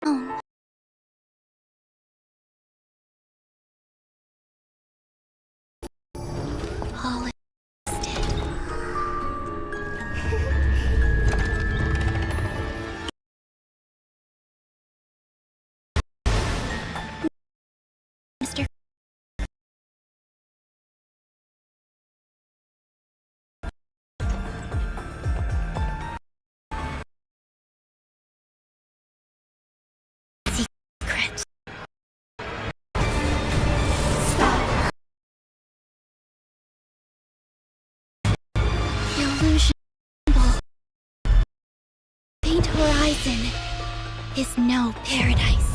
Oh. All is dead. Mr. Secret. The illusion symbol. Faint horizon is no paradise.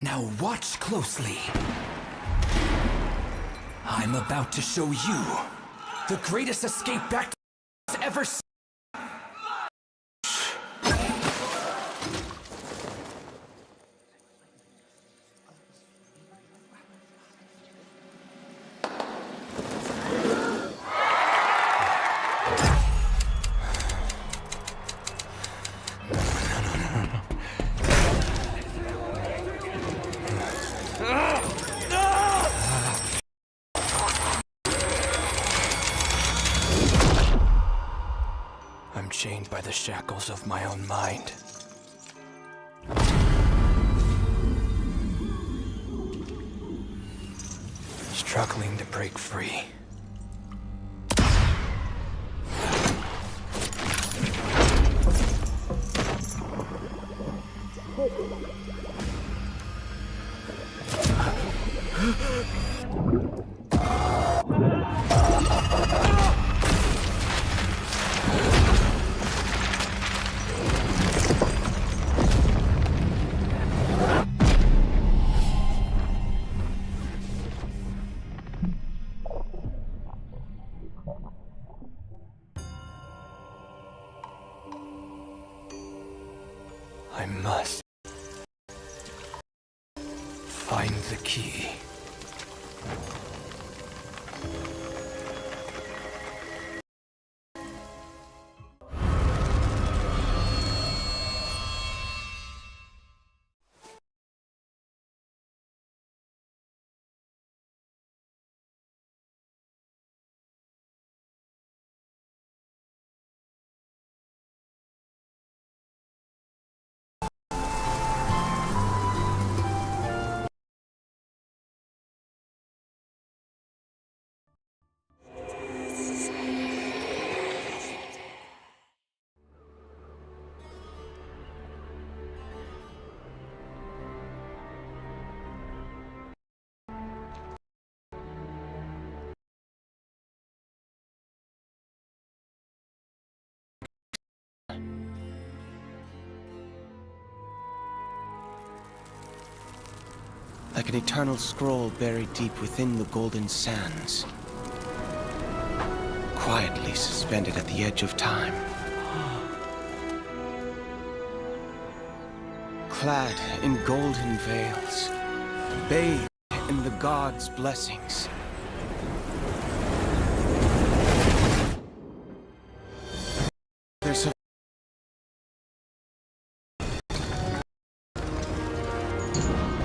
Now watch closely. I'm about to show you the greatest escape back to ever seen. I'm chained by the shackles of my own mind. Struggling to break free. I must find the key. Like an eternal scroll buried deep within the golden sands. Quietly suspended at the edge of time. Clad in golden veils, bathed in the gods' blessings. There's a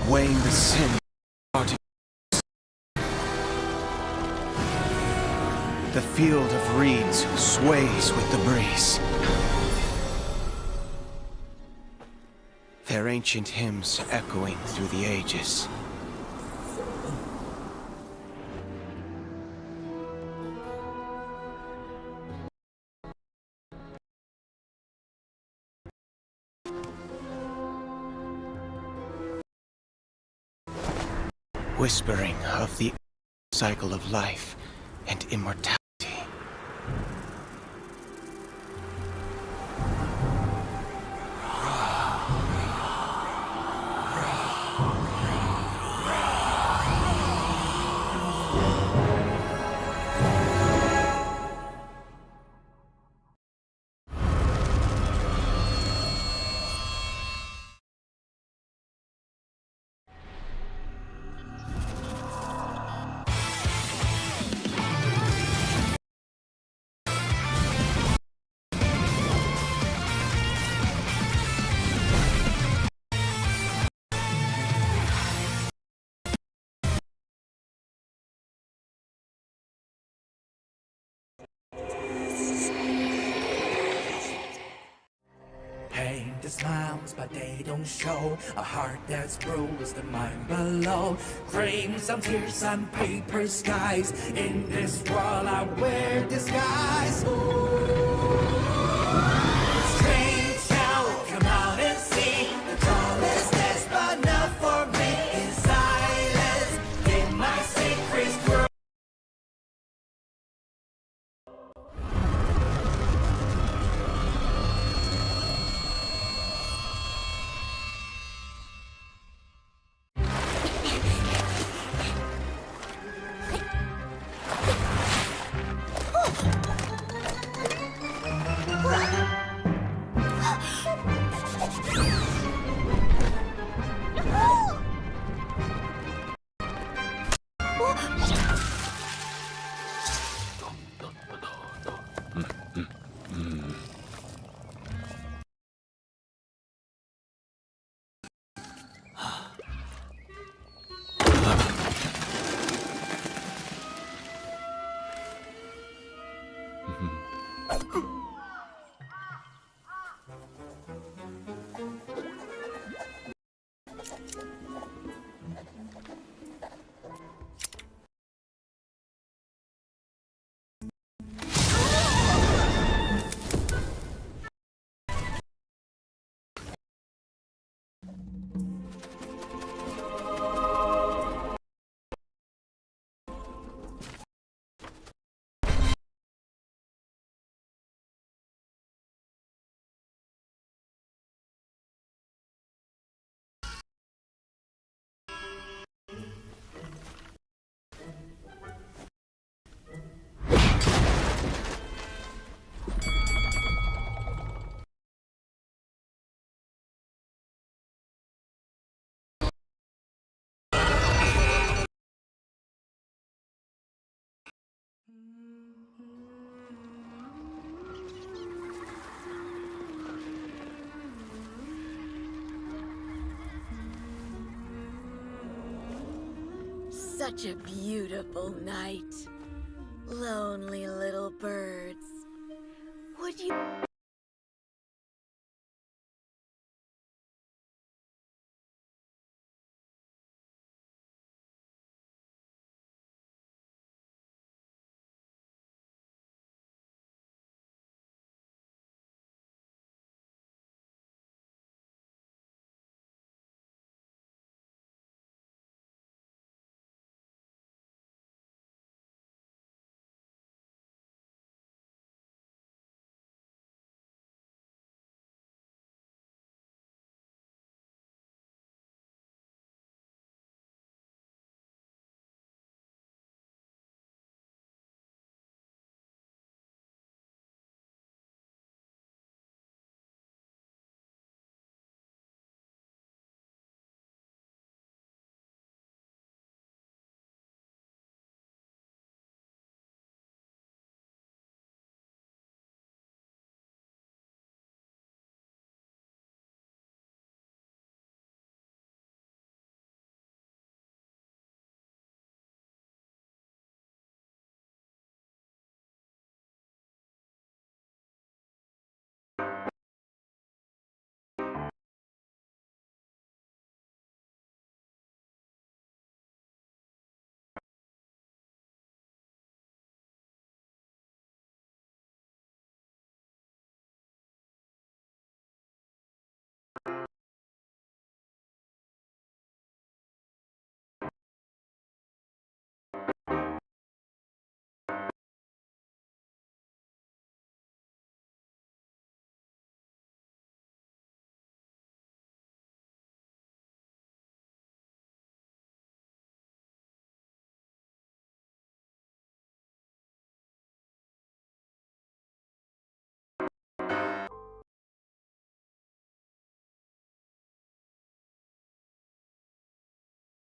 weighing the sin. The field of reeds sways with the breeze. their ancient hymns echoing through the ages. Whispering of the cycle of life and immortality. Paint the smiles, but they don't show a heart that's bruised, the mind below. Cream some tears on paper skies. In this world, I wear disguise. Strange shout, come out and see. The tallest nest, but not for me. In silence, in my secrets grow. Such a beautiful night. Lonely little birds. Would you...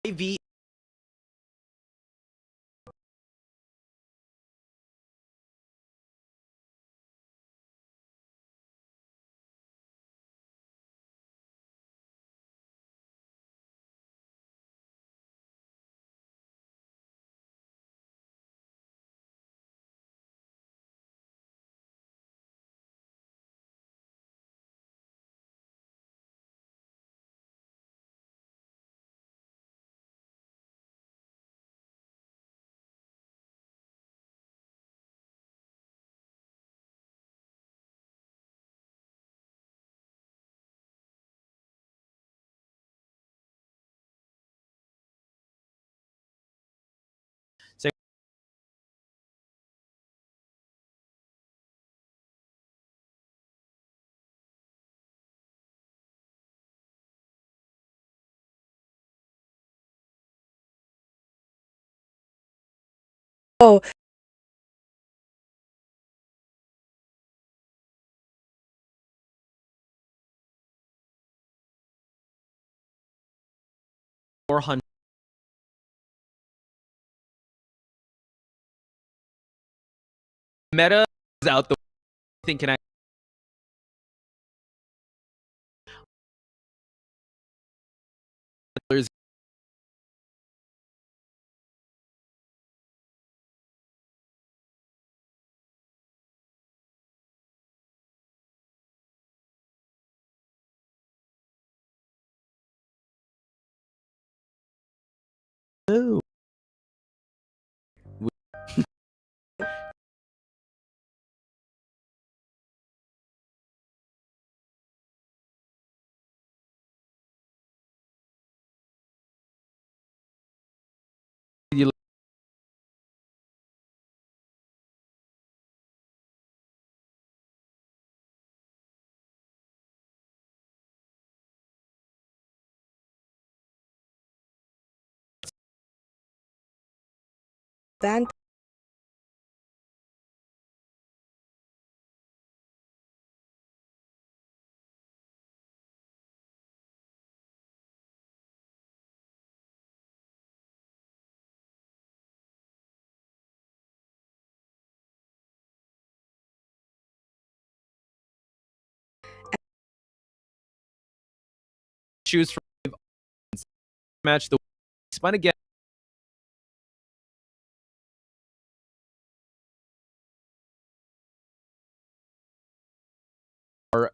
IV Oh, $400. Meta is out the thinking there's no. Van Choose from match the spun again. Or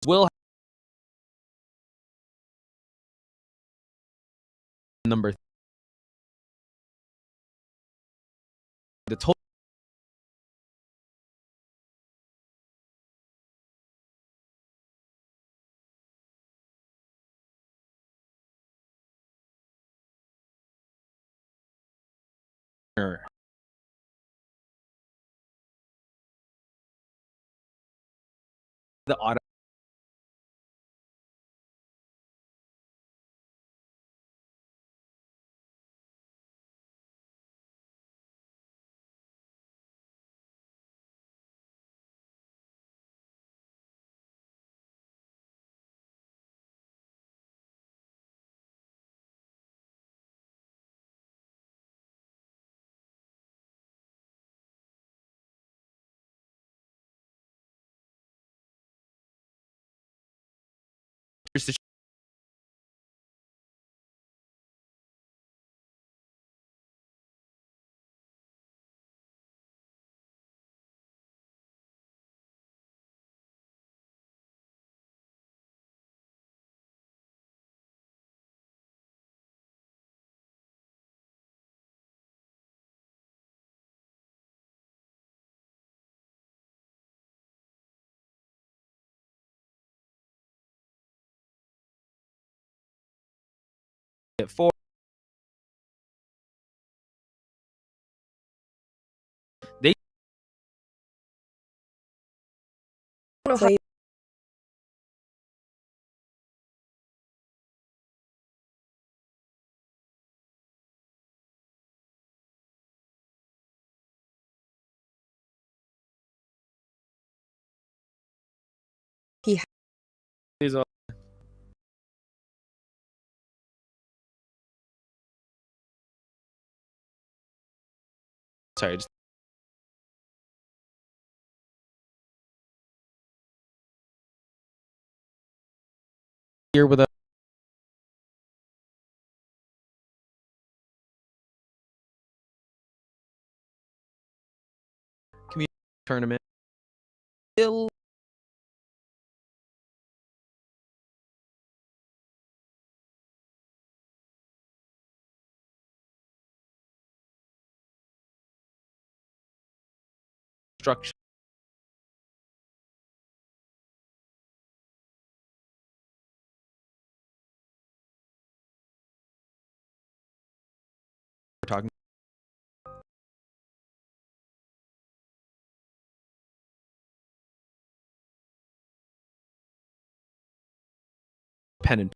will number the total the auto At 4. They Play he is all. Sorry, just here with a community tournament. Still structure. We're talking pen and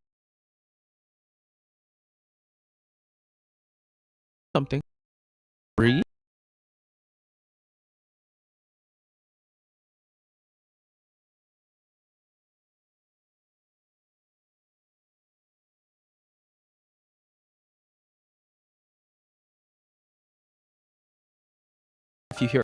something. Breathe. If you hear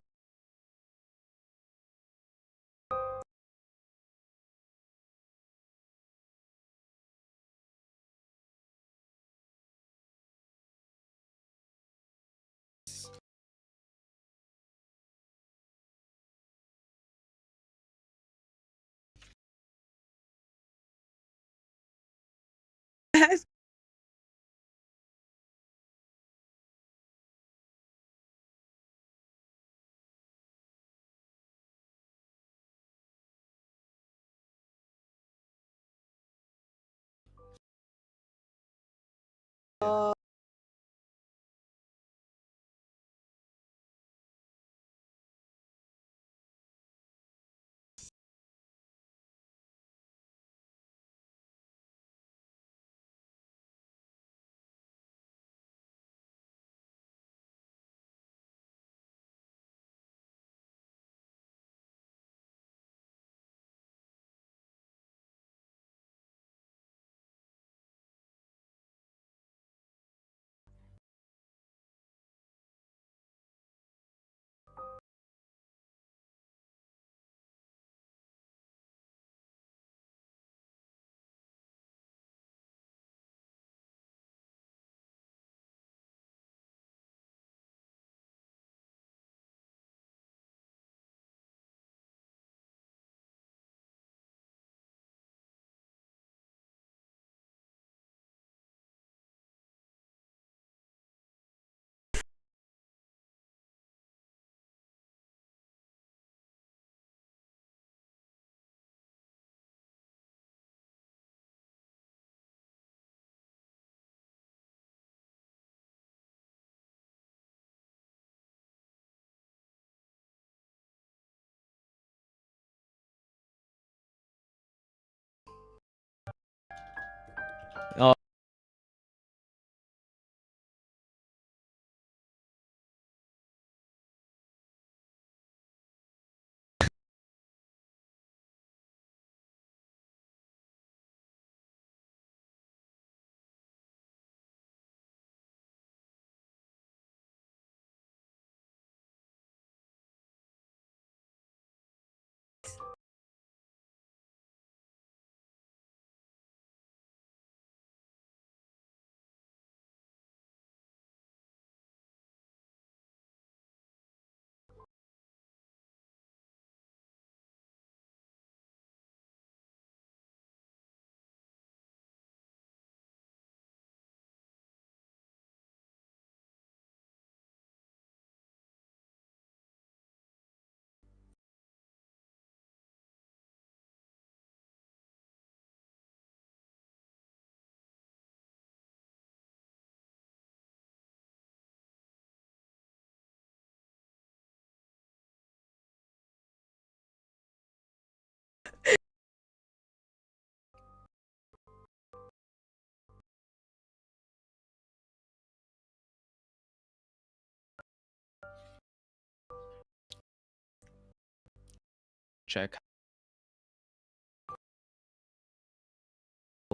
check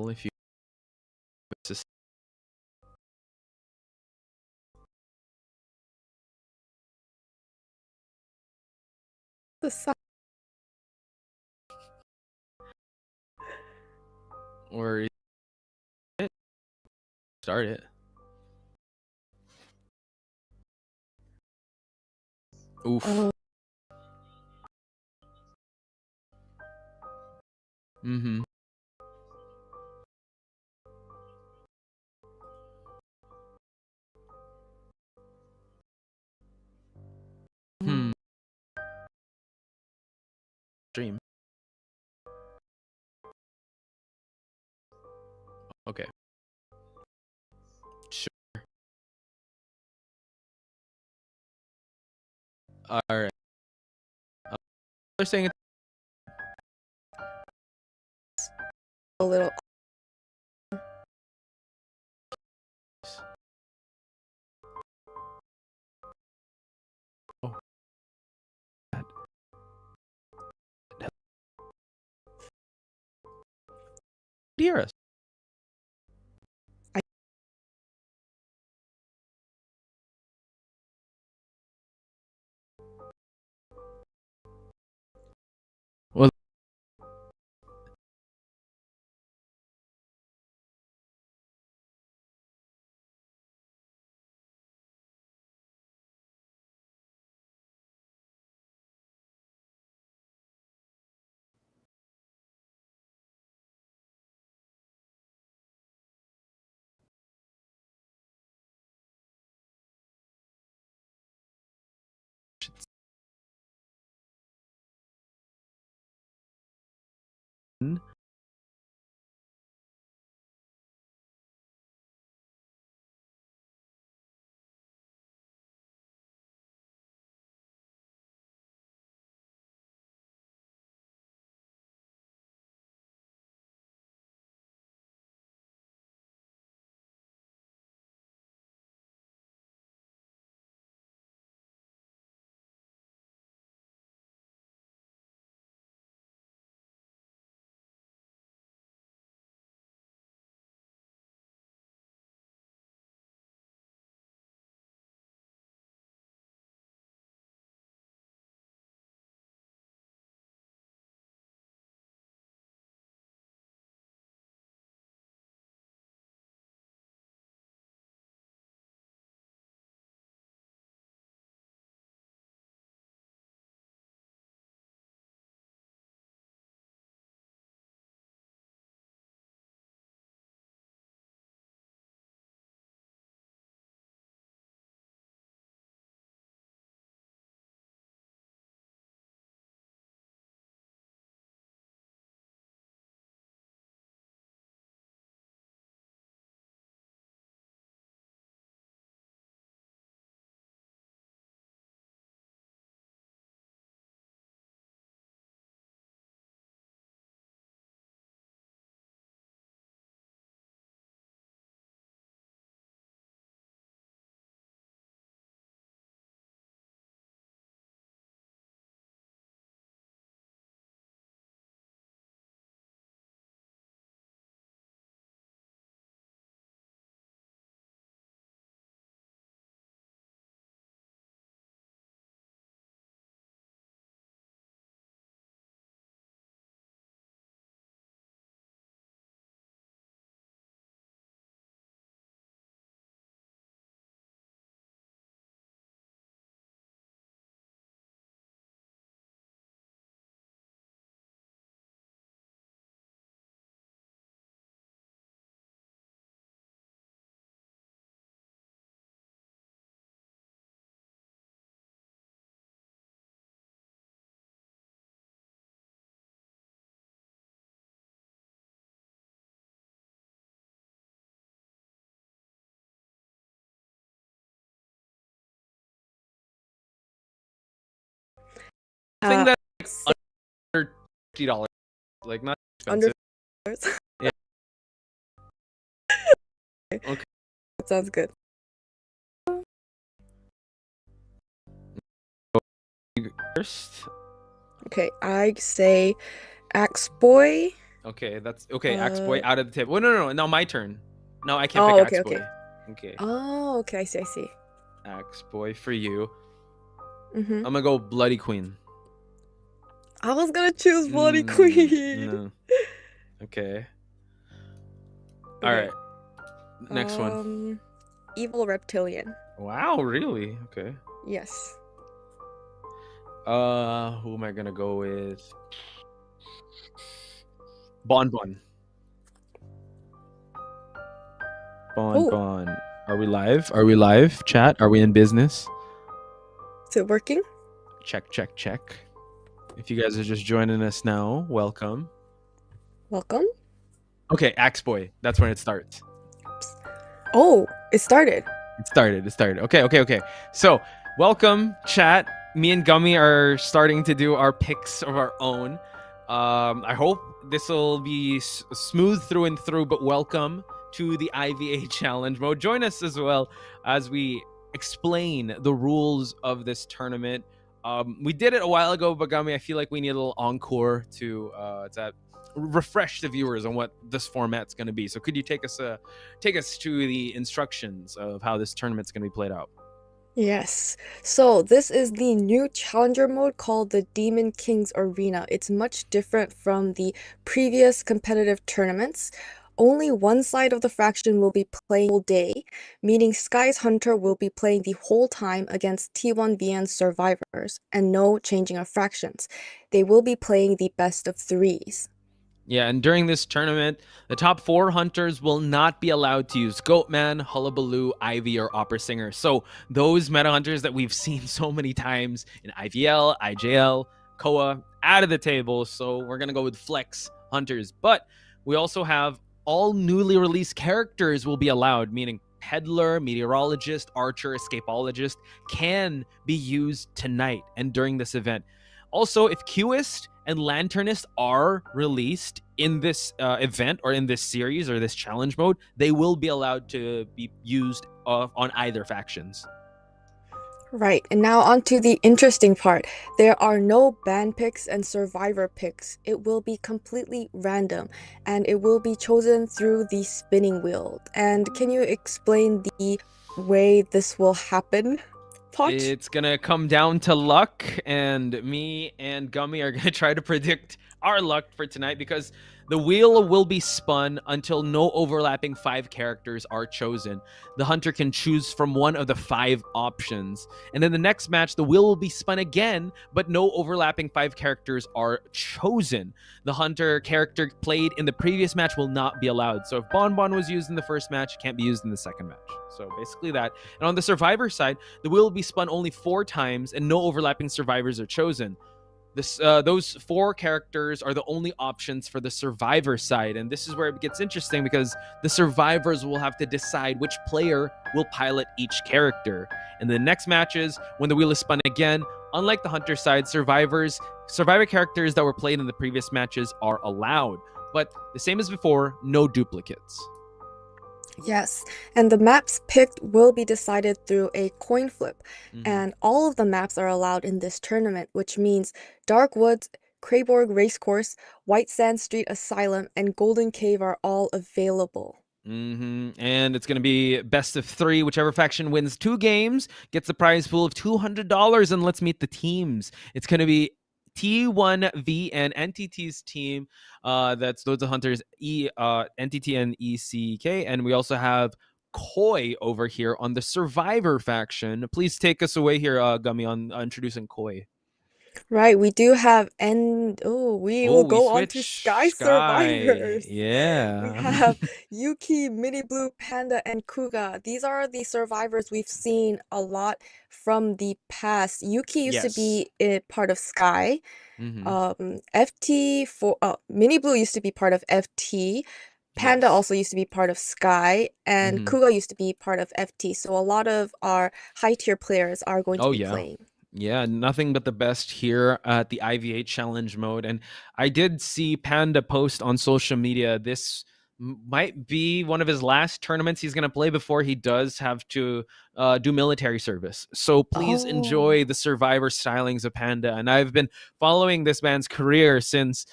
if you The side. or start it. Oof. Oh, Mm-hmm. Hmm. Dream. Okay. Sure. All right. They're saying it's a little. oh. Hear us. Well, I think that's like under $50. Like not Under expensive. $50. Yeah. Okay. That sounds good. First. Okay, I say Axe Boy. Okay, that's okay. Axe Boy Uh, out of the table. Wait, no. Now my turn. No, I can't pick oh, Axe okay, Boy. okay. Okay, Oh, okay, I see. Axe Boy for you. Mm-hmm. I'm gonna go Bloody Queen. I was gonna choose Bloody Queen. No. Okay. All Okay. right. Next one. Evil Reptilian. Wow, really? Okay. Yes. Who am I gonna go with? Bon Bon. Bon Oh, Bon. Are we live? Are we live? Chat? Are we in business? is it working? Check. If you guys are just joining us now, welcome. Welcome. Okay, Axe Boy. That's when it starts. Oh, it started. It started. Okay. So, welcome, chat. Me and Gummy are starting to do our picks of our own. I hope this will be smooth through and through, but welcome to the IVA Challenge Mode. Join us as well as we explain the rules of this tournament. We did it a while ago, but Gummy, I feel like we need a little encore to refresh the viewers on what this format's going to be. So could you take us to the instructions of how this tournament's going to be played out? Yes. So this is the new challenger mode called the Demon King's Arena. It's much different from the previous competitive tournaments. Only one side of the faction will be playing all day, meaning Sky's Hunter will be playing the whole time against T1VN survivors, and no changing of fractions. They will be playing the best of threes. Yeah, and during this tournament, the top 4 hunters will not be allowed to use Goatman, Hullabaloo, Ivy, or Opera Singer. So those meta hunters that we've seen so many times in IVL, IJL, Koa, out of the table. So we're going to go with Flex hunters. But we also have all newly released characters will be allowed, meaning Peddler, Meteorologist, Archer, Escapologist can be used tonight and during this event. Also, if Qist and Lanternist are released in this event or in this series or this challenge mode, they will be allowed to be used on either factions. Right, and now on to the interesting part. There are no ban picks and survivor picks. It will be completely random, and it will be chosen through the spinning wheel. And can you explain the way this will happen, Poch? It's gonna come down to luck, and me and Gummy are gonna try to predict our luck for tonight because the wheel will be spun until no overlapping 5 characters are chosen. The hunter can choose from one of the 5 options. And in the next match, the wheel will be spun again, but no overlapping 5 characters are chosen. The hunter character played in the previous match will not be allowed. So if Bon Bon was used in the first match, it can't be used in the second match. So basically that. And on the survivor side, the wheel will be spun only 4 times and no overlapping survivors are chosen. Those 4 characters are the only options for the survivor side, and this is where it gets interesting because the survivors will have to decide which player will pilot each character. In the next matches, when the wheel is spun again, unlike the hunter side, survivor characters that were played in the previous matches are allowed, but the same as before, no duplicates. Yes, and the maps picked will be decided through a coin flip, and all of the maps are allowed in this tournament, which means Dark Woods, Crayborg Racecourse, White Sand Street Asylum, and Golden Cave are all available. And it's going to be best of 3. Whichever faction wins 2 games gets the prize pool of $200. And let's meet the teams. It's going to be T1V and NTT's team. That's those are hunters NTT and ECK. And we also have Koi over here on the Survivor faction. Please take us away here, Gummy, on introducing Koi. Right, we do have, and we will We go on to switch Sky Sky. Survivors. We Yeah. have Yuki, Mini Blue, Panda, and Kuga. These are the survivors we've seen a lot from the past. Yuki used to be a part of Sky. FT for Mini Blue used to be part of FT. Panda also used to be part of Sky, and Kuga used to be part of FT. So a lot of our high tier players are going to be playing. Yeah, nothing but the best here at the IVA Challenge Mode. And I did see Panda post on social media this might be one of his last tournaments he's going to play before he does have to do military service. So please Oh. enjoy the Survivor stylings of Panda. And I've been following this man's career since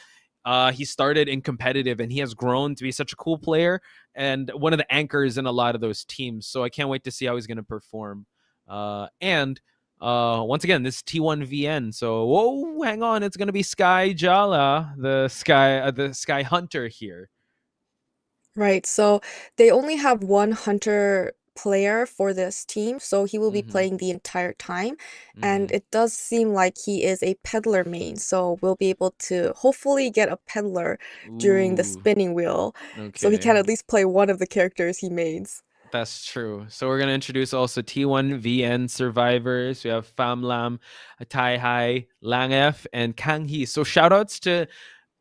he started in competitive, and he has grown to be such a cool player and one of the anchors in a lot of those teams. So I can't wait to see how he's going to perform. And once again, this T1VN. So whoa, hang on, it's going to be Sky Jala, the Sky Hunter here. Right. So they only have one hunter player for this team, so he will be Mm-hmm. playing the entire time. And Mm-hmm. it does seem like he is a peddler main, so we'll be able to hopefully get a peddler during the Ooh, spinning wheel, so he okay. can at least play one of the characters he mains. That's true. So we're gonna introduce also T1VN survivors. We have Famlam, Tai Hai, Langef, and Kang Hee. So shout outs to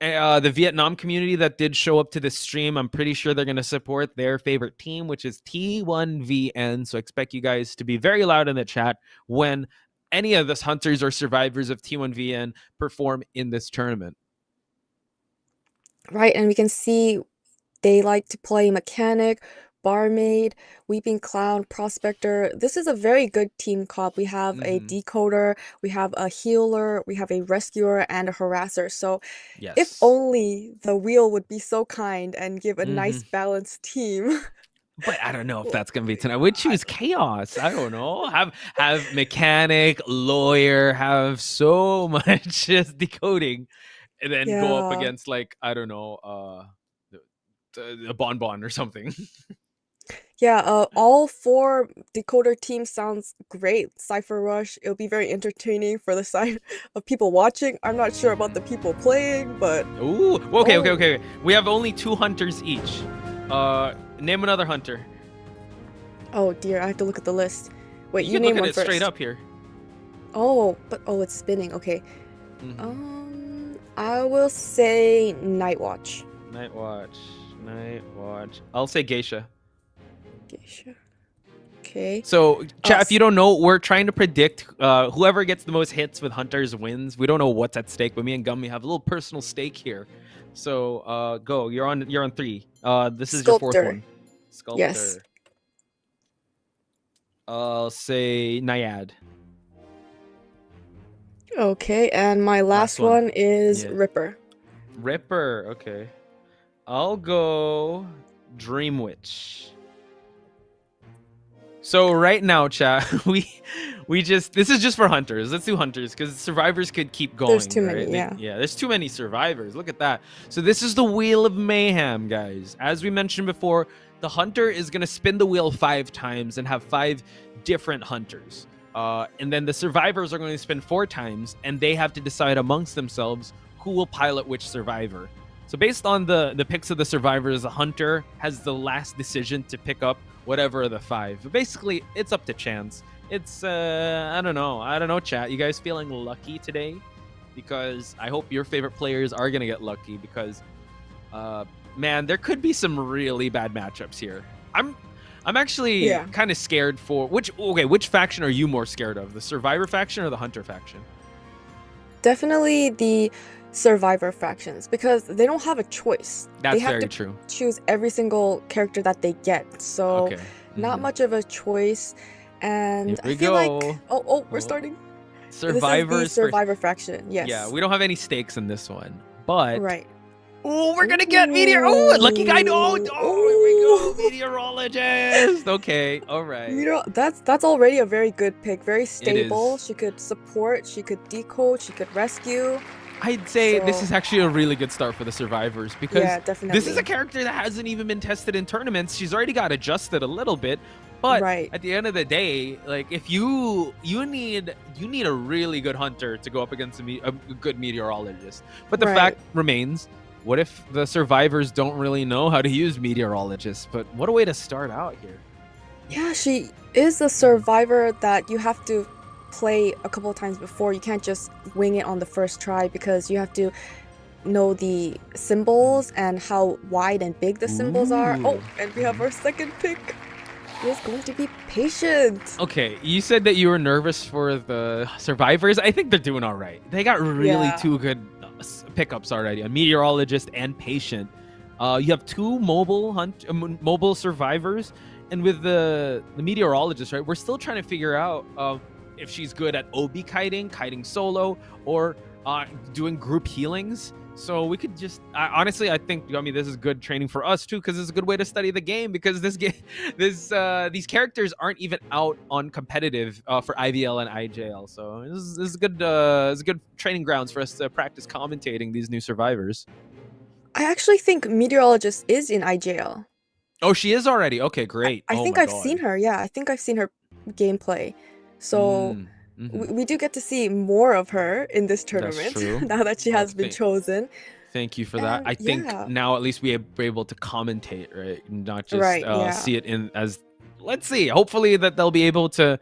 the Vietnam community that did show up to this stream. I'm pretty sure they're gonna support their favorite team, which is T1VN. So expect you guys to be very loud in the chat when any of us hunters or survivors of T1VN perform in this tournament. Right, and we can see they like to play mechanic, barmaid, weeping clown, prospector. This is a very good team comp. We have a Mm-hmm. decoder, we have a healer, we have a rescuer, and a harasser. So if Yes. only the wheel would be so kind and give a Mm-hmm. nice balanced team. But I don't know if Well, that's gonna be tonight. We choose chaos. I don't know. Have mechanic, lawyer, have so much just decoding, and then go up yeah. against like I don't know, a bonbon or something. Yeah, all four decoder teams sounds great. Cypher Rush, it'll be very entertaining for the side of people watching. I'm not sure about the people playing, but Ooh, oh, okay. We have only 2 hunters each. Name another hunter. oh dear, I have to look at the list. Wait, You you can look name at one it straight first. up here. Oh, but oh, it's spinning. Okay. Mhm. I will say Night Watch. Night Watch. I'll say Geisha. Geisha. Okay. So, chat, if you Us. don't know, we're trying to predict whoever gets the most hits with hunters wins. We don't know what's at stake, but me and Gummy have a little personal stake here. So, go. You're on 3. This is your 4th Sculptor. one. Sculptor. Yes. I'll say Naiad. Okay, and my last one. one is Yeah. Ripper. Ripper. Okay. I'll go Dream Witch. So right now, chat, we just this is just for hunters. Let's do hunters because survivors could keep going. There's too many, right? yeah. There's too many survivors. Look at that. So this is the Wheel of Mayhem, guys. As we mentioned before, the hunter is gonna spin the wheel 5 times and have 5 different hunters. And then the survivors are going to spin 4 times, and they have to decide amongst themselves who will pilot which survivor. So based on the picks of the survivors, the hunter has the last decision to pick up whatever of the 5. But basically, it's up to chance. It's I don't know, chat. You guys feeling lucky today? Because I hope your favorite players are gonna get lucky. Because man, there could be some really bad matchups here. I'm actually kind of scared for which faction are you more scared of? The survivor faction or the hunter faction? Definitely the survivor factions because they don't have a choice. That's they have very to true. choose every single character that they get. So not much of a choice. And I feel like we're starting. Survivors. This is the survivor faction. Yes. Yeah, we don't have any stakes in this one. But right. Oh, we're gonna get meteor. Oh, lucky guy. Oh, here we go. Meteorologist. Okay, all right. That's already a very good pick. Very stable. She could support. She could decode. She could rescue. I'd say this is actually a really good start for the survivors because this is a character that hasn't even been tested in tournaments. She's already got adjusted a little bit. But at the end of the day, like if you need a really good hunter to go up against a good meteorologist. But the fact remains, what if the survivors don't really know how to use meteorologists? But what a way to start out here. Yeah, she is a survivor that you have to play a couple of times before. You can't just wing it on the first try because you have to know the symbols and how wide and big the symbols are. Oh, and we have our second pick. It's going to be Patient. Okay, you said that you were nervous for the survivors. I think they're doing all right. They got really 2 good pickups already, a meteorologist and Patient. You have two mobile survivors, and with the meteorologist, right? We're still trying to figure out if she's good at obi kiting solo, or doing group healings. So we could just honestly, I think, I mean, this is good training for us too, because it's a good way to study the game. Because these characters aren't even out on competitive for IVL and IJL. So this is good. It's a good training grounds for us to practice commentating these new survivors. I actually think Meteorologist is in IJL. Oh, she is already. Okay, great. I Oh think my I've God. seen her. Yeah, I think I've seen her gameplay. So Mhm. we do get to see more of her in this tournament true. now that she has been chosen. Thank you for that. And I think yeah. now at least we are able to commentate, right? Not just Right, yeah. see it in as. Let's see. Hopefully that they'll be able to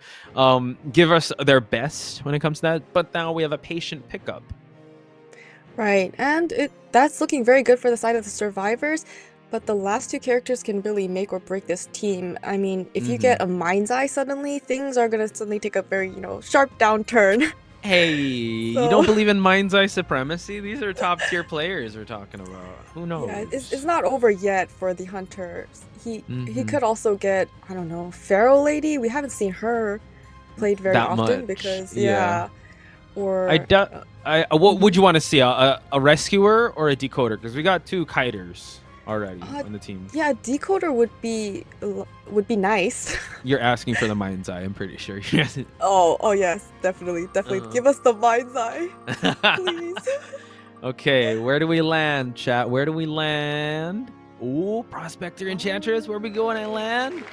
give us their best when it comes to that. But now we have a patient pickup. Right, and that's looking very good for the side of the survivors, but the last two characters can really make or break this team. I mean, if you get a Mind's Eye suddenly, things are gonna suddenly take a very, sharp downturn. Hey, you don't believe in Mind's Eye supremacy? These are top tier players we're talking about. Who knows? Yeah, it's not over yet for the hunters. He could also get, I don't know, Pharaoh Lady. We haven't seen her played very That often much, because yeah. or what would you want to see? A rescuer or a decoder? Because we got two kiters already on the team. yeah, decoder would be nice. You're asking for the Mind's Eye, I'm pretty sure. Oh yes, definitely. Give us the Mind's Eye, please. Okay, where do we land, chat? Where do we land? Ooh, Prospector Enchantress. Where we going and land?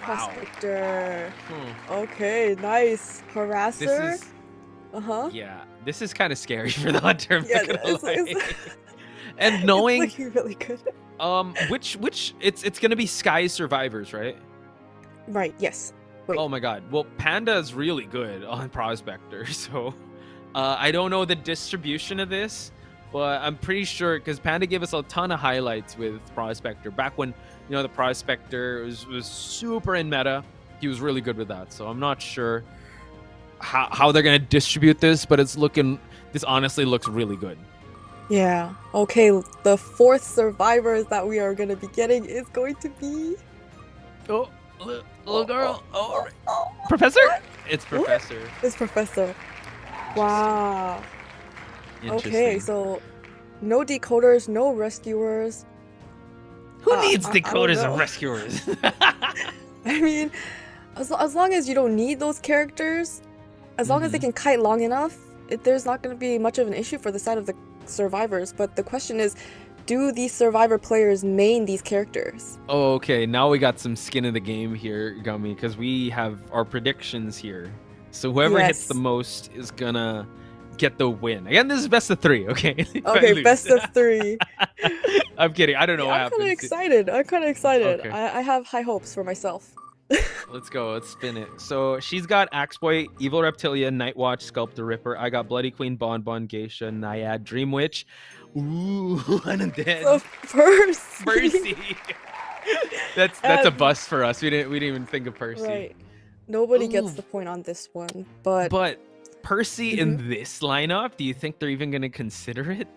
Prospector. Okay, nice. Harasser. This is, yeah, this is kind of scary for the hunter. I'm not gonna lie. And knowing it's looking really good. which it's gonna be Sky Survivors, right? Right. Yes. Wait. Oh my God. Well, Panda is really good on Prospector, so I don't know the distribution of this, but I'm pretty sure because Panda gave us a ton of highlights with Prospector back when the Prospector was super in meta. He was really good with that, so I'm not sure how they're gonna distribute this, but this honestly looks really good. Yeah. Okay. The fourth survivors that we are going to be getting is going to be. Oh, little girl. Oh, Professor. It's Professor. It's Professor. Wow. Okay. So, no decoders, no rescuers. Who needs decoders and rescuers? I mean, as long as you don't need those characters, as long as they can kite long enough, there's not going to be much of an issue for the side of the survivors. But the question is, do these survivor players main these characters? Oh, okay. Now we got some skin in the game here, Gummy, because we have our predictions here. So whoever hits the most is gonna get the win. Again, this is best of 3, okay? Okay, best of 3. I'm kidding. I don't know what happens. I'm kind of excited. Okay. I have high hopes for myself. Let's go. Let's spin it. So she's got Axeboy, Evil Reptilia, Nightwatch, Sculptor Ripper. I got Bloody Queen, Bonbon, Geisha, Naiad, Dream Witch. Ooh, Undead. So Percy. That's a bust for us. We didn't even think of Percy. Right. Nobody gets the point on this one, but Percy in this lineup, do you think they're even gonna consider it?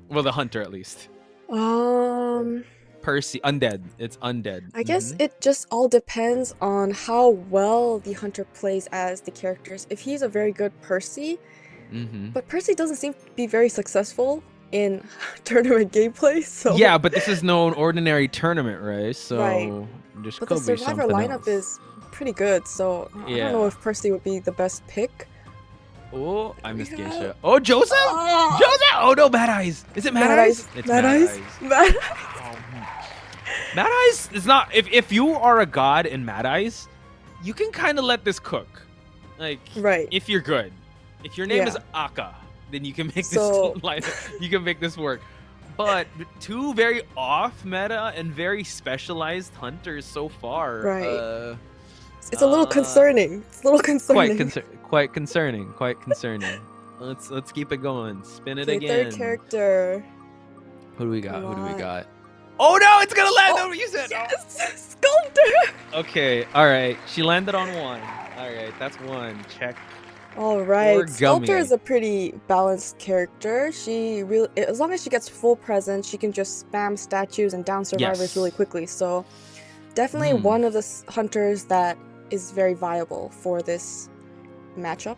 Well, the hunter at least. Percy, undead. It's undead. I guess it just all depends on how well the hunter plays as the characters. If he's a very good Percy, but Percy doesn't seem to be very successful in tournament gameplay. So yeah, but this is no ordinary tournament, right? So but the survivor lineup is pretty good. So I don't know if Percy would be the best pick. Oh, I missed Geisha. Oh, Joseph! Joseph! Oh no, Mad Eyes. Is it Mad Eyes? It's Mad Eyes. Mad Eyes is not. If you are a god in Mad Eyes, you can kind of let this cook. Like, if you're good. If your name is Akka, then you can make this you can make this work. But two very off meta and very specialized hunters so far. Right. It's a little concerning. It's a little concerning. Quite concerning. Let's keep it going. Spin it again. Third character. Who do we got? Oh no, it's gonna land on what you said. Yes, Sculptor. Okay, all right. She landed on 1. All right, that's 1. Check. All Poor right. Sculptor Gummy. is a pretty balanced character. She really, as long as she gets full presence, she can just spam statues and down survivors really Yes. quickly. So definitely Hmm. one of the hunters that is very viable for this matchup.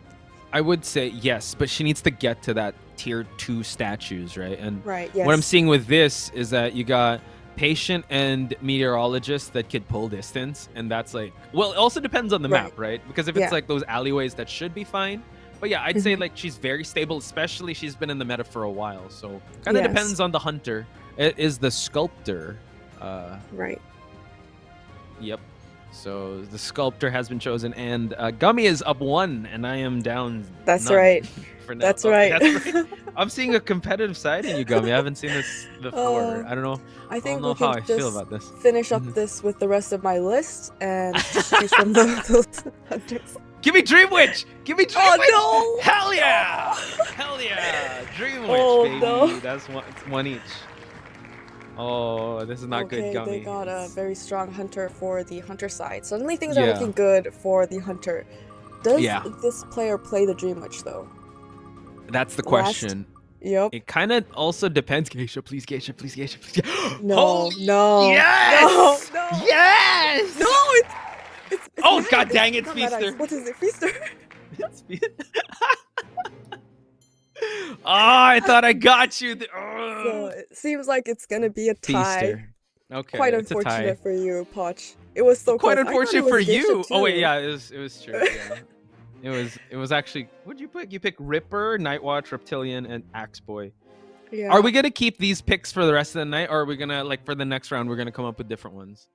I would say yes, but she needs to get to that tier 2 statues, right? And Right, what I'm yes. seeing with this is that you got patient and meteorologist that could pull distance, and that's like, well, it also depends on the Right. map, right? Because if Yeah. it's like those alleyways, that should be fine. But yeah, I'd say Mhm. like she's very stable, especially she's been in the meta for a while. So kind of Yes. depends on the hunter. It is the sculptor. Right. Yep. So the sculptor has been chosen, and Gummy is up 1, and I am down. That's none right. For now. That's Okay, right. that's right. I'm seeing a competitive side in you, Gummy. I haven't seen this before. I don't know. I I think don't know we can how I feel just about this. finish up Mhm. this with the rest of my list and just choose from those hunters. Give me Dream Witch! Give me Dream Oh, Witch! no! Hell yeah! Hell yeah! Dream Witch, Oh, baby. no. That's one each. Oh, this is not Okay, good, Gummy. they got a very strong hunter for the hunter side. Suddenly things are Yeah. looking good for the hunter. Does Yeah. this player play the Dream Witch though? That's the Last- question. Yep. It kind of also depends. Geisha, please, Geisha, please, Geisha, please. No, Holy no. yes! No, no. Yes! No, it's Oh, Mad- god dang it, not Mad Eyes. Feaster. What is it, Feaster? Ah, I thought I got you. So it seems like it's gonna be a tie. Feaster. Okay, Quite it's a tie. unfortunate for you, Poch. It was so Quite close. I thought it unfortunate was for Geisha you. Oh wait, too. yeah, it was true. Yeah. It was actually. What'd you pick? You picked Ripper, Nightwatch, Reptilian, and Axe Boy. Yeah. Are we gonna keep these picks for the rest of the night, or are we gonna like for the next round we're gonna come up with different ones?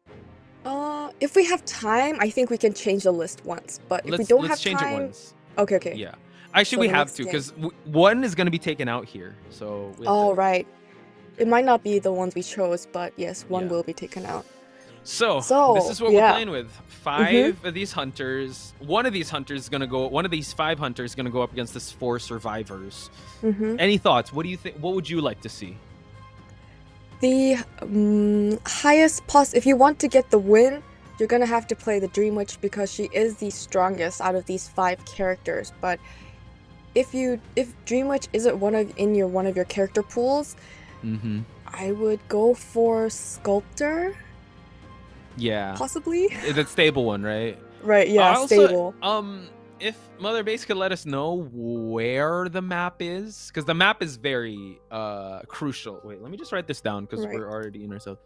If we have time, I think we can change the list once. But if we don't have change time, it once. okay. Yeah. Actually, So we the have next to game. because one is gonna be taken out here. So. We have Oh to- right. It might not be the ones we chose, but yes, one Yeah. will be taken out. So, So, this is what yeah. we're playing with. 5 of these hunters. One of these hunters is gonna go. One of these 5 hunters is gonna go up against this 4 survivors. Mm-hmm. Any thoughts? What do you think? What would you like to see? The highest if you want to get the win, you're gonna have to play the Dream Witch because she is the strongest out of these 5 characters. But if Dream Witch isn't one of your character pools, Mm-hmm. I would go for Sculptor, Yeah, possibly. the stable one, right? Right, yeah, Also, stable. If Mother Base could let us know where the map is, because the map is very crucial. Wait, let me just write this down because Right. we're already in ourselves.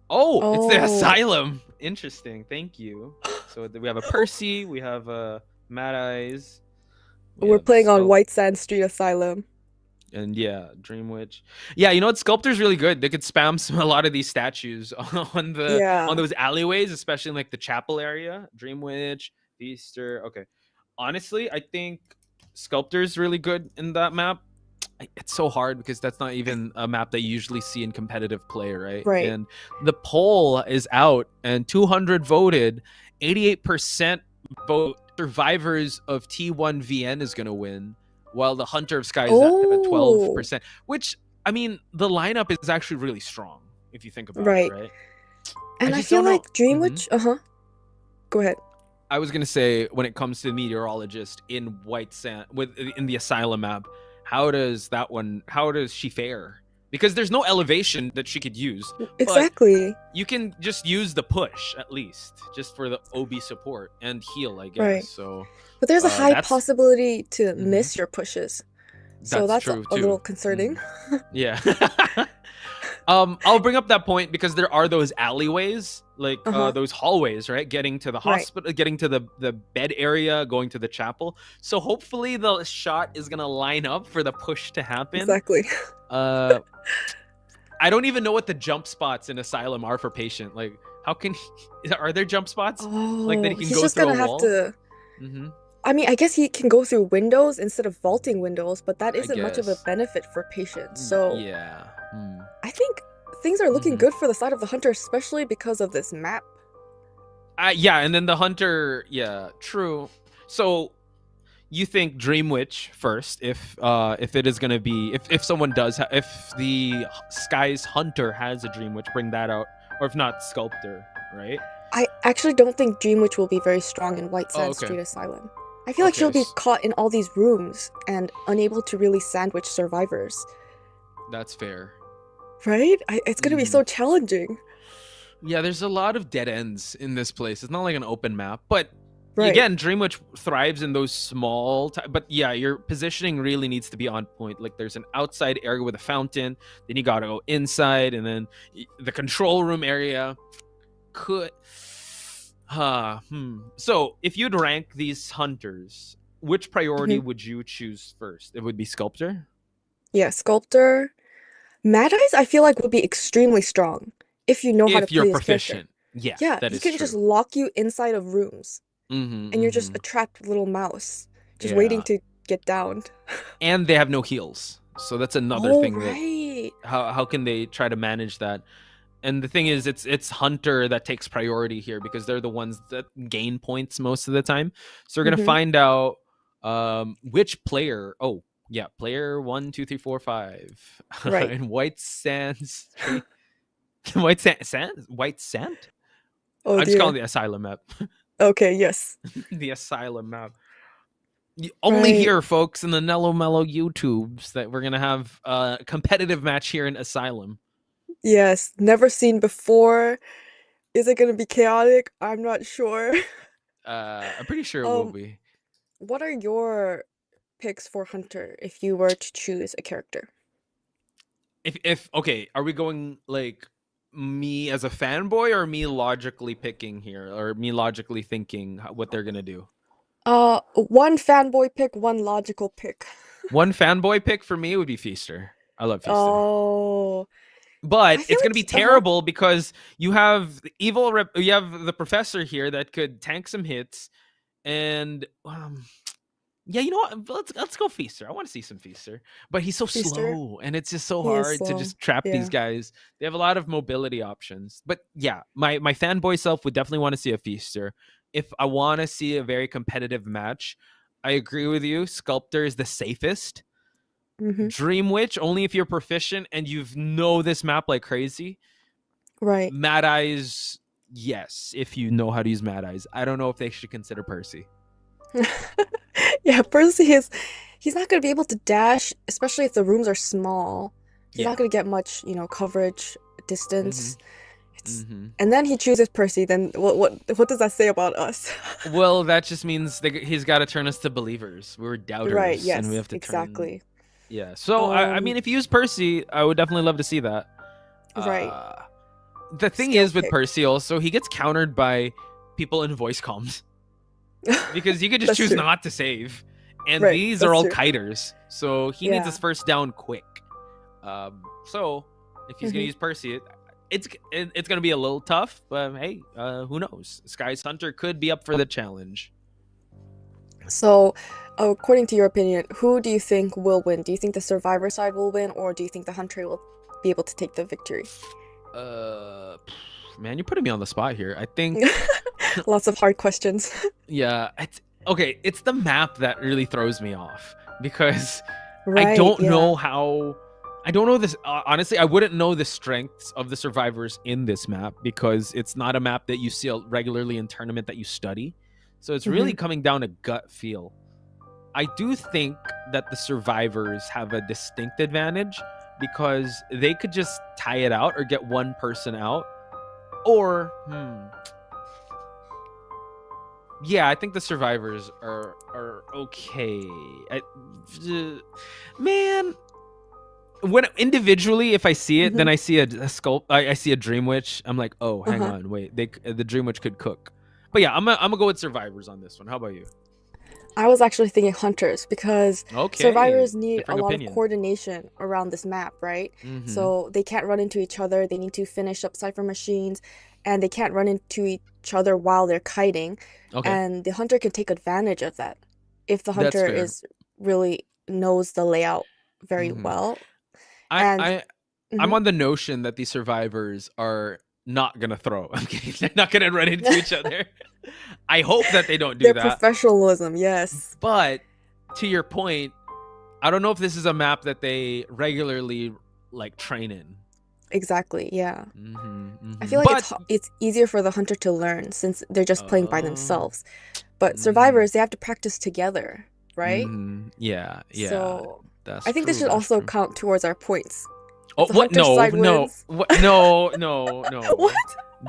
Oh, it's the Oh. asylum. Interesting. Thank you. So we have a Percy, we have a Mad Eyes. we We're have playing on Sculpt- White Sand Street Asylum. And yeah, Dream Witch. Yeah, you know what? Sculptor's really good. They could spam a lot of these statues on the Yeah. on those alleyways, especially in like the chapel area. Dream Witch, Feaster. Okay. Honestly, I think Sculptor's really good in that map. It's so hard because that's not even a map that you usually see in competitive play, right? Right. And the poll is out, and 200 voted. 88% vote survivors of T1 VN is going to win, while the Hunter of Sky is at Oh. 12%. Which, I mean, the lineup is actually really strong if you think about Right. it, right? And I just feel don't know. like Dream Mhm. Witch, Go ahead. I was gonna say when it comes to the meteorologist in White Sand in the asylum map, how does she fare? Because there's no elevation that she could use. Exactly. You can just use the push at least, just for the OB support and heal, I guess. Right. So But there's a high that's- possibility to Mhm. miss your pushes. So that's true a too. little concerning. Yeah. I'll bring up that point because there are those alleyways, like Uh-huh. those hallways, right? Getting to the Right. hospital, getting to the bed area, going to the chapel. So hopefully the shot is gonna line up for the push to happen. Exactly. I don't even know what the jump spots in Asylum are for patient. Like, how can are there jump spots? Like that he can he's go just through gonna a have wall? to. Mm-hmm. I mean, I guess he can go through windows instead of vaulting windows, but that I isn't much of a guess. benefit for patients. So yeah. Hmm. I think things are looking Mhm. good for the side of the hunter, especially because of this map. Yeah, and then the hunter. Yeah, true. So, you think Dream Witch first? If it is gonna be if someone does if the Sky's Hunter has a Dream Witch, bring that out, or if not Sculptor, right? I actually don't think Dream Witch will be very strong in White Oh, Sand okay. Street Asylum. I feel like Okay, she'll be caught in all these rooms and unable to really sandwich survivors, that's fair. right? It's gonna be Mhm. so challenging. Yeah, there's a lot of dead ends in this place. It's not like an open map, but Right. again, Dreamwitch thrives in those small. But yeah, your positioning really needs to be on point. Like there's an outside area with a fountain, then you gotta go inside, and then the control room area could. So if you'd rank these hunters, which priority Mhm. would you choose first? It would be sculptor. Yeah, Sculptor. Mad Eyes, I feel like would be extremely strong if you know how to If you're play this character. proficient, yeah, Yeah, that he is can just true. lock you inside of rooms, Mm-hmm, and you're just mm-hmm. a trapped little mouse, just waiting Yeah, to get downed. and they have no heals, so that's another Oh, thing that right. how can they try to manage that? And the thing is, it's hunter that takes priority here because they're the ones that gain points most of the time. So we're gonna Mm-hmm. find out which player. Oh yeah, player 1, 2, 3, 4, 5 Right. in White Sands. White Sand. Oh I'm just calling dear. the asylum map. Okay, yes. The asylum map. Only Right. here, folks, in the Nello Mello YouTubes, that we're gonna have a competitive match here in Asylum. Yes. Never seen before. Is it gonna be chaotic? I'm not sure. I'm pretty sure it will Um, be. what are your picks for Hunter if you were to choose a character? If okay, are we going like me as a fanboy or me logically picking here or me logically thinking what they're gonna do? One fanboy pick, one logical pick. One fanboy pick for me would be Feaster. I love Feaster. Oh, I But feel it's like gonna be uh-huh. terrible because you have the professor here that could tank some hits, and yeah, you know what? Let's go Feaster. I want to see some Feaster, but he's so Feaster. slow, and it's just so He is hard to slow. just trap these Yeah. guys. They have a lot of mobility options, but yeah, my fanboy self would definitely want to see a Feaster. If I want to see a very competitive match, I agree with you. Sculptor is the safest. Mm-hmm. Dream Witch only if you're proficient and you know this map like crazy. Right. Mad Eyes, yes, if you know how to use Mad Eyes. I don't know if they should consider Percy. Yeah, Percy is he's not gonna be able to dash, especially if the rooms are small. He's Yeah. not gonna get much, coverage, Mm-hmm. distance. It's Mm-hmm. and then he chooses Percy, then what does that say about us? Well, that just means he's got to turn us to believers. We were Right, doubters, and we yes, have to turn. exactly. Yeah. So I Um, mean, if you use Percy, I would definitely love to see that. right. Uh, the thing Skill is with pick. Percy, also he gets countered by people in voice comms because you could just That's choose true. not to save, and Right, these are that's all true. kiters. So he needs his Yeah. first down quick. So if he's gonna Hmm. use Percy, it's gonna be a little tough, but hey, who knows? Sky's Hunter could be up for the challenge. So, according to your opinion, who do you think will win? Do you think the survivor side will win, or do you think the hunter will be able to take the victory? Uh, Man, you're putting me on the spot here. I think, Lots of hard questions. yeah, okay. It's the map that really throws me off because I Right, don't yeah. know how. I don't know this. Honestly, I wouldn't know the strengths of the survivors in this map because it's not a map that you see regularly in tournament that you study. So it's really Hmm. coming down to gut feel. I do think that the survivors have a distinct advantage because they could just tie it out or get one person out. Or, yeah, I think the survivors are okay. Man, when individually, if I see it, then Hmm. I see a sculpt. I see a Dream Witch. I'm like, oh, hang Uh-huh. on, wait. The Dream Witch could cook. But yeah, I'm gonna go with survivors on this one. How about you? I was actually thinking hunters because Okay, survivors need a differing lot of opinion. coordination around this map, right? Mm-hmm. So they can't run into each other, they need to finish up cipher machines, and they can't run into each other while they're kiting. Okay, And the hunter can take advantage of that if the that's hunter fair. is really knows the layout very Mm-hmm. well. I And I I'm mhm. on the notion that these survivors are not gonna throw. I'm kidding. They're not gonna run into each other. I hope that they don't do Their that. professionalism, yes. But to your point, I don't know if this is a map that they regularly like train in. Exactly, yeah. I Mm-hmm. feel like But it's easier for the hunter to learn since they're just playing by oh, themselves. But survivors, they have to practice together, right? Yeah, yeah. So That's I think this true. should That's also true. count towards our points. Oh, If the what? hunter No, side no, wins. what? No, no, no. What?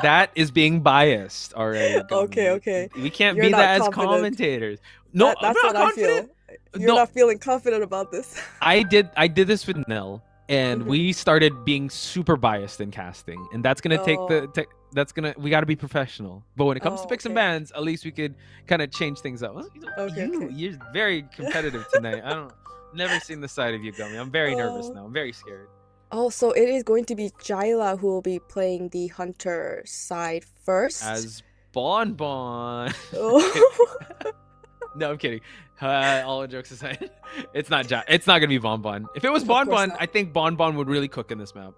That is being biased already, Okay, Gummy. okay. We can't You're be not that as confident. commentators. No, I'm That's not what I confident. feel. You're No, not feeling confident about this. I did this with Nell, and Mhm. we started being super biased in casting, and that's gonna take Oh, that's gonna we got to be professional. But when it comes to oh, picks and okay. bans, at least we could kind of change things up. Okay, okay. You're very competitive tonight. I don't never seen the side of you, Gummy. I'm very nervous Oh. now. I'm very scared. Oh, so it is going to be Jyla who will be playing the hunter side first. As Bon Bon. Oh. No, I'm kidding. All jokes aside, it's not gonna be Bon Bon. If it was Of Bon course Bon, not. I think Bon Bon would really cook in this map.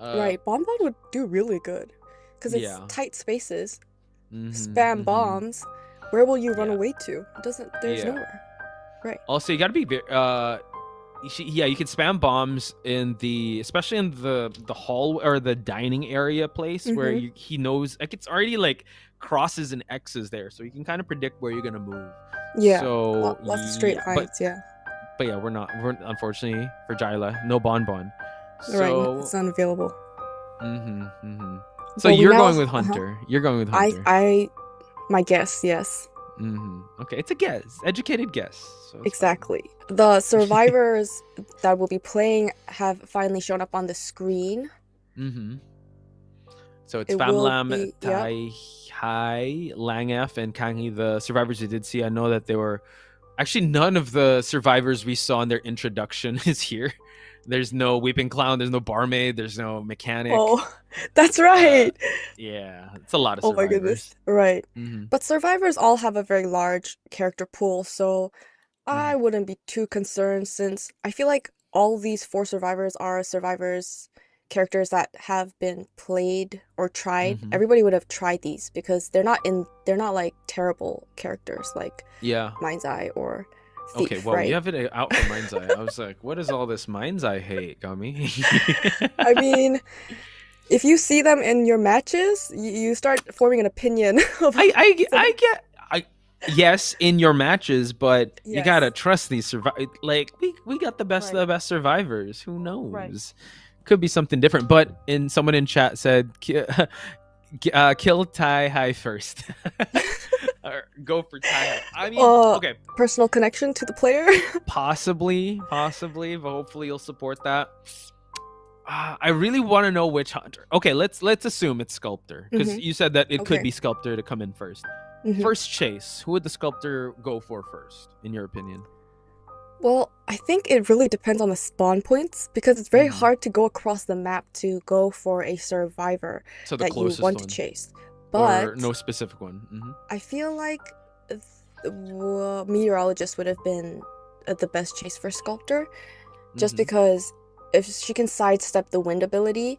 Right, Bonbon would do really good. Because it's Yeah. tight spaces. Mhm, Spam mhm. bombs. Where will you run Yeah. away to? There's Yeah. nowhere. Right. Also, you gotta be yeah, you could spam bombs in especially in the hall or the dining area place where Mhm. he knows, like, it's already like crosses and X's there, so you can kind of predict where you're gonna move. Yeah. So Lots of straight yeah, lines, yeah. but yeah, we're unfortunately for Jyla, no Bon Bon. Right, So it's unavailable. So But we you're now going with Hunter. You're going with Hunter. My guess, yes. Okay, it's a guess, educated guess. So it's Exactly. The survivors that will be playing have finally shown up on the screen. fine. So it's It will Famlam, be, yep. Tai Hai, Langef, and Kangi, the survivors you did see. I know that they were actually none of the survivors we saw in their introduction is here. There's no Weeping Clown, there's no barmaid, there's no mechanic. Oh, that's right. Yeah, it's a lot of Oh my goodness. survivors. Right. Mhm. But survivors all have a very large character pool, so I wouldn't be too concerned since I feel like all these 4 survivors are survivors characters that have been played or tried. Mhm. Everybody would have tried these because they're not like terrible characters like Yeah. Mind's Eye or Thief, Okay, well, right? you have it out for Mind's Eye. I was like, what is all this Mind's Eye hate, Gummy? I mean, if you see them in your matches, you start forming an opinion of yes, in your matches, but you Yes. gotta trust these survivors. Like, we got the best of the best survivors. Who knows? Right. Could be something different. But someone in chat said, kill Tai Hai first. Or go for Tai Hai. I mean, okay, personal connection to the player. possibly, but hopefully you'll support that. I really want to know which hunter. Okay, let's assume it's Sculptor, because you said that it could Okay. be Sculptor to come in first. Mhm. First chase, who would the Sculptor go for first, in your opinion? Well, I think it really depends on the spawn points because it's very Mhm. hard to go across the map to go for a survivor So the that you closest want one, to chase. or But no specific one. I feel like Meteorologist would have been the best chase for Sculptor, just Mhm. because if she can sidestep the wind ability,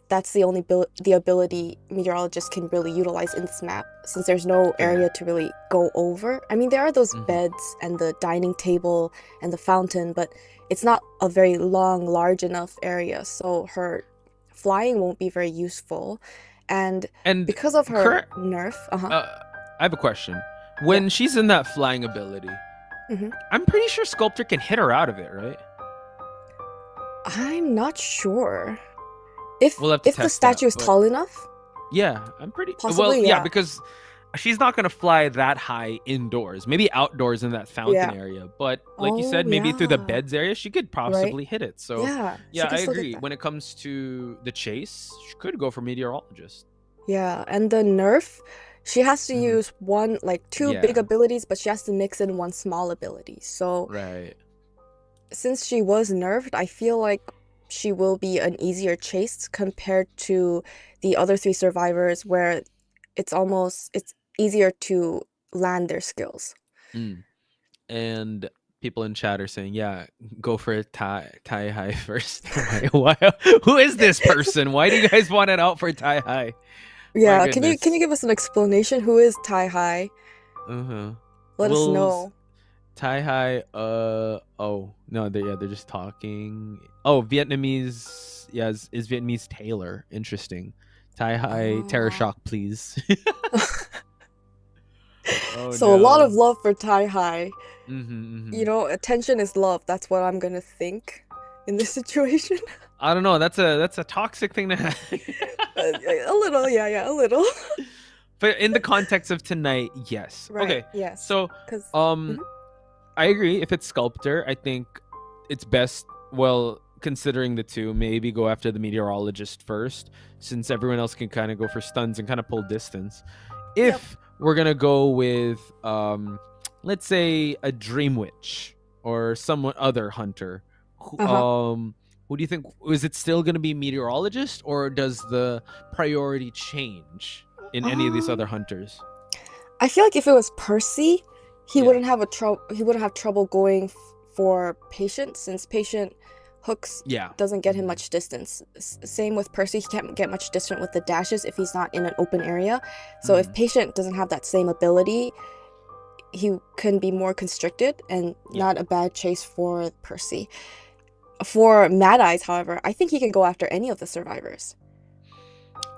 that's the only the ability Meteorologist can really utilize in this map, since there's no Fair. area to really go over. I mean, there are those Mhm. beds and the dining table and the fountain, but it's not a very large enough area, so her flying won't be very useful. And And because of her current- nerf, I have a question. When she's in that flying ability, Mhm. I'm pretty sure Sculptor can hit her out of it, right? I'm not sure. If We'll have to if the test that, statue is but- tall enough, Yeah, I'm pretty Possibly, well. yeah. Because she's not gonna fly that high indoors. Maybe outdoors in that fountain Yeah. area. But like you Oh, said, maybe through the yeah. beds area, she could possibly hit it. So yeah, she yeah, can I still get agree. that. When it comes to the chase, she could go for Meteorologist. Yeah, and the nerf, she has to Mhm. use two big Yeah. abilities, but she has to mix in one small ability. So Right. since she was nerfed, I feel like she will be an easier chase compared to the other 3 survivors where it's easier to land their skills. And people in chat are saying, yeah, go for Tai Hai first. Why? Who is this person? Why do you guys want it out for Tai Hai? Yeah, can you goodness. give us an explanation? Who is Tai Hai? Let us Well, know. Tai Hai, oh no, they're just talking. Oh, Vietnamese, yeah, is Vietnamese tailor. Interesting. Tai Hai, Terror Oh. Shock, please. Oh So a lot of no. love for Tai Hai. Mm-hmm. You know, attention is love. That's what I'm gonna think in this situation. I don't know. That's a toxic thing to have. A little, yeah, a little. But in the context of tonight, yes. Right, Okay. yes. So, Because I agree. If it's sculptor, I think it's best. Well, considering the two, maybe go after the meteorologist first, since everyone else can kind of go for stuns and kind of pull distance. Yep. If we're gonna go with, let's say a dream witch or someone other hunter, who do you think? Is it still gonna be meteorologist, or does the priority change in any of these other hunters? I feel like if it was Percy, he Yeah. wouldn't have trouble going for patient, since patient hooks Yeah. doesn't get him much distance. Same with Percy, he can't get much distance with the dashes if he's not in an open area. So if patient doesn't have that same ability, he can be more constricted and not a bad chase for Percy. For Mad Eyes, however, I think he can go after any of the survivors.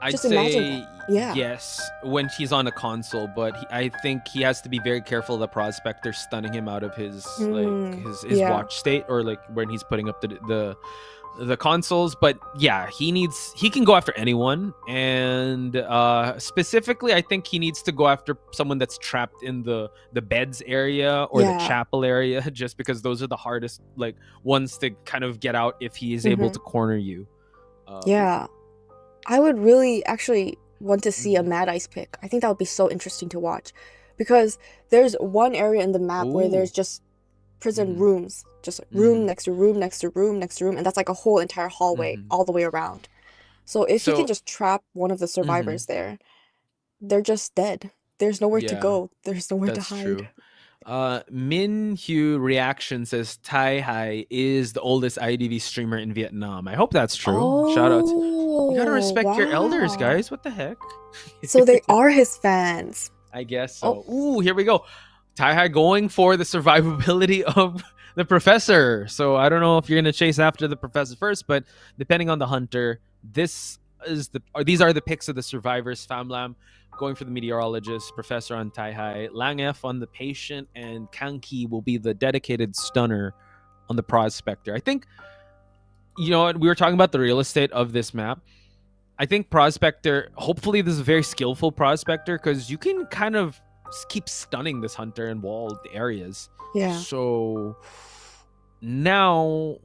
I'd Just imagine say that. Yeah. yes when he's on a console, but I think he has to be very careful of the prospector stunning him out of his his yeah. watch state, or like when he's putting up the consoles. But yeah, he can go after anyone, and specifically I think he needs to go after someone that's trapped in the beds area or the chapel area, just because those are the hardest like ones to kind of get out if he is able to corner you. Yeah. I would really actually want to see a Mad Eyes pick. I think that would be so interesting to watch, because there's one area in the map where there's just prison rooms, just room next to room next to room next to room, and that's like a whole entire hallway all the way around. So if he can just trap one of the survivors there, they're just dead. There's nowhere to Yeah, go. There's nowhere to that's hide. true. Min Hugh reaction says Tai Hai is the oldest IDV streamer in Vietnam. I hope that's true. Shout out. You gotta respect your elders, wow. guys. What the heck? So they are his fans. I guess so. Ooh, here we go. Tai Hai going for the survivability of the professor. So I don't know if you're gonna chase after the professor first, but depending on the hunter, these are the picks of the survivors. Famlam going for the meteorologist, Professor on Tai Hai, Lang F on the patient, and Kang Ki will be the dedicated stunner on the prospector. I think, you know, we were talking about the real estate of this map. I think prospector, hopefully this is a very skillful prospector, because you can kind of keep stunning this hunter in walled areas. Yeah. So now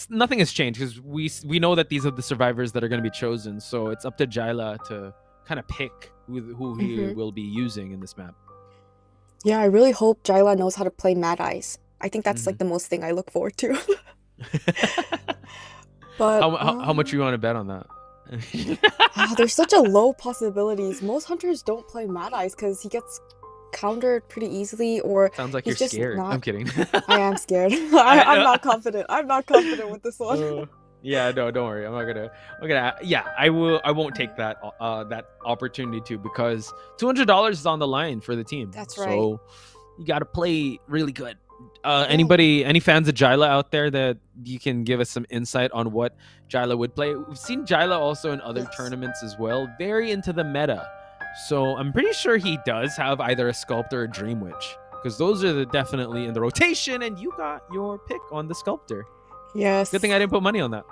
nothing has changed, because we know that these are the survivors that are going to be chosen. So it's up to Jyla to kind of pick who he will be using in this map. Yeah, I really hope Jyla knows how to play Mad Eyes. I think that's like the most thing I look forward to. But how much you want to bet on that? there's such a low possibilities. Most hunters don't play Mad Eyes because he gets countered pretty easily, or Sounds like he's you're just scared. not. I'm kidding. I am scared. I'm not confident. I'm not confident with this one. Yeah, no, don't worry. I'm gonna. Yeah, I will. I won't take that opportunity too, because $200 is on the line for the team. That's right. So you got to play really good. Any fans of Jyla out there that you can give us some insight on what Jyla would play? We've seen Jyla also in other tournaments as well, very into the meta. So I'm pretty sure he does have either a sculptor or a dream witch, because those are definitely in the rotation, and you got your pick on the sculptor. Yes. Good thing I didn't put money on that.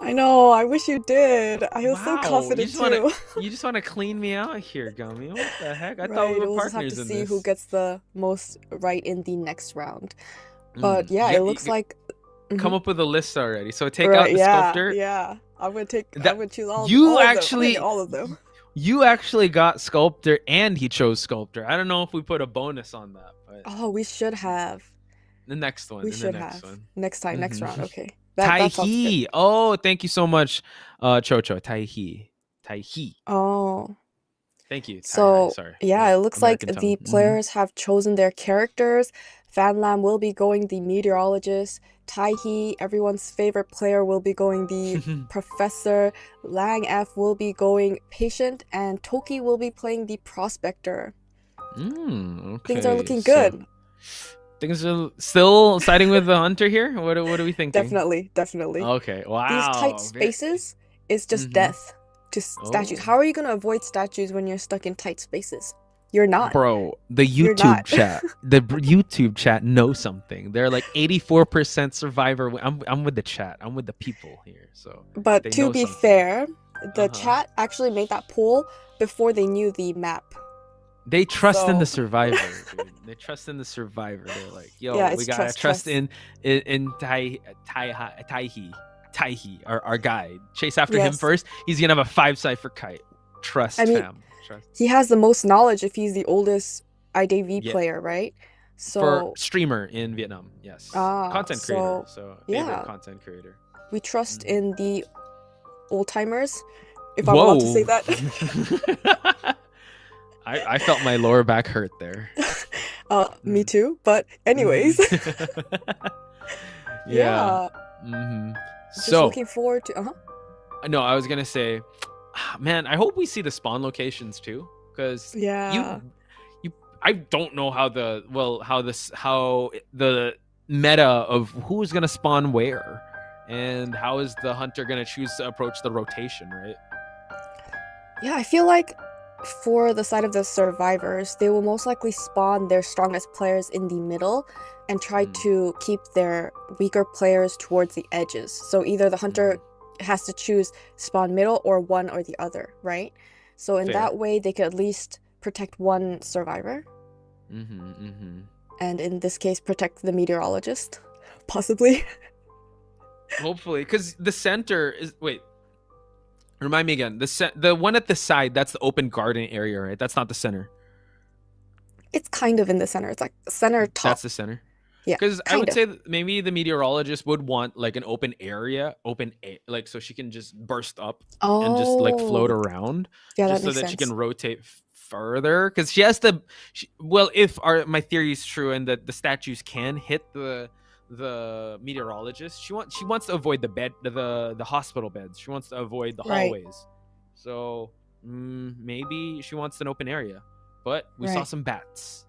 I know. I wish you did. I was so confident too. You just want to clean me out here, Gummy. What the heck? I thought Right, we were we'll just have partners to in see this. who gets the most right in the next round. But yeah, it looks like come up with a list already. So take out the sculptor. Yeah, I'm gonna choose all. You all actually of them. All of them. You actually got sculptor, and he chose sculptor. I don't know if we put a bonus on that, but Oh, we should have. the next one. We in should the next have. one. Next time, next round. Okay. Tai That sounds good. He. Oh, thank you so much, Chocho. Tai He. Tai He. Oh. Thank you. Tai Hai. So Sorry. yeah, it looks like American the tongue. players have chosen their characters. Fan Lam will be going the meteorologist. Tai He, everyone's favorite player, will be going the professor. Lang F will be going patient, and Toki will be playing the prospector. Okay. Things are looking good. Things are still siding with the hunter here. What are we thinking? Definitely. Okay. Wow. These tight spaces is just death to statues. How are you gonna avoid statues when you're stuck in tight spaces? You're not. Bro, the You're YouTube not. chat, YouTube chat knows something. They're like 84% survivor. I'm with the chat. I'm with the people here. So But they to know be something. fair, the Uh-huh. chat actually made that poll before they knew the map. They trust in the So survivor, dude. They trust in the survivor. They're like, yo, yeah, we it's gotta trust, trust trust. in Taihi, our guy. Chase after him Yes. first. He's gonna have a 5 for Kite. Trust, I mean, fam. Trust. he has the most knowledge if he's the oldest IDV Yeah. player, right? For So streamer in Vietnam, yes. Content creator. so So favorite yeah, content creator. we trust Mhm. in the old timers, if I'm allowed to say that. I felt my lower back hurt there. Me too. But anyways, Yeah. yeah. Just So, looking forward to. no, I was gonna say, man, I hope we see the spawn locations too, because Yeah. I don't know how the meta of who's gonna spawn where, and how is the hunter gonna choose to approach the rotation, right? Yeah, I feel like for the side of the survivors, they will most likely spawn their strongest players in the middle and try to keep their weaker players towards the edges. So either the hunter has to choose spawn middle or one or the other, right? So in Fair. that way, they could at least protect one survivor. And in this case, protect the meteorologist, possibly. Hopefully, because the center is remind me again. The one at the side, that's the open garden area, right? That's not the center. It's kind of in the center. It's like center top. That's the center. Yeah, Because I kind would of. say that maybe the meteorologist would want like an open area, like so she can just burst up and just like float Oh, around, yeah, just that so makes that she sense. can rotate further. Because she has to. Well, if my theory is true and that the statues can hit the meteorologist, she wants to avoid the hospital beds. She wants to avoid the Right, hallways. So maybe she wants an open area. But we saw right. some bats.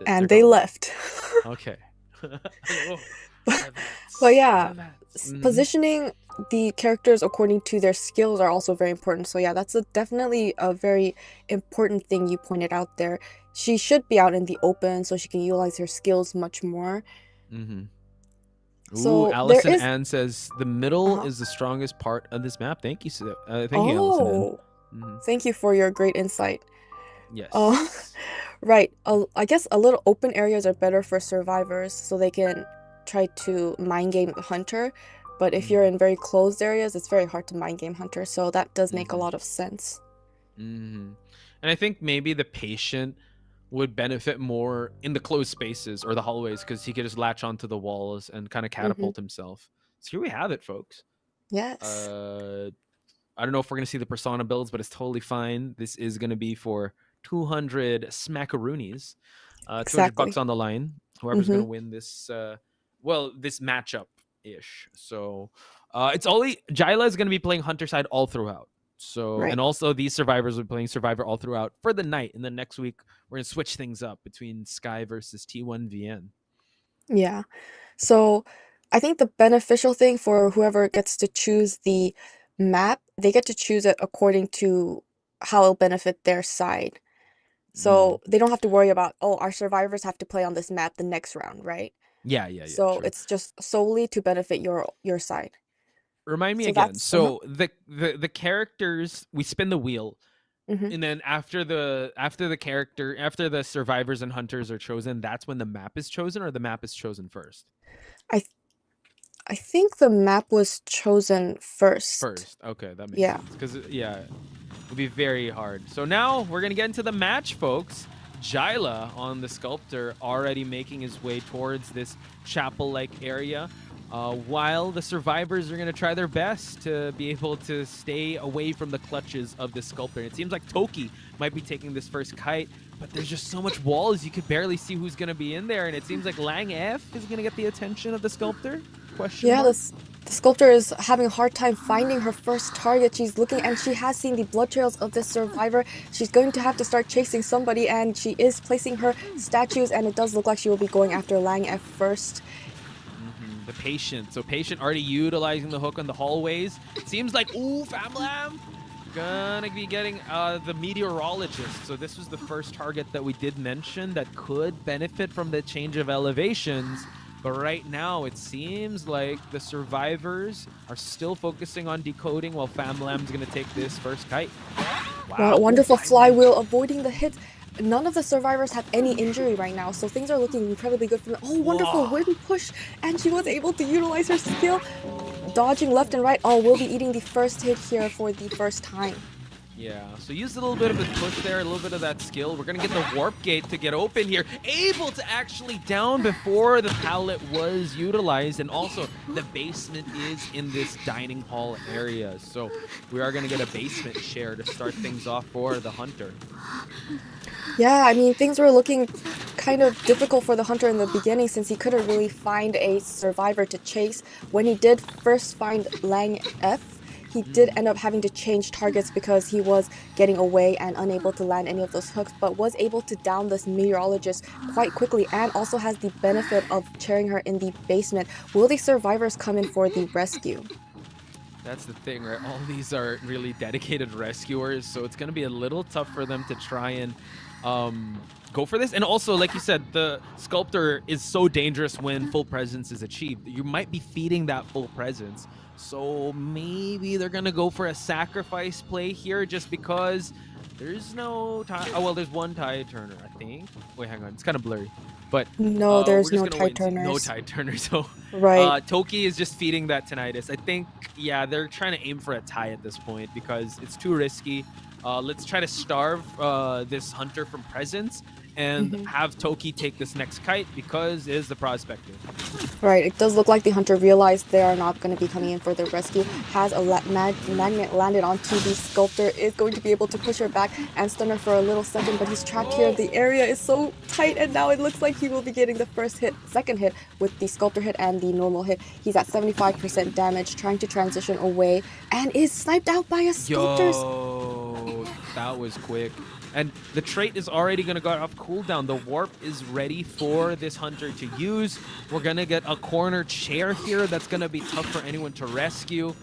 And They're they gone. left. Okay. Oh, But yeah, Mhm. positioning the characters according to their skills are also very important. So yeah, that's definitely a very important thing you pointed out there. She should be out in the open so she can utilize her skills much more. Ooh, So there Allison is. Ann says the middle Uh-huh. is the strongest part of this map. Thank you, thank you, Allison Ann. Oh, thank you for your great insight. Yes. Right. I guess a little open areas are better for survivors so they can try to mind game Hunter. But if you're in very closed areas, it's very hard to mind game Hunter. So that does make a lot of sense. And I think maybe the patient would benefit more in the closed spaces or the hallways because he could just latch onto the walls and kind of catapult himself. So here we have it, folks. Yes. I don't know if we're gonna see the persona builds, but it's totally fine. This is gonna be for 200 smackaroonies, Exactly. $200 on the line. Whoever's gonna win this, this matchup ish. So, it's only Jyla is gonna be playing Hunter side all throughout. So, Right. and also these survivors will be playing Survivor all throughout for the night. And then next week we're gonna switch things up between Sky versus T1VN. Yeah. So I think the beneficial thing for whoever gets to choose the map, they get to choose it according to how it'll benefit their side. So they don't have to worry about, oh, our survivors have to play on this map the next round, right? Yeah. So True. it's just solely to benefit your side. Remind me So again. that's So the characters, we spin the wheel, mhm. and then after the survivors and hunters are chosen, that's when the map is chosen, or the map is chosen first. I think the map was chosen first. Okay, that makes Yeah. sense. Because it'd be very hard. So now we're gonna get into the match, folks. Jyla on the sculptor already making his way towards this chapel-like area, while the survivors are gonna try their best to be able to stay away from the clutches of the sculptor. It seems like Toki might be taking this first kite, but there's just so much walls you could barely see who's gonna be in there, and it seems like Lang F is gonna get the attention of the sculptor. Yeah, Mark? the sculptor is having a hard time finding her first target. She's looking and she has seen the blood trails of this survivor. She's going to have to start chasing somebody, and she is placing her statues, and it does look like she will be going after Lang F first. The patient. So patient already utilizing the hook on the hallways. Seems like, ooh, Famlam. gonna be getting the meteorologist. So this was the first target that we did mention that could benefit from the change of elevations. But right now, it seems like the survivors are still focusing on decoding while Famlam's gonna take this first kite. Wow, wonderful flywheel avoiding the hits. None of the survivors have any injury right now, so things are looking incredibly good for them. Oh, wonderful wind push, and she was able to utilize her skill, dodging left and right. Oh, we'll be eating the first hit here for the first time. Yeah, so use a little bit of a push there, a little bit of that skill. We're going to get the warp gate to get open here. Able to actually down before the pallet was utilized. And also, the basement is in this dining hall area. So we are going to get a basement share to start things off for the hunter. Yeah, I mean, things were looking kind of difficult for the hunter in the beginning since he couldn't really find a survivor to chase. When he did first find Lang F, he did end up having to change targets because he was getting away and unable to land any of those hooks, but was able to down this meteorologist quite quickly and also has the benefit of cheering her in the basement. Will the survivors come in for the rescue? That's the thing, right? All these are really dedicated rescuers, so it's going to be a little tough for them to try and go for this. And also, like you said, the sculptor is so dangerous when full presence is achieved. You might be feeding that full presence. So maybe they're going to go for a sacrifice play here just because there's no tie. Oh, well, there's one tide turner, I think. Wait, hang on. It's kind of blurry. But no, there's no tide turners. No tide turners. So right. Toki is just feeding that tinnitus. I think, yeah, they're trying to aim for a tie at this point because it's too risky. Let's try to starve this hunter from presence and have Toki take this next kite because it is the prospector. Right, it does look like the hunter realized they are not going to be coming in for the rescue. Has a magnet landed onto the sculptor, is going to be able to push her back and stun her for a little second, but he's trapped here. The area is so tight, and now it looks like he will be getting the second hit with the sculptor hit and the normal hit. He's at 75% damage, trying to transition away, and is sniped out by a sculptor. Yo, that was quick. And the trait is already going to go off cooldown. The warp is ready for this hunter to use. We're going to get a corner chair here that's going to be tough for anyone to rescue.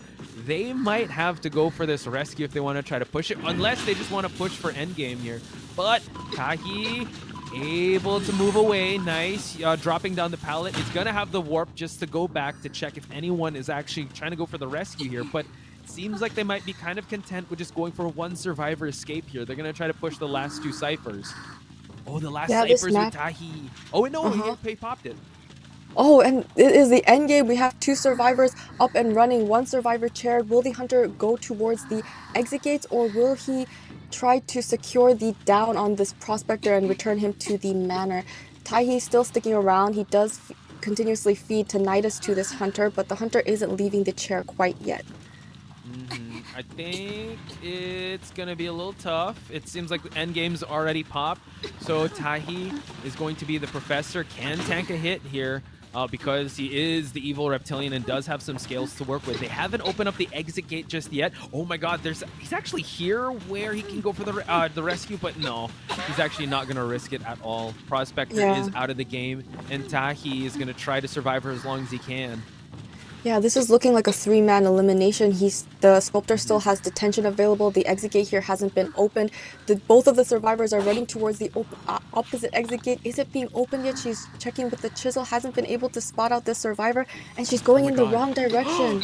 They might have to go for this rescue if they want to try to push it, unless they just want to push for endgame here. But Tahi able to move away. Nice. Dropping down the pallet. It's going to have the warp just to go back to check if anyone is actually trying to go for the rescue here. But seems like they might be kind of content with just going for one survivor escape here. They're going to try to push the last two ciphers. Oh, the last ciphers with Tahi. Oh, no, he popped it. Oh, and it is the end game. We have two survivors up and running, one survivor chaired. Will the hunter go towards the exit gates, or will he try to secure the down on this prospector and return him to the manor? Tahi still sticking around. He does continuously feed tinnitus to this hunter, but the hunter isn't leaving the chair quite yet. I think it's going to be a little tough. It seems like the endgame's already popped. So Tahi is going to be the professor. Can tank a hit here because he is the evil reptilian and does have some scales to work with. They haven't opened up the exit gate just yet. Oh my god, he's actually here where he can go for the rescue, but no. He's actually not going to risk it at all. Prospector is out of the game, and Tahi is going to try to survive for as long as he can. Yeah, this is looking like a three-man elimination. The sculptor still has detention available. The exit gate here hasn't been opened. Both of the survivors are running towards the opposite exit gate. Is it being opened yet? She's checking with the chisel. Hasn't been able to spot out this survivor, and she's going in the wrong direction.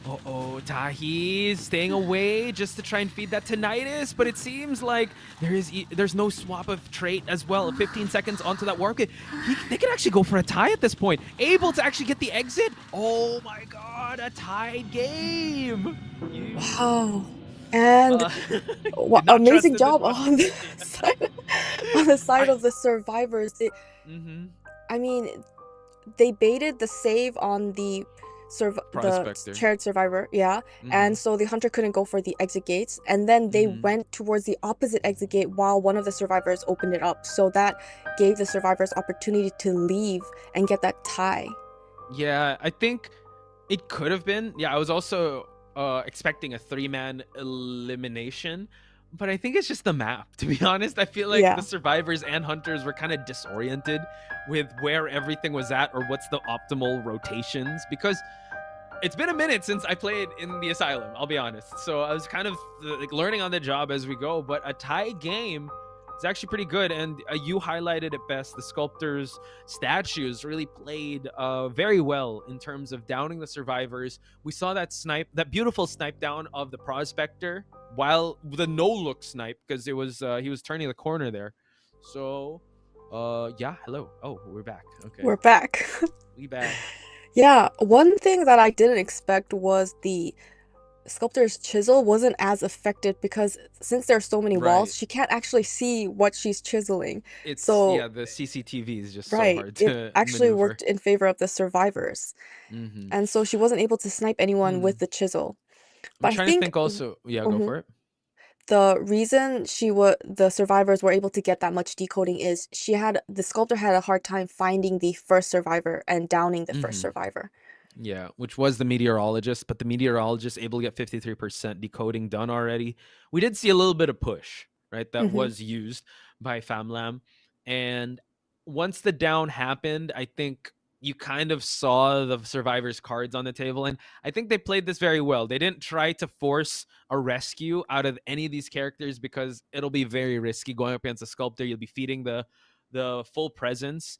Uh-oh, Tahi's staying away just to try and feed that tinnitus, but it seems like there's no swap of trait as well. 15 seconds onto that warp gate. They can actually go for a tie at this point. Able to actually get the exit. Oh my god, a tied game. Wow. And amazing job on the side of the survivors. I mean, they baited the save on the chaired survivor, and so the hunter couldn't go for the exit gates, and then they went towards the opposite exit gate while one of the survivors opened it up, so that gave the survivors opportunity to leave and get that tie. Yeah, I think it could have been. Yeah, I was also expecting a three-man elimination, but I think it's just the map, to be honest. I feel like the survivors and hunters were kind of disoriented with where everything was at or what's the optimal rotations, because it's been a minute since I played in the asylum, I'll be honest. So I was kind of like learning on the job as we go, but a tie game is actually pretty good. And you highlighted it best. The sculptor's statues really played very well in terms of downing the survivors. We saw that beautiful snipe down of the prospector, while the no look snipe, because it was he was turning the corner there. So yeah, hello. Oh, we're back. Okay. We're back. We back. Yeah, one thing that I didn't expect was the sculptor's chisel wasn't as affected because since there's so many Right. walls, she can't actually see what she's chiseling. It's So, yeah, the CCTV is just so right, hard it to actually maneuver. worked in favor of the survivors. Mm-hmm. And so she wasn't able to snipe anyone Hmm. with the chisel. I'm But I trying to think think also. Yeah, go mhm, for it. the reason the survivors were able to get that much decoding is the sculptor had a hard time finding the first survivor and downing the first Mm-hmm. survivor. Yeah, which was the meteorologist, but the meteorologist able to get 53% decoding done already. We did see a little bit of push, right? That Hmm. was used by Famlam. And once the down happened, I think you kind of saw the survivors' cards on the table. And I think they played this very well. They didn't try to force a rescue out of any of these characters because it'll be very risky going up against a sculptor. You'll be feeding the full presence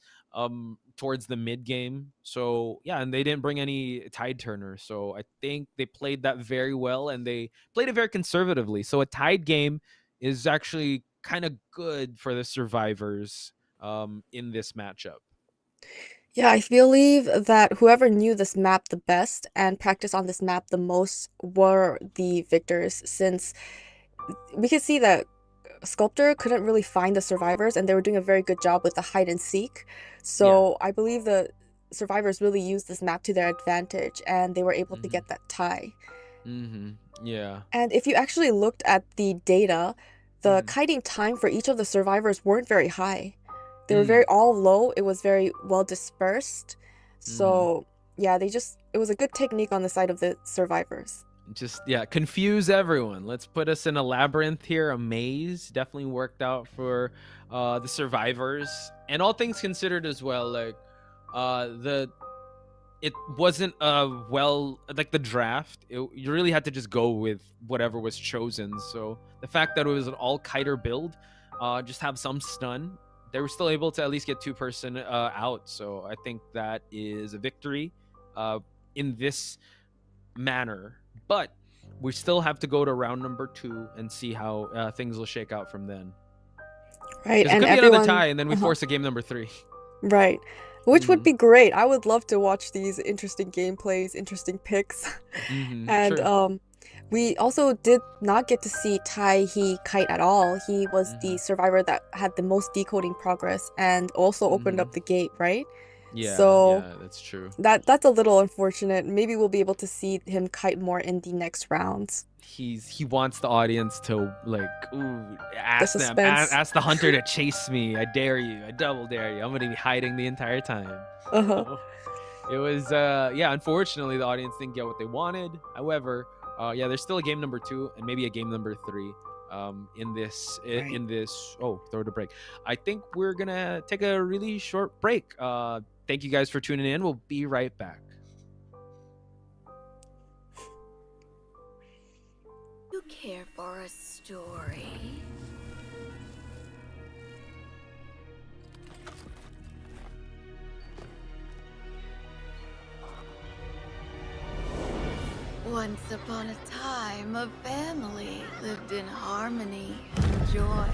towards the mid game. So yeah, and they didn't bring any tide turners. So I think they played that very well, and they played it very conservatively. So a tied game is actually kind of good for the survivors in this matchup. Yeah, I believe that whoever knew this map the best and practiced on this map the most were the victors, since we could see that Sculptor couldn't really find the survivors and they were doing a very good job with the hide and seek. Yeah. So I believe the survivors really used this map to their advantage and they were able to Mm-hmm. get that tie. Mm-hmm. Yeah. And if you actually looked at the data, the Mm-hmm. kiting time for each of the survivors weren't very high. They were Mm. very all low. It was very well dispersed. Mm-hmm. So yeah, it was a good technique on the side of the survivors. Just yeah, confuse everyone. Let's put us in a labyrinth here, a maze. Definitely worked out for the survivors. And all things considered as well, like the it wasn't well, like the draft, you really had to just go with whatever was chosen. So the fact that it was an all kiter build, just have some stun, they were still able to at least get 2 person out. So I think that is a victory in this manner. But we still have to go to round number 2 and see how things will shake out from then, Right, because it and could be another everyone, tie and then we force a game number 3. right, which would Mm-hmm. be great. I would love to watch these interesting gameplays, interesting picks. Mm-hmm. And True. we also did not get to see Tai He kite at all. He was Mm-hmm. the survivor that had the most decoding progress and also opened Mm-hmm. up the gate, right? Yeah, So yeah, that's true. that's a little unfortunate. Maybe we'll be able to see him kite more in the next rounds. He wants the audience to like, ooh, The ask suspense. the hunter to chase me. I dare you. I double dare you. I'm gonna be hiding the entire time. Uh-huh. So, it was yeah, unfortunately the audience didn't get what they wanted. However, yeah, there's still a game number 2 and maybe a game number 3 in this Right. in this throw to break. I think we're gonna take a really short break. Thank you guys for tuning in. We'll be right back. You care for a story? Once upon a time, a family lived in harmony and joy.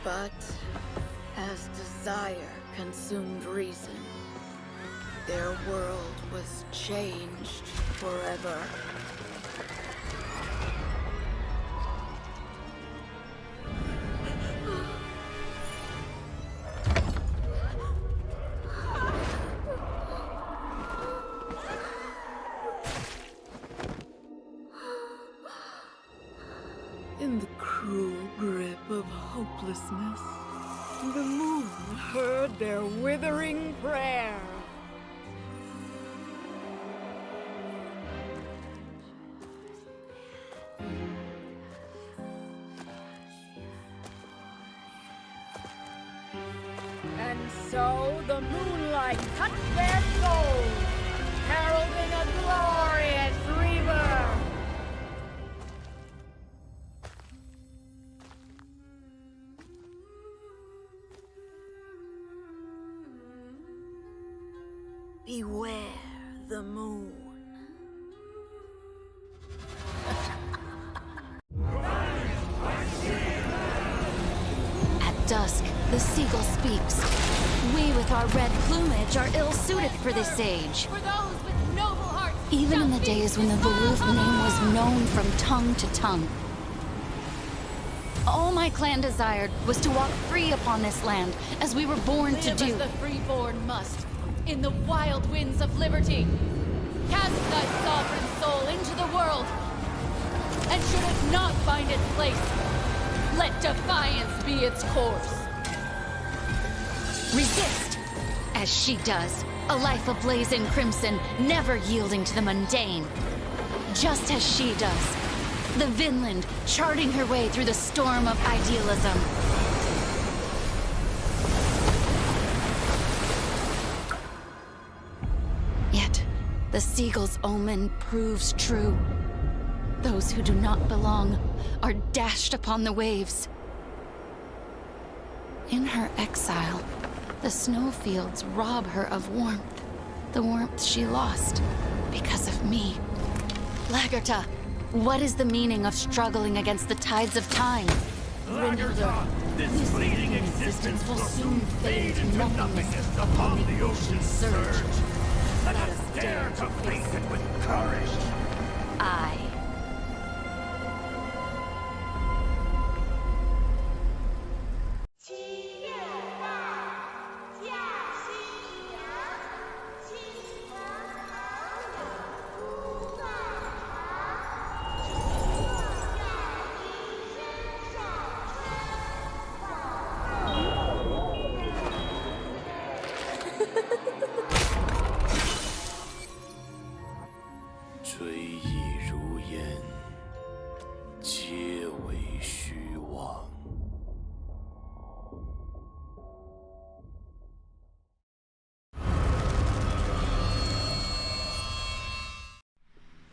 But as desire consumed reason, their world was changed forever. In the cruel grip of hopelessness, the moon heard their withering prayer. And so the moonlight touched their souls, heralding a glorious rebirth. Beware the moon. At dusk, the seagull speaks. We with our red plumage are ill-suited for this age. For those with noble hearts, Even in the days when the Volooth name was known from tongue to tongue. All my clan desired was to walk free upon this land, as we were born to live do. as the freeborn must, in the wild winds of liberty. Cast thy sovereign soul into the world, and should it not find its place, let defiance be its course. Resist, as she does, a life ablaze in crimson, never yielding to the mundane. Just as she does, the Vinland charting her way through the storm of idealism. Yet, the seagull's omen proves true. Those who do not belong are dashed upon the waves. In her exile, the snowfields rob her of warmth, the warmth she lost because of me. Lagerta, what is the meaning of struggling against the tides of time? Lagerta, this fleeting existence will soon fade into nothingness upon the ocean's surge. Let us dare to face it with courage. I.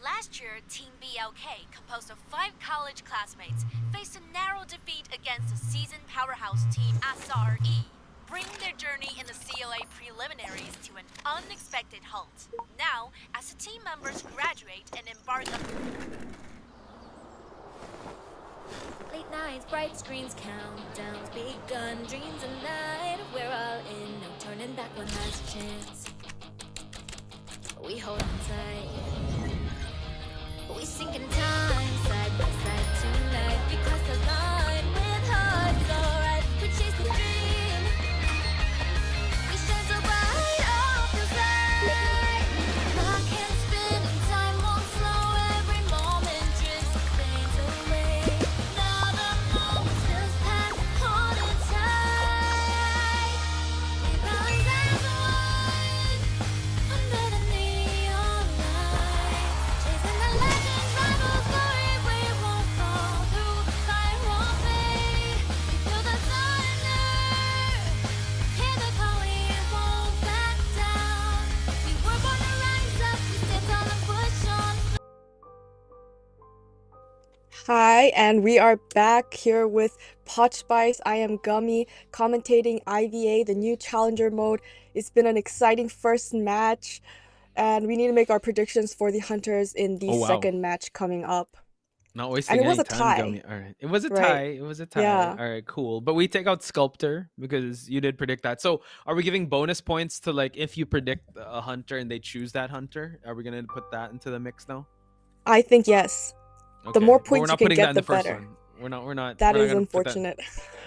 Last year, Team BLK, composed of 5 college classmates, faced a narrow defeat against the seasoned powerhouse team SRE, bringing their journey in the CLA preliminaries to an unexpected halt. Now, as the team members graduate and embark on late nights, bright screens, countdowns begun, dreams and night. We're all in, no turning back, one last chance. We hold on tight. We sink in time, side by side tonight. Because the line with hearts alright. We chase the dream. We shine so bright off the side. Clock can spin and time won't slow. Every moment drifts and fades away. Now the moment feels past, holding tight. We rise as one under the neon light, chasing the legends, rival glory. We won't fall through, fire won't fade. We feel the thunder, hear the call. We won't back down. We were born to rise up. We stand tall and push on. Hi, and we are back here with Pot Spice. I am Gummy, commentating IVA, the new Challenger mode. It's been an exciting first match, and we need to make our predictions for the Hunters in the Oh, wow. second match coming up. Not wasting And it was any a time, tie. Gummy. All right. It was a Right. tie. It was a tie. Yeah. All right, cool. But we take out Sculptor because you did predict that. So are we giving bonus points to, like, if you predict a hunter and they choose that hunter? Are we going to put that into the mix now? I think yes. Okay. more But we're points you not can putting get, that in the the first better. one. We're not. That we're not is gonna put unfortunate.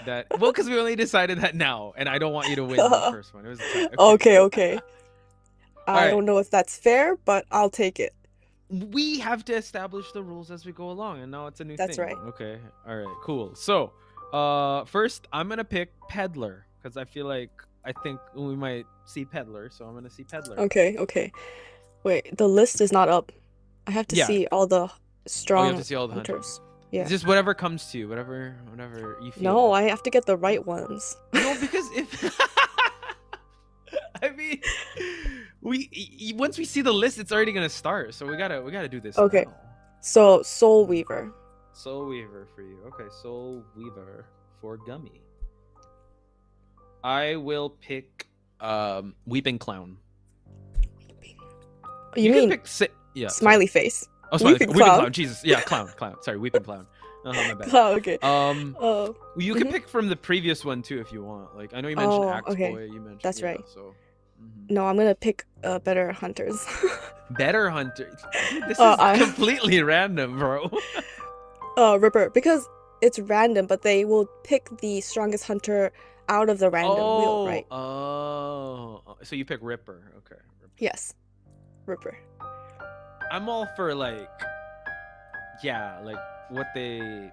That well, because we only decided that now, and I don't want you to win the first one. It was a tie. Okay. I Alright. don't know if that's fair, but I'll take it. We have to establish the rules as we go along, and now it's a new That's thing. right. Okay. All right. Cool. So, first I'm gonna pick Peddler because I think we might see Peddler, so I'm gonna see Peddler. Okay. Wait, the list is not up. I have to Yeah. see all the strong to see all the hunters. Yeah. It's just whatever comes to you, whatever you feel. No, I have to get the right ones. No, because if I mean, once we see the list, it's already gonna start. So we gotta do this. Okay. now. So Soul Weaver. Soul Weaver for you. Okay, Soul Weaver for Gummy. I will pick Weeping Clown. You can mean pick yeah, smiley face? Oh, smiley Weeping Weeping Clown. Jesus. Yeah, clown. Sorry, Weeping Clown. My bad. Oh, okay. You can pick from the previous one too if you want. Like I know you mentioned Axe okay. Boy. You mentioned That's right. So. No, I'm gonna pick Better Hunters. Better Hunter. Dude, this is completely random, bro. Ripper, because it's random, but they will pick the strongest hunter out of the random wheel, right? Oh, so you pick Ripper. Okay. Ripper. Yes, Ripper. I'm all for like what they.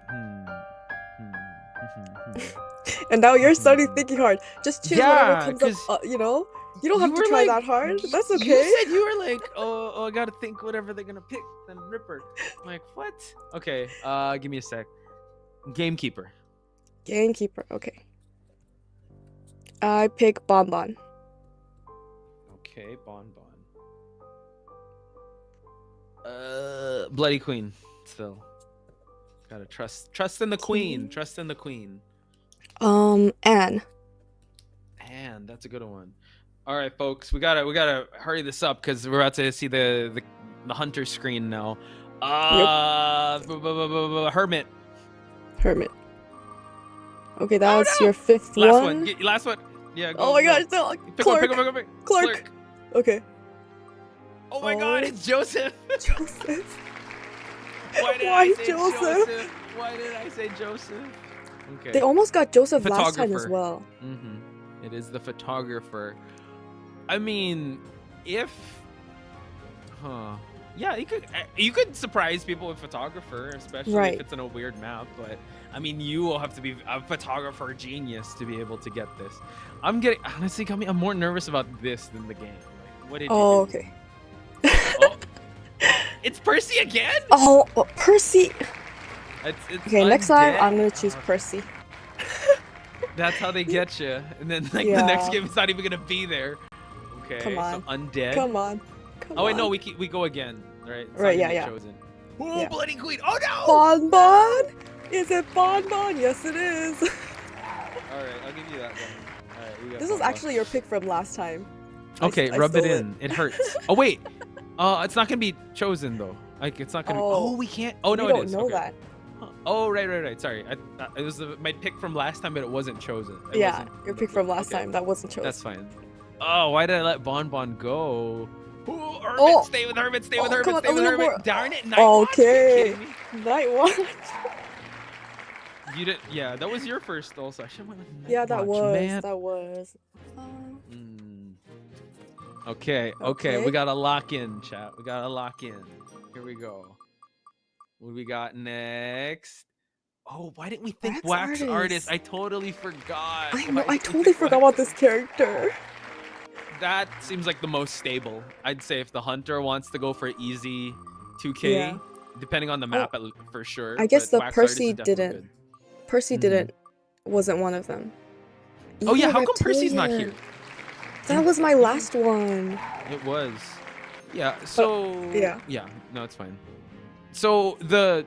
And now you're starting thinking hard. Just choose whatever comes up. You know, you don't have to try that hard. That's okay. You said you were like, oh, I gotta think whatever they're gonna pick. Then Ripper. I'm like, what? Okay. Give me a sec. Gamekeeper. Gamekeeper. Okay. I pick Bonbon. Okay, Bonbon. Bloody Queen. Still. Gotta trust in the queen. Trust in the queen. Anne. Anne, that's a good one. All right, folks, we gotta hurry this up because we're about to see the hunter screen now. Hermit. Hermit. Okay, that's your fifth one. Last one. Yeah. Go, oh my gosh, no. Clark. Pick. Clark. Okay. Oh my God, it's Joseph. Joseph. Why Joseph? Why did I say Joseph? Okay. They almost got Joseph last time as well. It is the photographer. I mean, yeah, you could surprise people with photographer, especially if it's in a weird map. But I mean, you will have to be a photographer genius to be able to get this. I'm more nervous about this than the game. Like, what did you do? Okay. It's Percy again? Oh, Percy. It's okay, next time I'm gonna choose Percy. That's how they get you, and then the next game is not even gonna be there. Okay, come on. So undead. Come on. Oh wait, no, we go again, right? It's right, yeah. Chosen. Oh, Bloody Queen! Oh no! Bonbon? Is it Bonbon? Yes, it is. All right, I'll give you that one. All right, this was actually your pick from last time. Okay, rub it in. It hurts. Oh wait, it's not gonna be chosen though. Like it's not gonna. Oh, we can't. Oh no, we it is. Don't know that. Oh right. Sorry, it was my pick from last time, but it wasn't chosen. Your pick from last time that wasn't chosen. That's fine. Oh, why did I let Bonbon go? Oh, Hermit, stay with Hermit, stay with Hermit, stay with Hermit. More. Darn it, Night Watch. Okay. Night Watch. You did, yeah. That was your first also. I should went with Night Yeah, that Watch, was. man. That was. Okay. We gotta lock in, chat. We gotta lock in. Here we go. What do we got next? Oh, why didn't we think Wax Artist? I totally forgot. I know. I totally forgot about this character. That seems like the most stable. I'd say if the hunter wants to go for easy 2K, depending on the map for sure. I guess the Wax Percy didn't. Good. Percy wasn't one of them. Oh yeah, how come Percy's not here? That was my last one. It was. Yeah, so yeah, no, it's fine. So the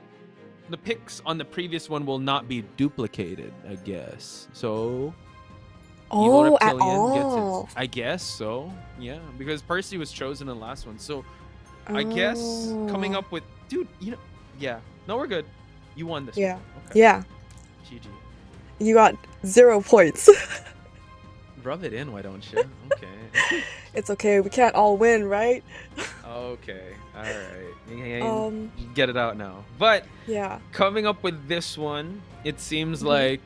picks on the previous one will not be duplicated, I guess. So at all. Gets it. I guess so. Yeah, because Percy was chosen in the last one. So I guess coming up with no, we're good. You won this one. Okay. Yeah. GG. You got 0 points. Rub it in, why don't you? Okay. It's okay. We can't all win, right? Okay. All right. Get it out now. But coming up with this one, it seems like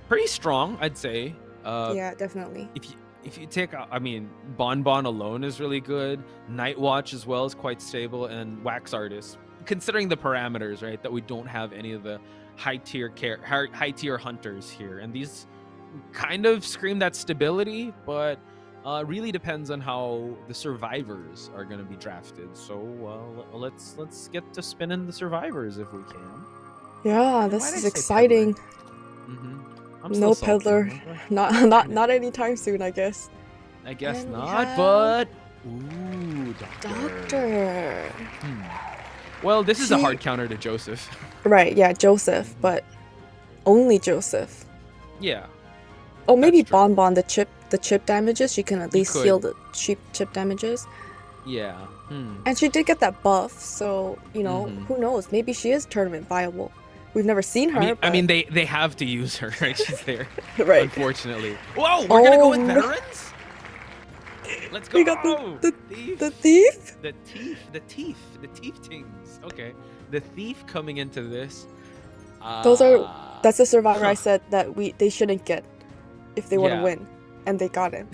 pretty strong, I'd say. Yeah, definitely. If you take out, I mean, Bonbon alone is really good. Night Watch as well is quite stable, and Wax Artist, considering the parameters, right, that we don't have any of the high tier hunters here, and these kind of scream that stability, but really depends on how the survivors are going to be drafted. So let's get to spinning the survivors if we can. Yeah, this is exciting. No peddler, not anytime soon, I guess. I guess And we not, have but ooh, doctor. Doctor. Well, this is a She- hard counter to Joseph. Right, yeah, Joseph, but only Joseph. Yeah, Oh, maybe That's true. Bonbon, the chip damages. She can at You least could. heal the chip damages. yeah. And she did get that buff, so, you know, Mhm. who knows? Maybe she is tournament viable. We've never seen her, I mean, but... they have to use her, right? She's there, Right. unfortunately. Whoa, we're gonna go with no. veterans. Let's go. We got the thief. thief? The teeth things. Okay, the thief coming into this. That's the survivor I huh. said that they shouldn't get if they want to Yeah. win. And they got him.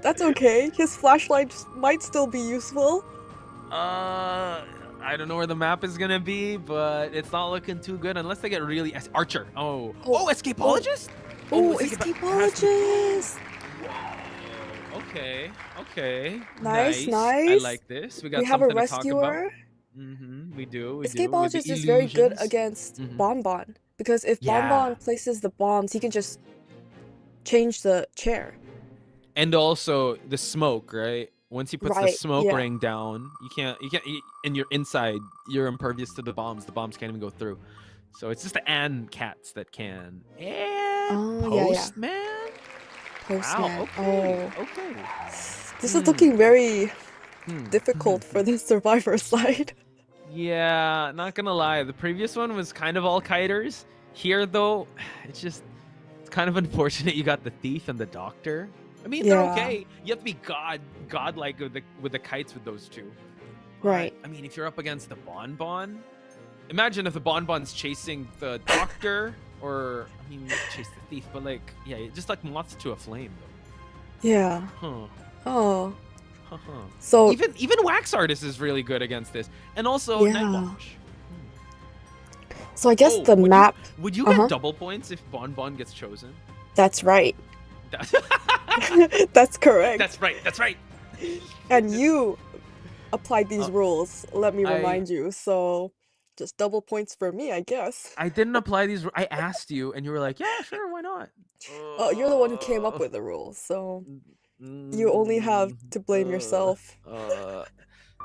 That's okay. His flashlight might still be useful. I don't know where the map is gonna be, but it's not looking too good unless they get really Archer. Oh, escapologist. Oh, it's like escapologist! Okay. Nice. I like this. We got We have a something to talk about. rescuer. We do. With the Escapologist is very good illusions. against Mhm. Bonbon. Because if Yeah. Bonbon places the bombs, he can just change the chair. And also the smoke, right? Once he puts the Right, smoke yeah. ring down, you can't, and you're inside, you're impervious to the bombs. The bombs can't even go through. So it's just the and cats that can. And Oh, yeah. Postman? Postman. Wow, okay. Okay. This is looking very Hmm. difficult for the survivor side. Yeah, not gonna lie. The previous one was kind of all kiters. Here, though, it's kind of unfortunate you got the thief and the doctor. I mean, they're Yeah. okay. You have to be godlike with the kites with those two. Right. I mean, if you're up against the Bonbon, imagine if the Bonbon's chasing the doctor, or I mean, chase the thief, but like, yeah, just like moths to a flame, though. Yeah. Huh. Oh. Huh. So Even Wax Artist is really good against this, and also Yeah. Nightwatch. I guess the map. Would you Uh-huh. get double points if Bonbon gets chosen? That's right. That's correct. That's right. That's right. And you applied these rules. Let me I- remind you. So just double points for me, I guess. I didn't apply these. I asked you, and you were like, "Yeah, sure, why not?" Oh, you're the one who came up with the rules, so you only have to blame yourself.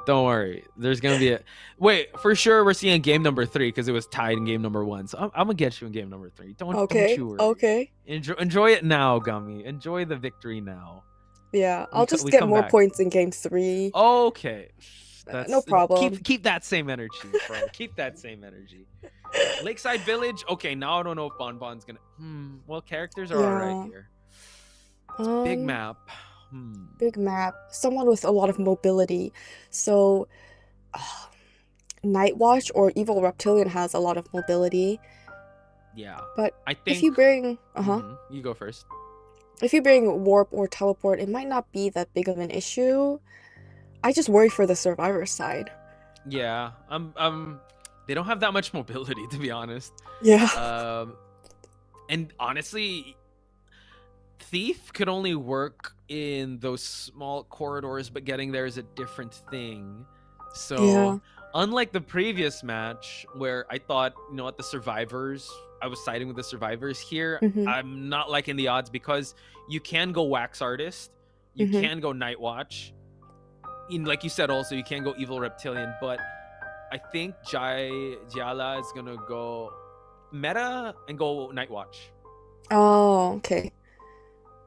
Don't worry. There's gonna be a wait for sure. We're seeing game number 3 because it was tied in game number 1. So I'm gonna get you in game number 3. Don't you worry. Okay. Enjoy it now, Gummy. Enjoy the victory now. Yeah, I'll just we get come more back. points in game 3. Okay. No problem. Keep that same energy, bro. Keep that same energy. Lakeside Village. Okay, now I don't know if Bonbon's gonna. Well, characters are alright here. Big map. Big map. Someone with a lot of mobility. So, Nightwatch or Evil Reptilian has a lot of mobility. Yeah. But I think if you bring, you go first. if you bring warp or teleport, it might not be that big of an issue. I just worry for the survivor side. Yeah. They don't have that much mobility, to be honest. Yeah. And honestly, Thief could only work in those small corridors, but getting there is a different thing. So, Yeah. unlike the previous match where I thought, at the survivors, I was siding with the survivors here, Mhm. I'm not liking the odds because you can go Wax Artist, you Mhm. can go Nightwatch. Like you said, also, you can go Evil Reptilian, but I think Jala is gonna go meta and go Nightwatch. Oh, okay.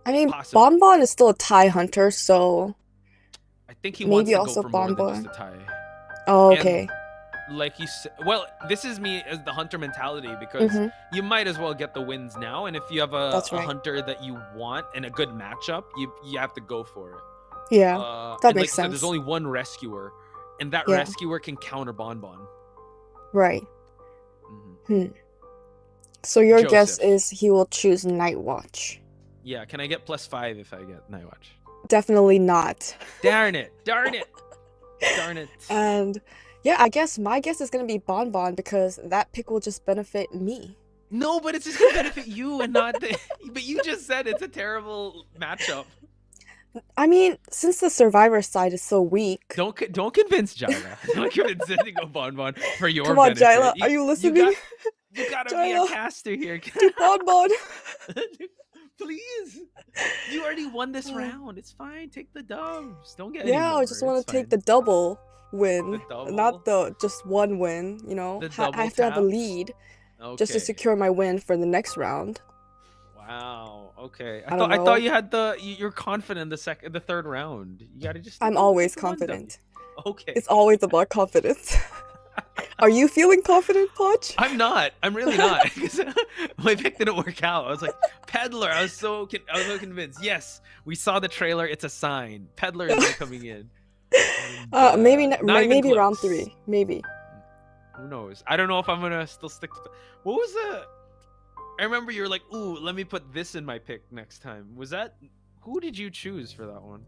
I mean, Possibly. Bonbon is still a tie hunter, so I think he maybe wants to also go for more than Bonbon. just a tie. Oh, And okay. like you said, well, this is me as the hunter mentality because Mhm. you might as well get the wins now, and if you have a That's right. hunter that you want and a good matchup, you have to go for it. Yeah, that and like makes you said, there's sense. only one rescuer, and that Yeah. rescuer can counter Bonbon. Right. Mhm. So your guess Joseph. is he will choose Nightwatch. Yeah, can I get +5 if I get Nightwatch? Definitely not. Darn it! Darn it! Darn it! And yeah, I guess my guess is gonna be Bonbon because that pick will just benefit me. No, but it's just gonna benefit you and not the. But you just said it's a terrible matchup. I mean, since the survivor side is so weak. Don't convince Jyla. Don't convince him to go Bonbon for your Come on, benefit. Jyla, are you listening? You gotta be Jyla, a caster here. do Bonbon. Please. You already won this round. It's fine. Take the dubs. Don't get any Yeah, more. I just want It's to take fine. the double The win, double. not the just one win, you know? The I double have to have a taps. lead just to Okay. secure my win for the next round. Wow. Okay. I don't I thought know. you had you're confident in the third round. You gotta just I'm take always the one W. confident. Okay. It's always about confidence. Are you feeling confident, Podge? I'm not. I'm really not. Because my pick didn't work out. I was like, Peddler. I was so convinced. Yes, we saw the trailer. It's a sign. Peddler is coming in. And, Maybe not even maybe round close. 3. Maybe. Who knows? I don't know if I'm gonna still stick to. What was the? I remember you were like, "Ooh, let me put this in my pick next time." Was that? Who did you choose for that one?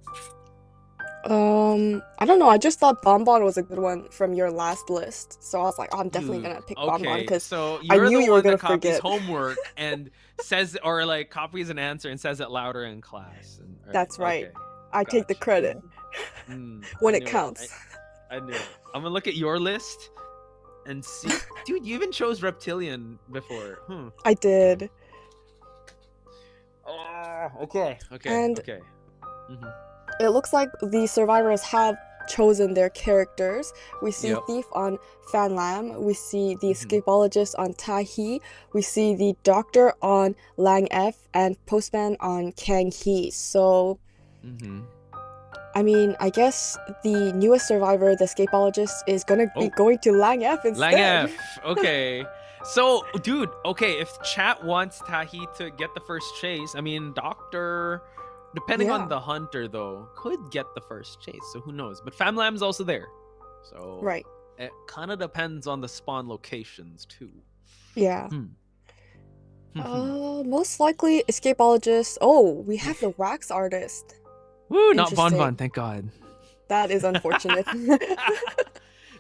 I don't know. I just thought Bonbon was a good one from your last list, so I was like, oh, I'm definitely Dude, gonna pick Bonbon okay, because so I you're knew the you were one gonna that copies forget. homework and says, or like copies an answer and says it louder in class. And, That's right. Okay, I take the gotcha. credit when I it knew counts. I knew it. I'm gonna look at your list and see. Dude, you even chose Reptilian before. I did. Okay. And Okay. it looks like the survivors have chosen their characters. We see Yep. Thief on Fan Lam, we see the escapologist on Tahi, we see the doctor on Lang F, and Postman on Kang Hee. So, I mean, I guess the newest survivor, the escapologist, is gonna be going to Lang F instead. Lang F. Okay. So, dude, okay, if chat wants Tahi to get the first chase, I mean, Doctor, depending on Yeah. the hunter, though, could get the first chase. So who knows? But Famlam's also there. So Right. it kind of depends on the spawn locations, too. Yeah. Most likely escapologist. Oh, we have the wax artist. Woo, not Von Interesting. Von, thank God. That is unfortunate.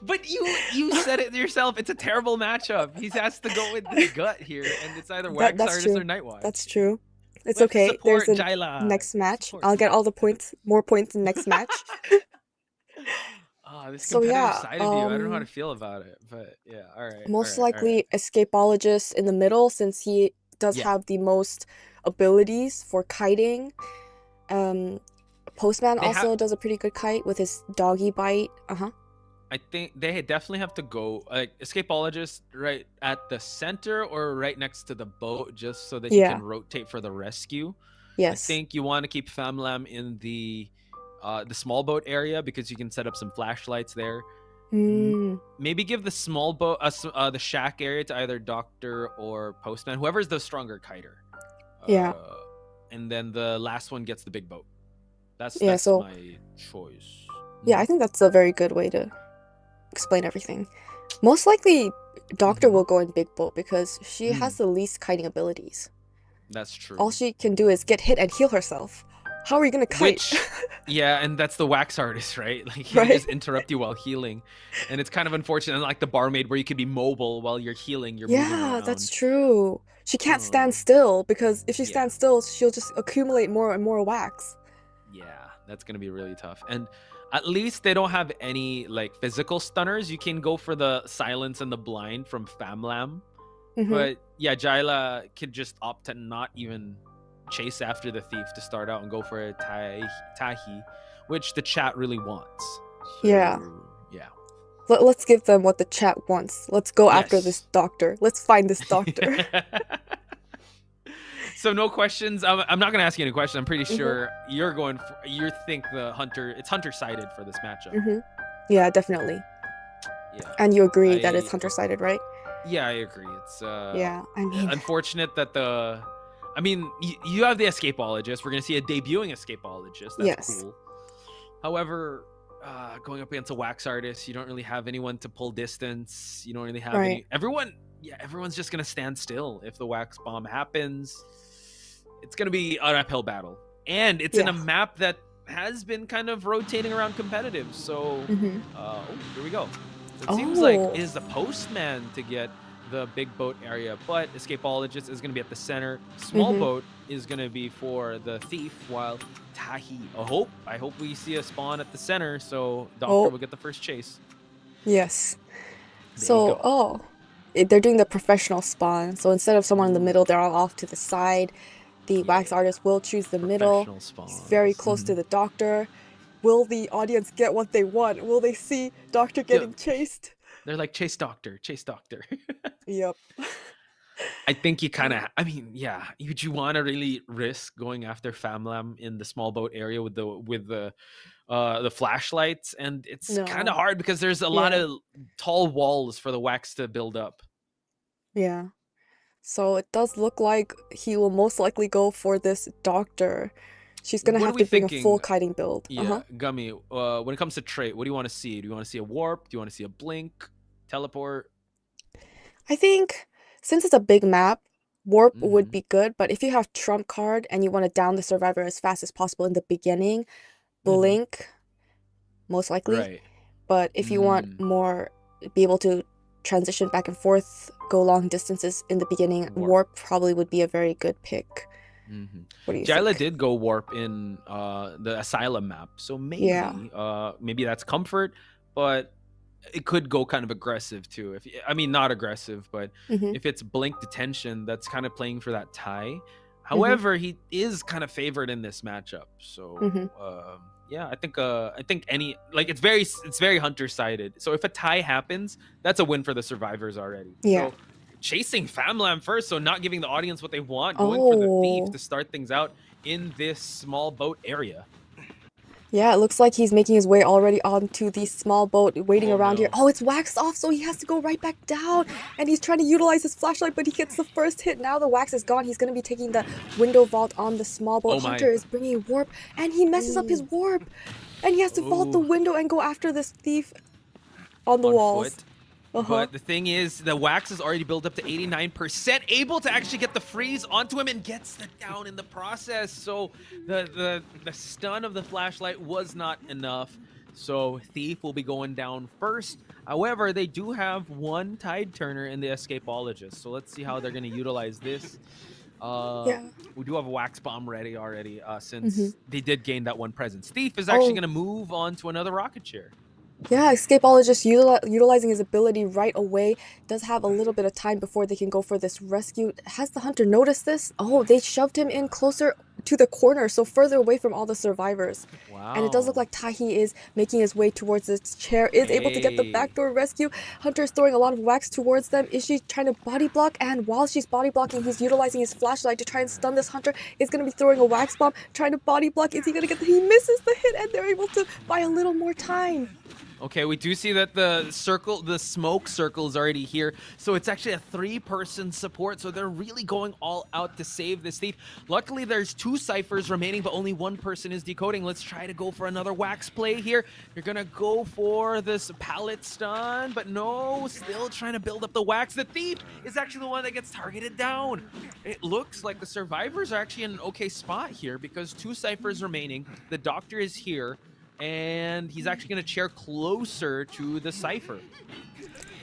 But you said it yourself. It's a terrible matchup. He has to go with the gut here, and it's either Wax That's Artist true. or Nightwatch. That's true. It's We have to okay. support There's a Jyla. next match. Support. I'll get all the points, more points in next match. This So, competitive yeah, side of you, I don't know how to feel about it, but yeah, all right. most all right. likely escapologist in the middle since he does Yeah. have the most abilities for kiting. Postman They also have- does a pretty good kite with his doggy bite. I think they definitely have to go like escapologist right at the center or right next to the boat, just so that you Yeah. can rotate for the rescue. Yes. I think you want to keep Famlam in the small boat area because you can set up some flashlights there. Maybe give the small boat, the shack area to either Doctor or Postman, whoever's the stronger kiter. Yeah. And then the last one gets the big boat. That's so- my choice. Yeah, I think that's a very good way to explain everything. Most likely, Doctor will go in big boat because she has the least kiting abilities. That's true. All she can do is get hit and heal herself. How are you gonna kite? Which, yeah, and that's the wax artist, right? Like he Right. can just interrupt you while healing, and it's kind of unfortunate. Like the barmaid, where you could be mobile while you're healing. You're moving Yeah, around. that's true. She can't stand still because if she Yeah. stands still, she'll just accumulate more and more wax. Yeah, that's gonna be really tough. And at least they don't have any like physical stunners. You can go for the silence and the blind from Famlam. But yeah, Jyla could just opt to not even chase after the thief to start out and go for a Tahi, which the chat really wants. So, Yeah. Yeah. Let's give them what the chat wants. Let's go after Yes. this doctor. Let's find this doctor. So no questions. I'm not gonna ask you any questions. I'm pretty sure you're going. You think the hunter? It's hunter sided for this matchup. Yeah, definitely. Yeah. And you agree that I- it's hunter sided, right? Yeah, I agree. It's Yeah, I mean, unfortunate that you have the escapologist. We're gonna see a debuting escapologist. That's Yes. cool. However, going up against a wax artist, you don't really have anyone to pull distance. You don't really have any. Everyone's just gonna stand still if the wax bomb happens. It's gonna be an uphill battle, and it's in a map that has been kind of rotating around competitive. So, here we go. So it seems like it is the postman to get the big boat area, but escapologist is going to be at the center. Small boat is going to be for the thief, while Tahi. I hope we see a spawn at the center, so Doctor will get the first chase. Yes. There you So, go. they're doing the professional spawn. So instead of someone in the middle, they're all off to the side. the wax artist will choose the middle. Professional He's very spawns. close to the doctor. Will the audience get what they want? Will they see Doctor getting chased? They're like, chase doctor, chase doctor. Yep. I think you kind of, I mean, yeah. Would you want to really risk going after Famlam in the small boat area with the flashlights? And it's kind No. of hard because there's a lot Yeah. of tall walls for the wax to build up. Yeah. So it does look like he will most likely go for this doctor. She's gonna What are have we to bring a full thinking? kiting build. Yeah, Gummy. When it comes to trait, what do you want to see? Do you want to see a warp? Do you want to see a blink, teleport? I think since it's a big map, warp would Mm-hmm. be good, but if you have trump card and you want to down the survivor as fast as possible in the beginning, Mm-hmm. blink most likely. Right. But if you want more, be able to transition back and forth, go long distances in the beginning, warp probably would be a very good pick. Mm-hmm. What do you Jayla think? did go warp in the asylum map, so maybe Yeah. maybe that's comfort, but it could go kind of aggressive too. If I mean not aggressive, but Mm-hmm. if it's blink detention, that's kind of playing for that tie. Mm-hmm. However, he is kind of favored in this matchup, so Mm-hmm. yeah, I think any like it's very hunter sided. So if a tie happens, that's a win for the survivors already. Yeah. So chasing Famlam first, so not giving the audience what they want, going for the thief Oh. to start things out in this small boat area. Yeah, it looks like he's making his way already onto the small boat, waiting Oh, around here. no. Oh, it's waxed off, so he has to go right back down. And he's trying to utilize his flashlight, but he gets the first hit. Now the wax is gone. He's going to be taking the window vault on the small boat. Oh my. Hunter is bringing warp, and he messes up his warp. And he has to vault the Ooh. window and go after this thief on the On walls. foot. Uh-huh. But the thing is, the wax is already built up to 89%, able to actually get the freeze onto him and gets the down in the process. So the stun of the flashlight was not enough. So Thief will be going down first. However, they do have one tide turner in the escapologist. So let's see how they're going to utilize this. Yeah. We do have a wax bomb ready already since Mhm. they did gain that one presence. Thief is actually Oh. going to move on to another rocket chair. Yeah, escapologist utilizing his ability right away. Does have a little bit of time before they can go for this rescue. Has the hunter noticed this? Oh, they shoved him in closer to the corner, so further away from all the survivors. Wow. And it does look like Tahi is making his way towards this chair, is able to get the backdoor rescue. Hunter is throwing a lot of wax towards them. Is she trying to body block? And while she's body blocking, he's utilizing his flashlight to try and stun this hunter. Is going to be throwing a wax bomb, trying to body block. Is he going to get the... He misses the hit, and they're able to buy a little more time. Okay, we do see that the smoke circle is already here. So it's actually a 3-person support. So they're really going all out to save this thief. Luckily, there's 2 ciphers remaining, but only 1 person is decoding. Let's try to go for another wax play here. You're going to go for this pallet stun, but no, still trying to build up the wax. The thief is actually the one that gets targeted down. It looks like the survivors are actually in an okay spot here because 2 ciphers remaining. The doctor is here. And he's actually going to chair closer to the cipher.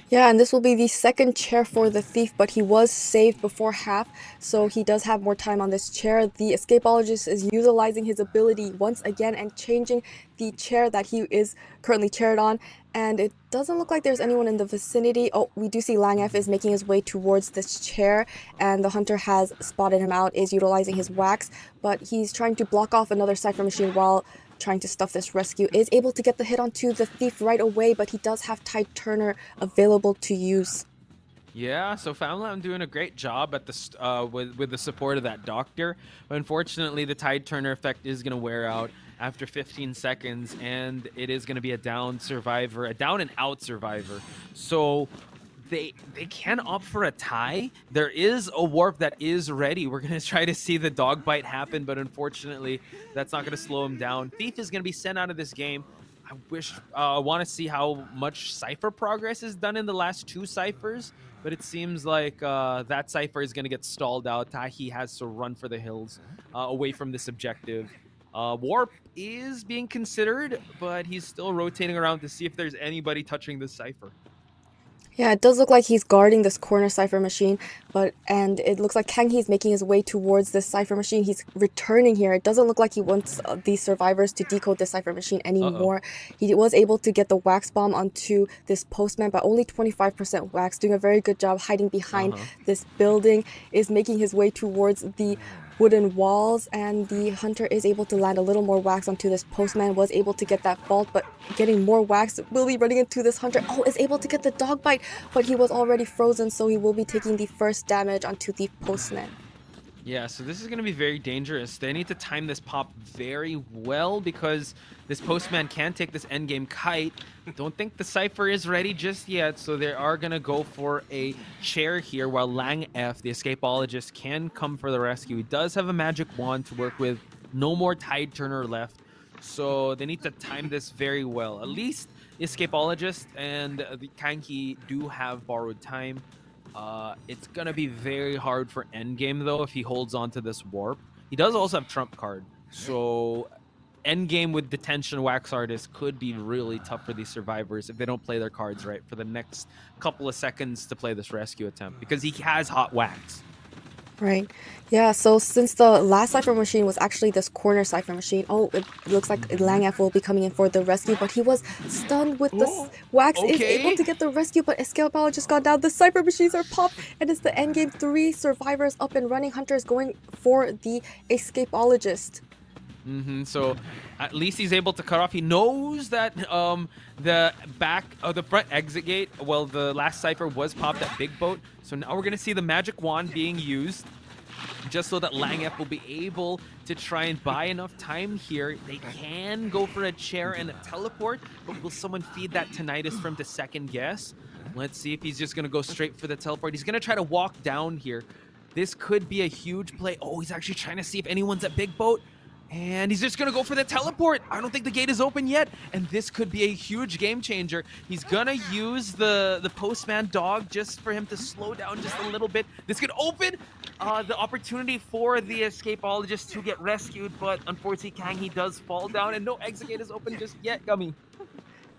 Yeah, and this will be the second chair for the thief, but he was saved before half, so he does have more time on this chair. The escapologist is utilizing his ability once again and changing the chair that he is currently chaired on, and it doesn't look like there's anyone in the vicinity. Oh, we do see Lang F is making his way towards this chair, and the hunter has spotted him out, is utilizing his wax, but he's trying to block off another cipher machine while trying to stuff this rescue. Is able to get the hit onto the thief right away, but he does have Tide Turner available to use. Yeah, so Famlam doing a great job at the with the support of that doctor. But unfortunately, the Tide Turner effect is going to wear out after 15 seconds, and it is going to be a down survivor, a down and out survivor. So they can opt for a tie. There is a warp that is ready. We're going to try to see the dog bite happen, but unfortunately, that's not going to slow him down. Thief is going to be sent out of this game. I want to see how much cipher progress is done in the last 2 ciphers, but it seems like that cipher is going to get stalled out. Tahi has to run for the hills away from this objective. Warp is being considered, but he's still rotating around to see if there's anybody touching this cipher. Yeah, it does look like he's guarding this corner cipher machine, and it looks like Kang Hee's making his way towards this cipher machine. He's returning here. It doesn't look like he wants these survivors to decode this cipher machine anymore. He was able to get the wax bomb onto this postman, but only 25% wax, doing a very good job hiding behind this building, is making his way towards the wooden walls, and the hunter is able to land a little more wax onto this postman, was able to get that vault, but getting more wax will be running into this hunter. Oh, is able to get the dog bite, but he was already frozen, so he will be taking the first damage onto the postman. Yeah, so this is going to be very dangerous. They need to time this pop very well because this postman can take this endgame kite. Don't think the Cypher is ready just yet, so they are going to go for a chair here while Lang F, the escapologist, can come for the rescue. He does have a magic wand to work with. No more Tide Turner left, so they need to time this very well. At least the escapologist and the Kanki do have borrowed time. It's gonna be very hard for Endgame though if he holds on to this warp. He does also have trump card, so Endgame with detention wax artist could be really tough for these survivors if they don't play their cards right for the next couple of seconds to play this rescue attempt because he has hot wax. Right. Yeah, so since the last Cypher machine was actually this corner Cypher machine, oh, it looks like Langaf will be coming in for the rescue, but he was stunned with the wax, is able to get the rescue, but escapologist got down. The Cypher machines are popped, and it's the endgame. 3 survivors up and running. Hunter is going for the escapologist. So at least he's able to cut off. He knows that the front exit gate, well, the last Cypher was popped at Big Boat. So now we're going to see the magic wand being used just so that Langef will be able to try and buy enough time here. They can go for a chair and a teleport, but will someone feed that tinnitus for him to second guess? Let's see if he's just going to go straight for the teleport. He's going to try to walk down here. This could be a huge play. Oh, he's actually trying to see if anyone's at Big Boat. And he's just going to go for the teleport. I don't think the gate is open yet. And this could be a huge game changer. He's going to use the postman dog just for him to slow down just a little bit. This could open the opportunity for the escapologist to get rescued. But unfortunately, Kang, he does fall down. And no exit gate is open just yet, Gummy.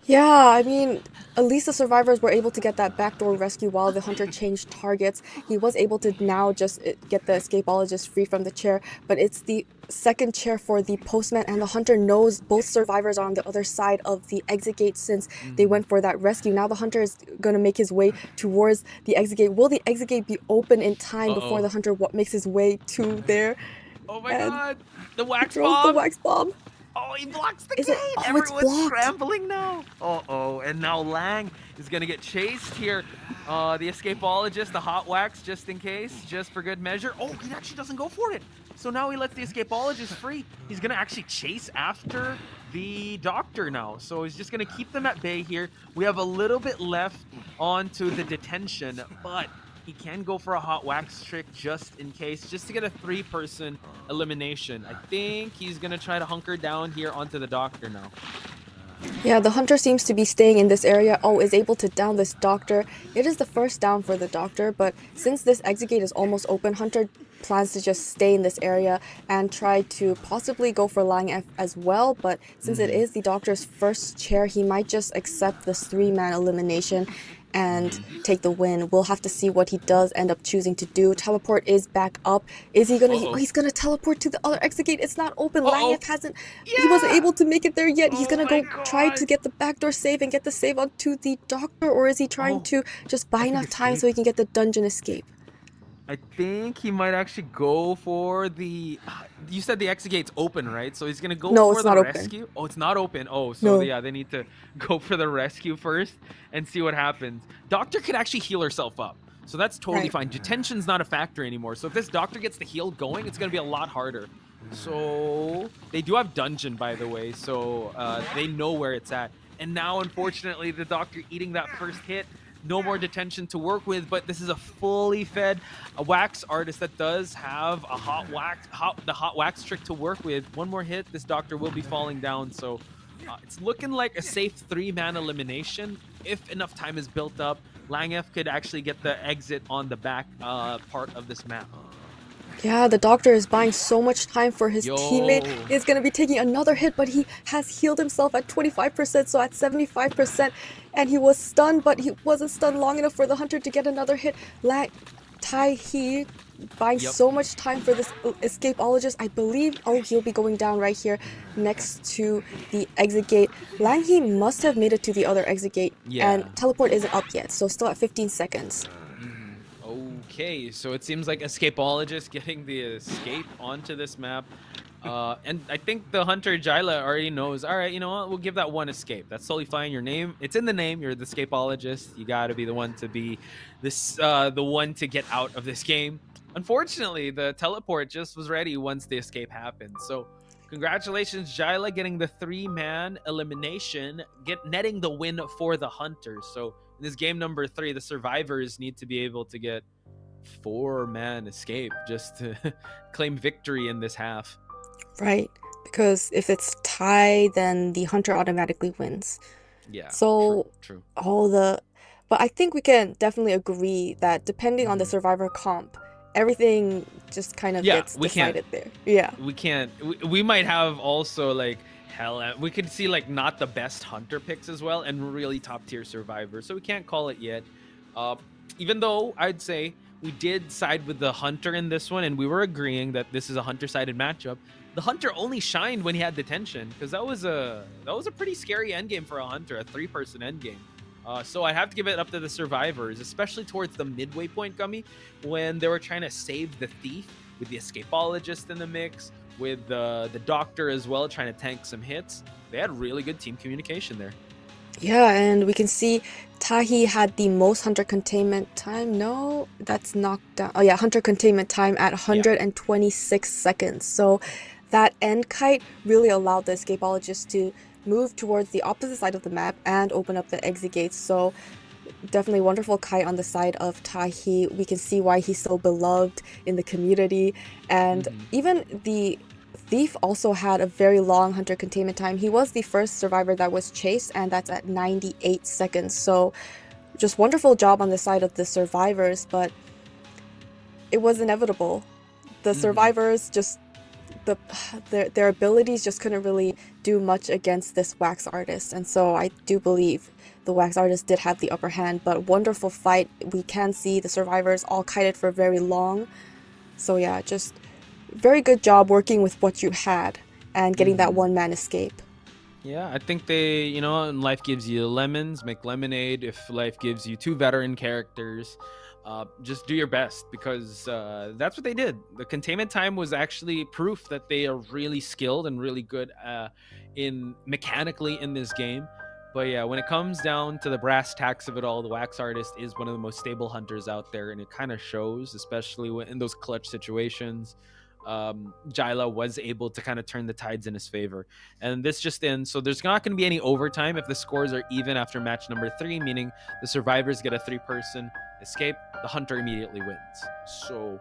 Yeah, I mean, at least the survivors were able to get that backdoor rescue while the hunter changed targets. He was able to now just get the escapologist free from the chair, but it's the second chair for the postman, and the hunter knows both survivors are on the other side of the exit gate since they went for that rescue. Now the hunter is going to make his way towards the exit gate. Will the exit gate be open in time before the hunter makes his way to there? Oh my god, the wax bomb! bomb! The wax bomb! Oh, he blocks the gate! Oh, Everyone's scrambling now. Uh-oh, and now Lang is going to get chased here. The escapologist, the hot wax, just in case, just for good measure. Oh, he actually doesn't go for it. So now he lets the escapologist free. He's going to actually chase after the doctor now. So he's just going to keep them at bay here. We have a little bit left onto the detention, but he can go for a hot wax trick just in case, just to get a 3-person elimination. I think he's going to try to hunker down here onto the doctor now. Yeah, the hunter seems to be staying in this area. Oh, is able to down this doctor. It is the first down for the doctor, but since this exit gate is almost open, Hunter plans to just stay in this area and try to possibly go for Lang F as well. But since it is the doctor's first chair, he might just accept this 3-man elimination and take the win. We'll have to see what he does end up choosing to do. Teleport is back up. Is he gonna? He's gonna teleport to the other exit gate. It's not open. Langef hasn't. He wasn't able to make it there yet. He's gonna go try to get the backdoor save and get the save onto the doctor, or is he trying to just buy enough time so he can get the dungeon escape? I think he might actually go for the... You said the exit gate's open, right? So he's going to go for the rescue? Open. Oh, it's not open. Oh, so yeah, they need to go for the rescue first and see what happens. Doctor could actually heal herself up. So that's totally fine. Detention's not a factor anymore. So if this doctor gets the heal going, it's going to be a lot harder. So they do have dungeon, by the way. So they know where it's at. And now, unfortunately, the doctor eating that first hit. No more detention to work with, but this is a fully fed wax artist that does have a the hot wax trick to work with. One more hit, this doctor will be falling down. So it's looking like a safe 3-man elimination. If enough time is built up, Langef could actually get the exit on the back part of this map. Yeah, the doctor is buying so much time for his teammate. He's going to be taking another hit, but he has healed himself at 25%, so at 75%. And he was stunned, but he wasn't stunned long enough for the hunter to get another hit. Tai He buying so much time for this escapologist. I believe, he'll be going down right here next to the exit gate. Lang He must have made it to the other exit gate. And teleport isn't up yet, so still at 15 seconds. Okay, so it seems like Escapologist getting the escape onto this map. And I think the hunter Jyla already knows, all right, you know what, we'll give that one escape. That's totally fine. Your name, it's in the name. You're the Escapologist. You got to be the one to be this, the one to get out of this game. Unfortunately, the teleport just was ready once the escape happened. So congratulations, Jyla, getting the 3-man elimination, netting the win for the hunters. So in this game number 3, the survivors need to be able to get 4-man escape just to claim victory in this half. Right, because if it's tie, then the hunter automatically wins. Yeah, So true. but I think we can definitely agree that depending on the survivor comp, everything just kind of gets decided there. Yeah. We can't. We might have also like we could see like not the best hunter picks as well, and really top tier survivors. So we can't call it yet. Even though I'd say we did side with the hunter in this one, and we were agreeing that this is a hunter-sided matchup. The hunter only shined when he had detention, because that was a pretty scary endgame for a hunter, a 3-person endgame. So I have to give it up to the survivors, especially towards the midway point, Gummy, when they were trying to save the thief with the escapologist in the mix, with the doctor as well, trying to tank some hits. They had really good team communication there. Yeah, and we can see Tahi had the most hunter containment time. No, that's knocked down. Oh yeah, hunter containment time at 126 seconds. So that end kite really allowed the escapologist to move towards the opposite side of the map and open up the exit gates. So definitely wonderful kite on the side of Tahi. We can see why he's so beloved in the community. And even the thief also had a very long hunter containment time. He was the first survivor that was chased, and that's at 98 seconds. So just wonderful job on the side of the survivors, but it was inevitable. The survivors just their abilities just couldn't really do much against this wax artist, and so I do believe the wax artist did have the upper hand. But wonderful fight. We can see the survivors all kited for very long. So yeah, just very good job working with what you had and getting that 1-man escape. Yeah, I think they, you know, life gives you lemons, make lemonade. If life gives you 2 veteran characters, just do your best, because that's what they did. The containment time was actually proof that they are really skilled and really good in mechanically in this game. But yeah, when it comes down to the brass tacks of it all, the wax artist is one of the most stable hunters out there, and it kind of shows, especially when in those clutch situations. Jyla was able to kind of turn the tides in his favor, and this just ends. So there's not going to be any overtime if the scores are even after match number 3, meaning the survivors get a 3-person escape, the hunter immediately wins. So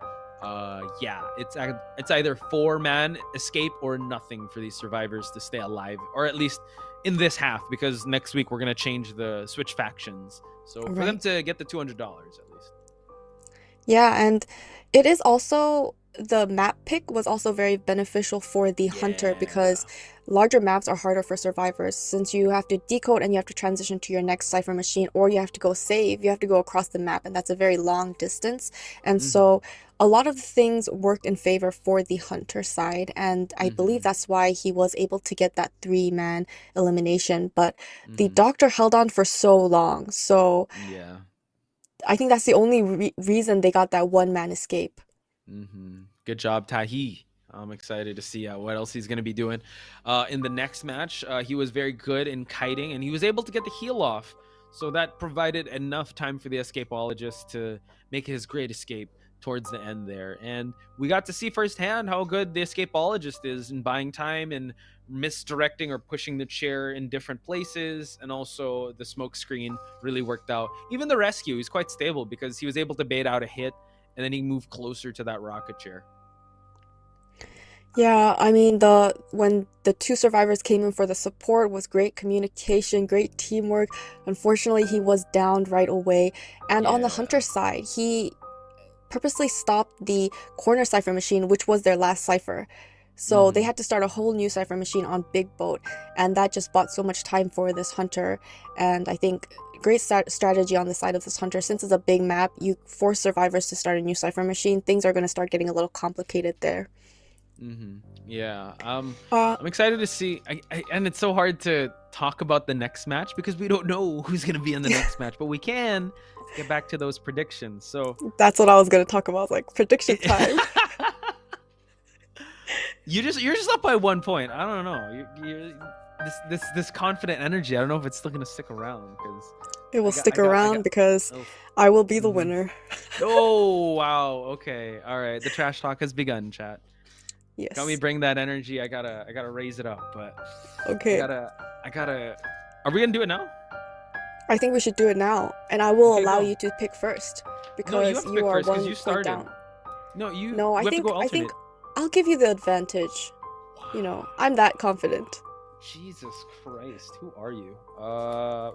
yeah, it's either 4-man escape or nothing for these survivors to stay alive, or at least in this half, because next week we're going to change the switch factions, so for them to get the $200 at least. Yeah, and it is also, the map pick was also very beneficial for the hunter, because larger maps are harder for survivors, since you have to decode and you have to transition to your next cipher machine, or you have to go save, you have to go across the map, and that's a very long distance. And so a lot of things worked in favor for the hunter side, and I believe that's why he was able to get that 3-man elimination. But the doctor held on for so long, so yeah, I think that's the only reason they got that 1-man escape. Good job, Tahi. I'm excited to see what else he's going to be doing in the next match. He was very good in kiting, and he was able to get the heal off, so that provided enough time for the escapologist to make his great escape towards the end there. And we got to see firsthand how good the escapologist is in buying time and misdirecting or pushing the chair in different places, and also the smoke screen really worked out. Even the rescue, he's quite stable, because he was able to bait out a hit, and then he moved closer to that rocket chair. Yeah, I mean, when the 2 survivors came in for the support, was great communication, great teamwork. Unfortunately, he was downed right away. And on the hunter side, he purposely stopped the corner cipher machine, which was their last cipher. So they had to start a whole new cipher machine on Big Boat, and that just bought so much time for this hunter. And I think great strategy on the side of this hunter. Since it's a big map, you force survivors to start a new cipher machine, things are going to start getting a little complicated there. Yeah, I'm excited to see. And it's so hard to talk about the next match because we don't know who's gonna be in the next match, but we can get back to those predictions. So That's what I was gonna talk about, like prediction time. you're just up by 1 point. I don't know. This confident energy. I don't know if it's still gonna stick around because It will stick around because oh. I will be the winner. Oh wow. Okay. All right. The trash talk has begun, chat. Yes. Got me bring that energy. I gotta raise it up, but Okay. I gotta. Are we gonna do it now? I think we should do it now, and I will Okay, allow go. you to pick first No, because you have to you pick are first because 1 you point started. down. No, you. No, we I have think to go I think alternate. I'll give you the advantage. You know, I'm that confident. Jesus Christ, who are you?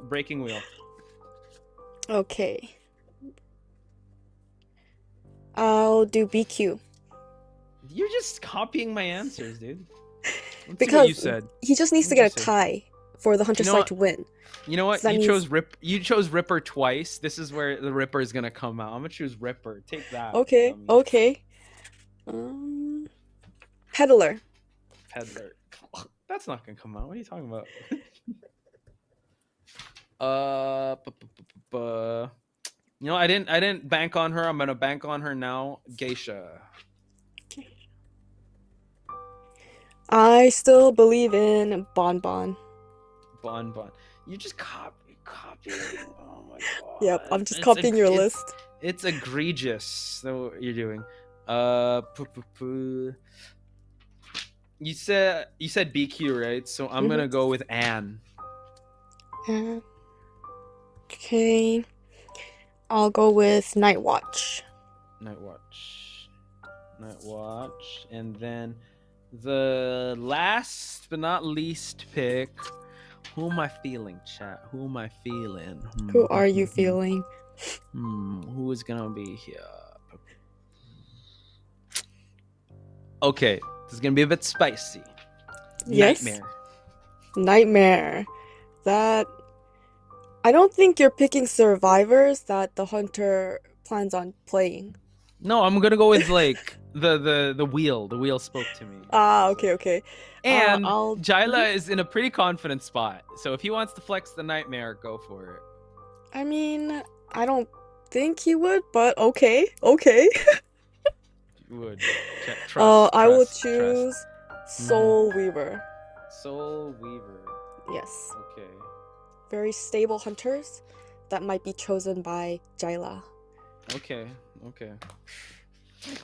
Breaking wheel. Okay. I'll do BQ. You're just copying my answers, dude. Let's see what Because you said. he just needs to get a tie for the Hunter You know side what? to win. You know what? So that You means- chose Ripper twice. This is where the Ripper is gonna come out. I'm gonna choose Ripper. Take that. Okay, dummy. okay. Peddler. Peddler. That's not gonna come out. What are you talking about? You know, I didn't bank on her. I'm gonna bank on her now. Geisha. I still believe in Bonbon. Bon. You just copy. Oh my god. Yep, I'm just copying your list. It's egregious. So what you're doing. You said BQ, right? So I'm gonna go with Anne. Okay. I'll go with Night Watch. Night Watch, and then the last but not least pick. Who am I feeling, chat? Who am I feeling? Who are you feeling? Who is gonna be here? Okay, this is gonna be a bit spicy. Yes. Nightmare. That I don't think you're picking survivors that the hunter plans on playing. No, I'm gonna go with like the wheel. The wheel spoke to me. Okay. And I'll Jyla is in a pretty confident spot. So if he wants to flex the nightmare, go for it. I mean, I don't think he would, but okay. You would. I will choose Soul Weaver. Soul Weaver. Yes. Okay. Very stable hunters that might be chosen by Jyla. Okay.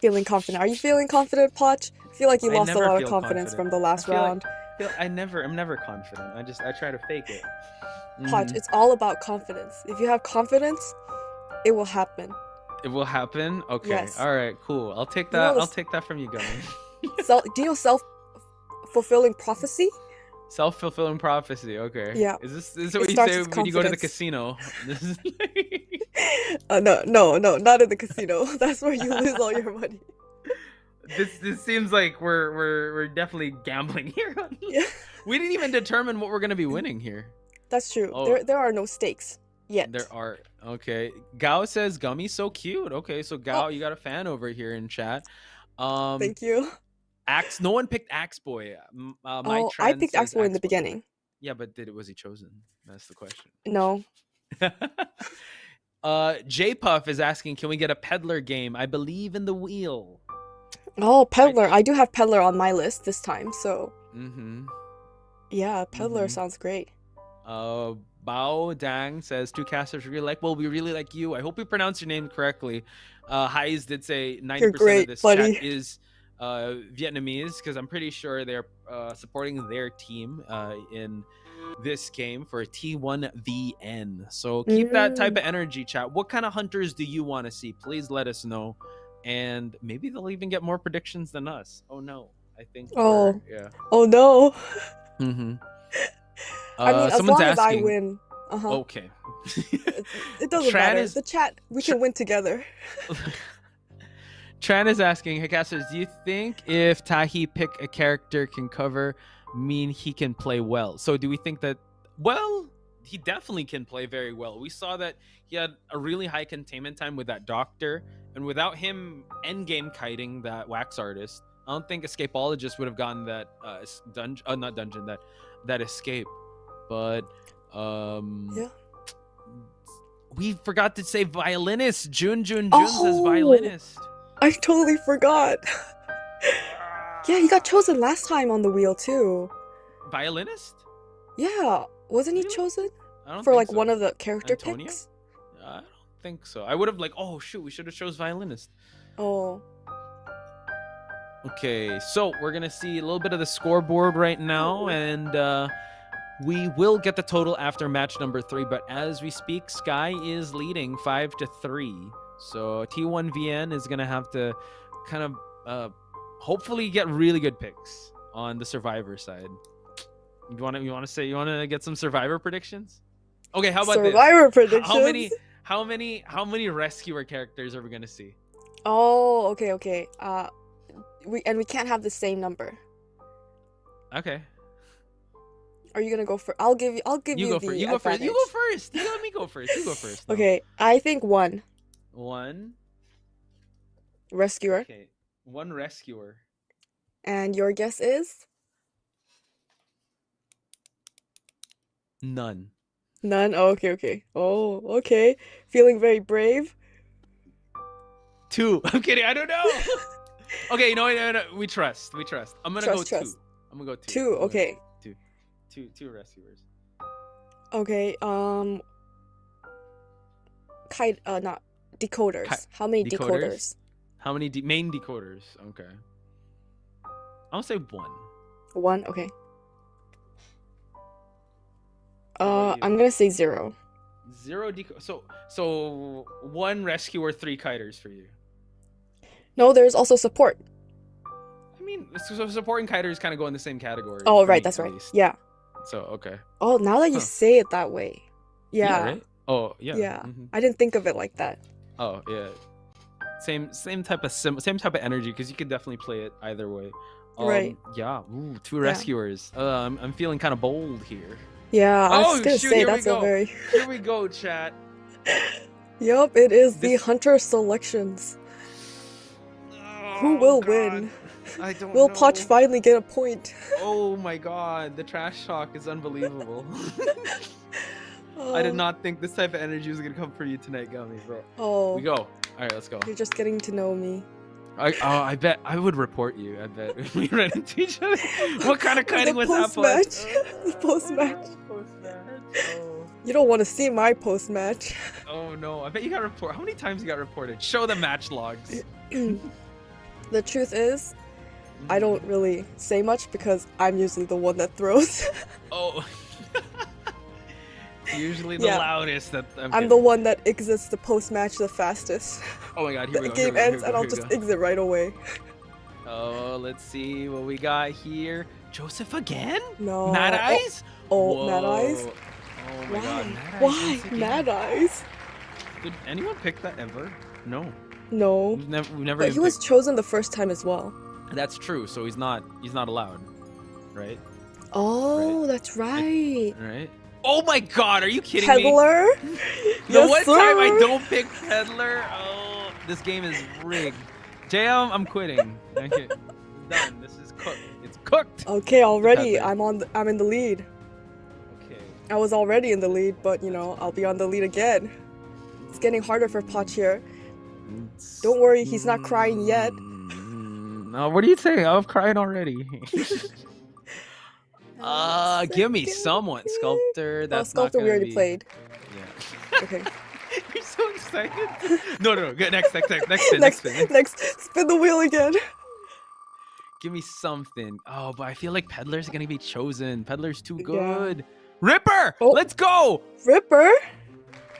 Feeling confident. Are you feeling confident, Potch? I feel like you lost a never lot of feel confidence confident. from the last round. I'm never confident. I try to fake it. Potch, it's all about confidence. If you have confidence, it will happen. It will happen? Okay. Yes. All right, cool. I'll take You know that. this- I'll take that from you, Gummy. Do you know self-fulfilling prophecy? Self-fulfilling prophecy. Okay. Yeah. Is this It what you starts say with when you go to the confidence. casino? This is No, not in the casino. That's where you lose all your money. this seems like we're definitely gambling here. Yeah. We didn't even determine what we're gonna be winning here. That's true. Oh. There are no stakes yet. There are. Okay. Gao says Gummy's so cute. Okay, so Gao, you got a fan over here in chat. Thank you. Axe. No one picked Axe Boy. My I trend picked says Axboy in the Axe Boy. beginning. Yeah, but was he chosen? That's the question. No. J Puff is asking, can we get a peddler game? I believe in the wheel. Oh, Peddler. I do have Peddler on my list this time, so yeah, Peddler Mhm. sounds great. Bao Dang says, two casters really like. Well, we really like you. I hope we pronounce your name correctly. Heiz did say 90% great, of this buddy. chat is Vietnamese because I'm pretty sure they're supporting their team in this game for T1VN. So keep that type of energy, chat. What kind of hunters do you want to see? Please let us know. And maybe they'll even get more predictions than us. Oh no. I think yeah. Oh no. Mm-hmm. I mean, as someone's long as I asking- win. Okay. It doesn't Tran matter. is- The chat, we can win together. Tran is asking, hey casters, do you think if Tahi pick a character can cover mean he can play well? So do we think that, well, he definitely can play very well. We saw that he had a really high containment time with that doctor, and without him endgame kiting that wax artist, I don't think escapologist would have gotten that that escape. But Yeah. we forgot to say violinist. Jun says violinist. I totally forgot. Yeah, he got chosen last time on the wheel too. Violinist? Yeah, wasn't he Really? chosen I don't for think like so. one of the character Antonio? picks? I don't think so. I would have like, oh shoot, we should have chose violinist. Oh, Okay, so we're gonna see a little bit of the scoreboard right now, and we will get the total after match number 3. But as we speak, Sky is leading 5-3. So T1VN is gonna have to kind of hopefully get really good picks on the survivor side. You wanna get some survivor predictions? Okay, how about survivor this? predictions. How many rescuer characters are we gonna see? Oh, okay. We can't have the same number. Okay. Are you gonna go for? I'll give you You the go first. You go first. You advantage. go first. You let me go first. You go first. though. Okay, I think 1 1. rescuer, Okay. 1 rescuer. and your guess is None. none. Oh, okay. Oh, okay. Feeling very brave. 2. I'm kidding. I don't know. Okay, no. We trust. I'm gonna go Trust. 2. I'm gonna go 2. 2. Okay. 2 rescuers. Okay. Not decoders. How many decoders? How many main decoders? Okay. I'll say 1. 1. Okay. What about you? I'm gonna say 0. 0 So 1 rescuer, 3 kiters for you. No, there's also support. I mean, so support and kiters kind of go in the same category. Oh, for right. me, That's at right. least. Yeah. So okay. Oh, now that you Huh. say it that way. Yeah. Right? Oh yeah. Yeah. Mhm. I didn't think of it like that. Oh yeah. Same type of energy, because you could definitely play it either way. Right. Yeah. Ooh, 2 Yeah. rescuers. I'm feeling kind of bold here. Yeah, I was Oh, gonna shoot, say here we that's a go. very. Here we go, chat. Yup, it is the This- hunter selections. Who Oh, will God. win? I don't Will know. Potch finally get a point? Oh my God, the trash talk is unbelievable. I did not think this type of energy was gonna come for you tonight, Gummy, but Oh, we go. All right, let's go. you're just getting to know me. I bet I would report you. I bet if we ran into each other. What kind of kiting was that? post-match. The post-match. You don't want to see my post-match. Oh no! I bet you got reported. How many times you got reported? Show the match logs. The truth is, I don't really say much because I'm usually the one that throws. Oh. It's usually the Yeah. loudest. I'm the one that exits the post-match the fastest. Oh my God! Here The we go. game ends and I'll just exit right away. Oh, let's see what we got here. Joseph again? No. Mad Eyes? Oh, Mad Eyes? Oh my Why? God! Mad Eyes Why once again. Mad Eyes? Did anyone pick that ever? No. No. We've never But even he was picked- chosen the first time as well. That's true. So he's not allowed, right? Oh, Right. that's right. Right? Oh my God! Are you kidding me? Peddler? The Yes, one time I sir. don't pick Peddler, oh, this game is rigged. JM, I'm quitting. Okay, it's done. This is cooked. It's cooked. Okay, already Peddler. I'm in the lead. Okay. I was already in the lead, but you know, I'll be on the lead again. It's getting harder for Potch here. Don't worry, he's not crying yet. No, what are you saying? I'm crying already. Give me someone. Sculptor. That's Sculptor not we gonna already be... played. Yeah. Okay. You're so excited. No. Good. Next spin. Next, spin the wheel again. Give me something. Oh, but I feel like Peddler's gonna be chosen. Peddler's too Yeah. good. Ripper! Oh. Let's go! Ripper?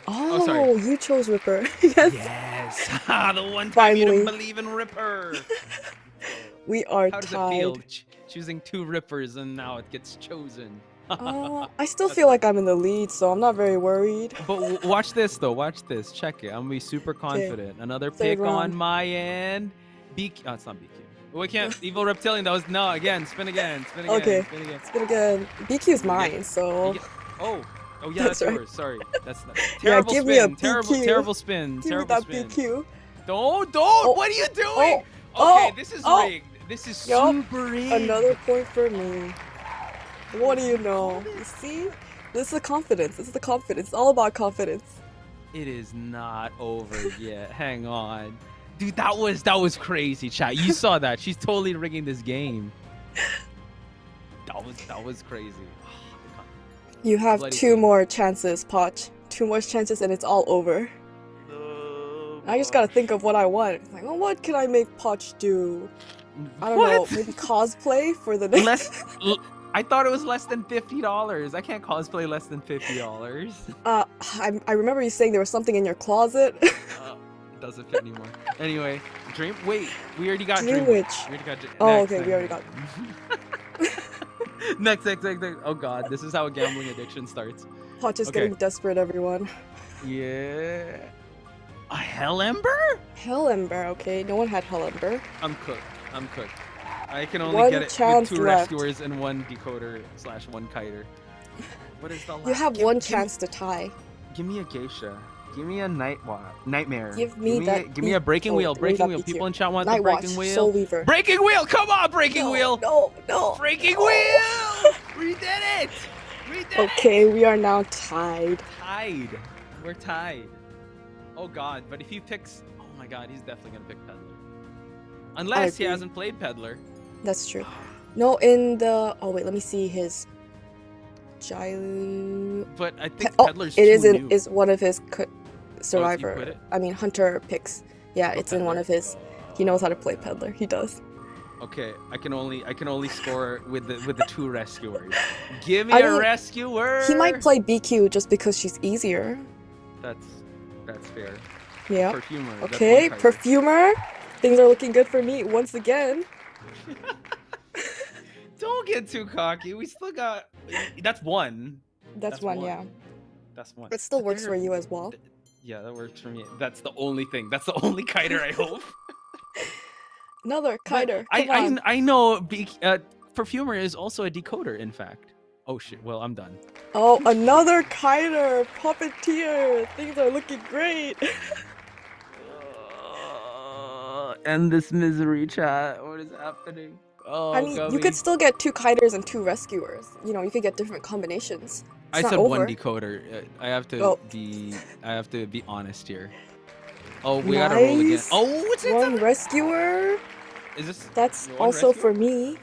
Oh, sorry. You chose Ripper. Yes. Yes! the one time you Finally. didn't believe in Ripper! We are How does tied. it feel? Choosing 2 Rippers and now it gets chosen. I still feel like I'm in the lead, so I'm not very worried. But watch this though. Watch this. Check it. I'm gonna be super confident. Another Third pick on round. my end. BQ. Oh, it's not BQ. We can't. Evil Reptilian. That was no. Again. Spin again. Spin again. Okay. Spin again. Spin again. BQ's mine, so. Oh. Oh yeah. That's That's right. yours. Sorry. That's not. Yeah, Terrible give spin. me a Terrible. BQ. Terrible spin. Give me Terrible that spin. BQ. Don't. Oh. What are you doing? Oh. Okay. This is Oh. rigged. This is Yup. super rigged. Another point for me. What do you know? You see? This is the confidence. This is the confidence. It's all about confidence. It is not over yet. Hang on. Dude, that was crazy, chat. You saw that. She's totally rigging this game. That was crazy. You have Bloody two thing. more chances, Poch. 2 more chances and it's all over. I just gotta think of what I want. Like, well, what can I make Poch do? I don't know, maybe cosplay for the next. I thought it was less than $50. I can't cosplay less than $50. I remember you saying there was something in your closet. It doesn't fit anymore. Anyway, Dream. Wait, we already got Dream Dream Witch. We already got. Oh, okay, we already got. Next. Oh God, this is how a gambling addiction starts. Poch is Okay. getting desperate, everyone. Yeah. A Hell Ember? Hell Ember, okay. No one had Hell Ember. I'm cooked. I can only One get it with chance 2 left. rescuers and 1 decoder / 1 kiter. What is the last? You have one chance to tie. Give me a geisha. Give me a nightmare. Give me that. Give me a breaking wheel. Breaking wheel. People in chat want the breaking wheel. Soul Weaver. Breaking wheel. Come on, breaking wheel. No. Breaking wheel. We did it. Okay, we are now tied. We're tied. Oh God, but if he picks, oh my God, he's definitely gonna pick Peddler. Unless he agree. hasn't played Peddler. That's true. No, in the. Oh wait, let me see his. Gylo. But I think Oh, Peddler's it is too in new. is one of his quit survivor. it? I mean hunter picks. Yeah, it's in one of his. He knows how to play Peddler. He does. Okay, I can only score with the 2 rescuers. Give me I a mean, rescuer. He might play BQ just because she's easier. That's fair. Yeah. Perfumer. that's Okay, one card. perfumer. Things are looking good for me once again. Don't get too cocky. We still got. That's 1. That's one, yeah. That's 1. It still But works there- for you as well. Yeah, that works for me. That's the only thing. That's the only kiter I hope. Another But kiter. Come on. I know. Perfumer is also a decoder, in fact. Oh shit. Well, I'm done. Oh, another kiter. Puppeteer. Things are looking great. End this misery, chat. What is happening? Oh, I mean, you Gummy. could still get 2 kiters and 2 rescuers. You know, you could get different combinations. I It's not said 1 over. decoder. I have to Oh. be honest here. Oh, we gotta roll again. Nice. Oh, what's it? One rescuer. Is this? That's one also rescuer? for me.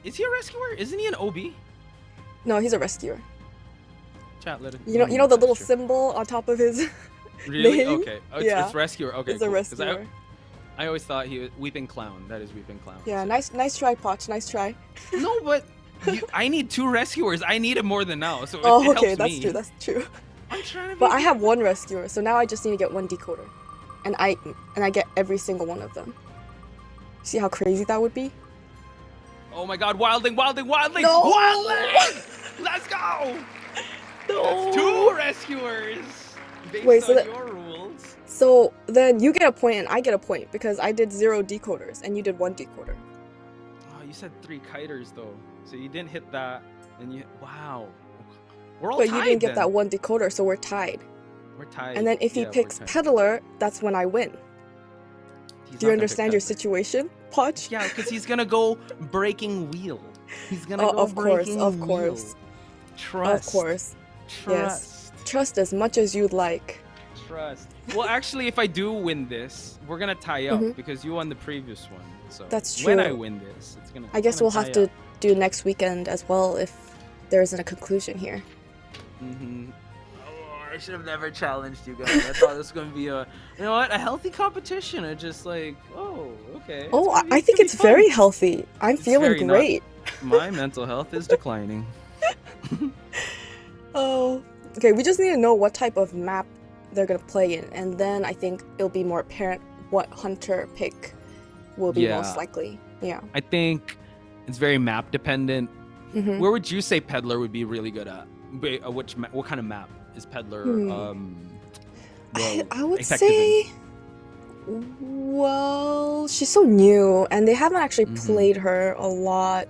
Is he a rescuer? Isn't he an OB? No, he's a rescuer. Chat, let it. You know the little That's true. symbol on top of his Really? name? Okay. Oh, Yeah. it's rescuer. Okay. It's a cool. 'Cause rescuer. I always thought he was Weeping Clown. That is Weeping Clown. Yeah, nice try, Poch. Nice try. No, but I need 2 rescuers. I need it more than now. So Oh, it okay, helps that's me. true. That's true. I'm trying to be. But I have 1 rescuer, so now I just need to get 1 decoder, and I get every single one of them. See how crazy that would be? Oh my God! Wildling! No! Wildling! Let's go! No. That's 2 rescuers. Based Wait, so on that- your rules. So then you get a point and I get a point because I did 0 decoders and you did 1 decoder. Oh, you said 3 kiters though, so you didn't hit that, and you. Wow. We're all But tied you didn't get then. that 1 decoder, so we're tied. We're tied. And then if he Yeah, we're picks tied. Peddler, that's when I win. He's Do you not gonna pick understand your Peddler. situation, Poch? Yeah, because he's gonna go breaking wheel. He's gonna Oh, go of course, breaking of wheel. course. Trust. Of course. Trust. Trust as much as you'd like. Trust. Well, actually, if I do win this, we're gonna tie up Mhm. because you won the previous one. So That's when I true. win this, it's gonna. I guess we'll have to to. do next weekend as well if there isn't a conclusion here. Mm-hmm. Oh, I should have never challenged you guys. I thought this was gonna be a healthy competition. I just like, oh, okay. Oh, It's gonna be- I think gonna be it's fun. very healthy. I'm It's feeling very not- great. My mental health is declining. Oh, okay. We just need to know what type of map they're gonna play in, and then I think it'll be more apparent what hunter pick will be Yeah. most likely. Yeah. I think it's very map dependent. Mhm. Where would you say Peddler would be really good at? What kind of map is Peddler? I would effective in? say, well, she's so new, and they haven't actually Mhm. played her a lot.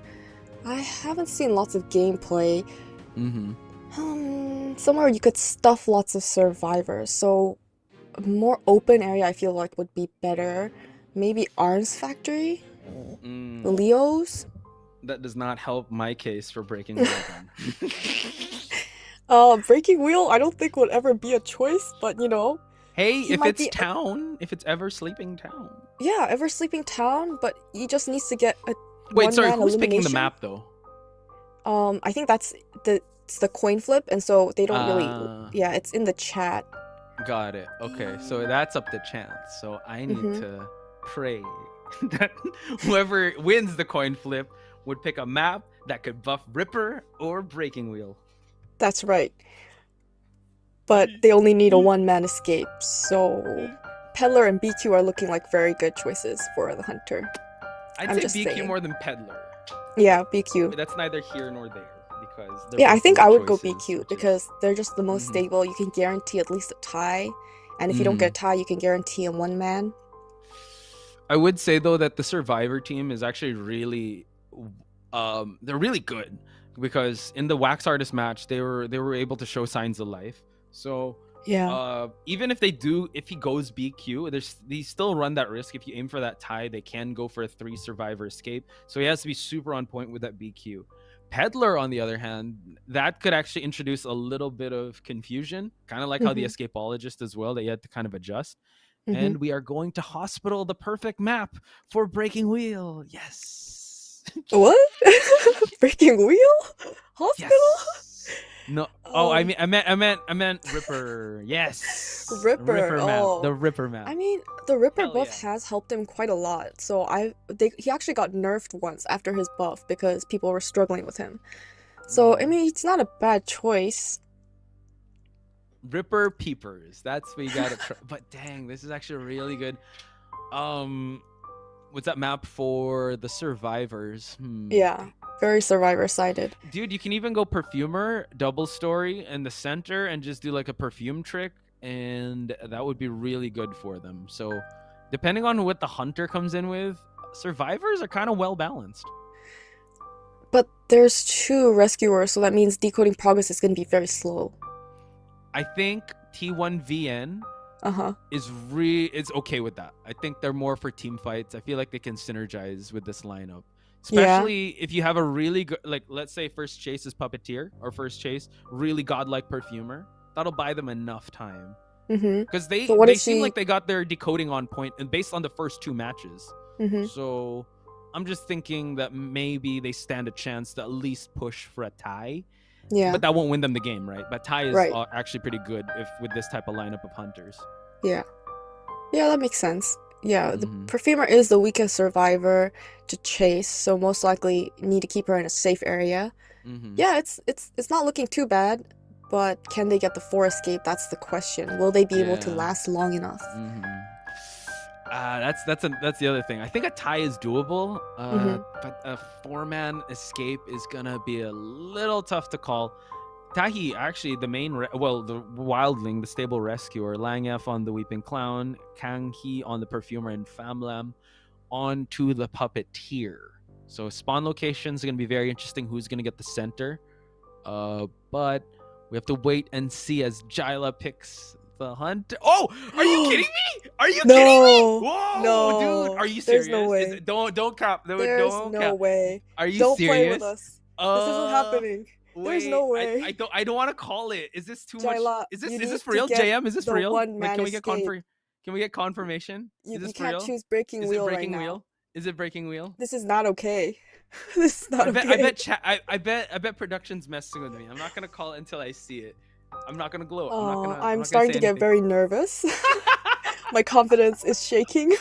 I haven't seen lots of gameplay. Mm-hmm. Somewhere you could stuff lots of survivors, so a more open area I feel like would be better. Maybe Arms Factory, Mm. Leo's. That does not help my case for breaking wheel then. Breaking wheel, I don't think would ever be a choice, but Hey, he if might it's be town, if it's ever sleeping town. yeah, ever sleeping town, but he just needs to get a Wait, sorry, one-man who's picking the elimination. map though? I think it's the coin flip, and so they don't really. Ah. Yeah, it's in the chat. Got it. Okay, so that's up to chance. So I need to pray that whoever wins the coin flip would pick a map that could buff Ripper or Breaking Wheel. That's right. But they only need a one-man escape, so Peddler and BQ are looking like very good choices for the Hunter. I'd I'm say just BQ saying. more than Peddler. Yeah, BQ. But that's neither here nor there because they're Yeah, I both think good I would go choices, BQ which because they're just the most Mhm. stable. You can guarantee at least a tie, and if you don't get a tie, you can guarantee a one-man. I would say though that the Survivor team is actually really they're really good because in the Wax Artist match they were able to show signs of life. So Yeah. even if he goes BQ, they still run that risk. If you aim for that tie, they can go for a 3 Survivor escape. So he has to be super on point with that BQ. Peddler, on the other hand, that could actually introduce a little bit of confusion, kind of like how the escapologist as well, that you had to kind of adjust. And we are going to hospital, the perfect map for Breaking Wheel. Yes. What? Breaking wheel? Hospital? Yes. No. Oh, I meant Ripper. Yes. Ripper. map. Oh. The Ripper map. I mean, the Ripper Hell buff has helped him quite a lot. So he actually got nerfed once after his buff because people were struggling with him. So I mean, it's not a bad choice. Ripper Peepers. That's what you gotta try. But dang, this is actually really good. What's that map for the survivors? Yeah, very survivor sided. Dude, you can even go perfumer, double story in the center and just do like a perfume trick, and that would be really good for them. So depending on what the hunter comes in with, survivors are kind of well balanced. But there's 2 rescuers, so that means decoding progress is going to be very slow. I think T1VN is okay with that. I think they're more for team fights. I feel like they can synergize with this lineup. Especially if you have a really good, like, let's say first chase is Puppeteer or first chase, really godlike Perfumer. That'll buy them enough time. Because they seem like they got their decoding on point and based on the first 2 matches. So I'm just thinking that maybe they stand a chance to at least push for a tie. Yeah. But that won't win them the game, right? But tie is Right. actually pretty good with this type of lineup of hunters. Yeah. Yeah, that makes sense. Yeah, the perfumer is the weakest survivor to chase, so most likely need to keep her in a safe area. Yeah, it's not looking too bad, but can they get the 4 escape? That's the question. Will they be able to last long enough? That's the other thing. I think a tie is doable, but a 4-man escape is gonna be a little tough to call. Tahi, actually, the main, the wildling, the stable rescuer, Langef on the Weeping Clown, Kang Hee on the Perfumer, and Famlam onto the Puppeteer. So spawn locations are gonna be very interesting. Who's gonna get the center? But we have to wait and see as Jyla picks the hunter. Oh, are you kidding me? Are you kidding me? Whoa, No, dude, are you there's serious? no way. Don't cap. There's Don't no cap. way. Are you Don't serious? play with us. This isn't happening. There's no Wait, way. I don't want to call it. Is this too Jyla, much? Is you this need for to real? get JM, is this the for real? Like, one-man can we get escape. Can we get confirmation? You Is this for can't real? choose breaking Is wheel it right breaking now. wheel? Is it breaking wheel? This is not okay. This is not okay. I bet production's messing with me. I'm not gonna call it until I see it. I'm not gonna gloat. I'm starting to get very nervous. My confidence is shaking.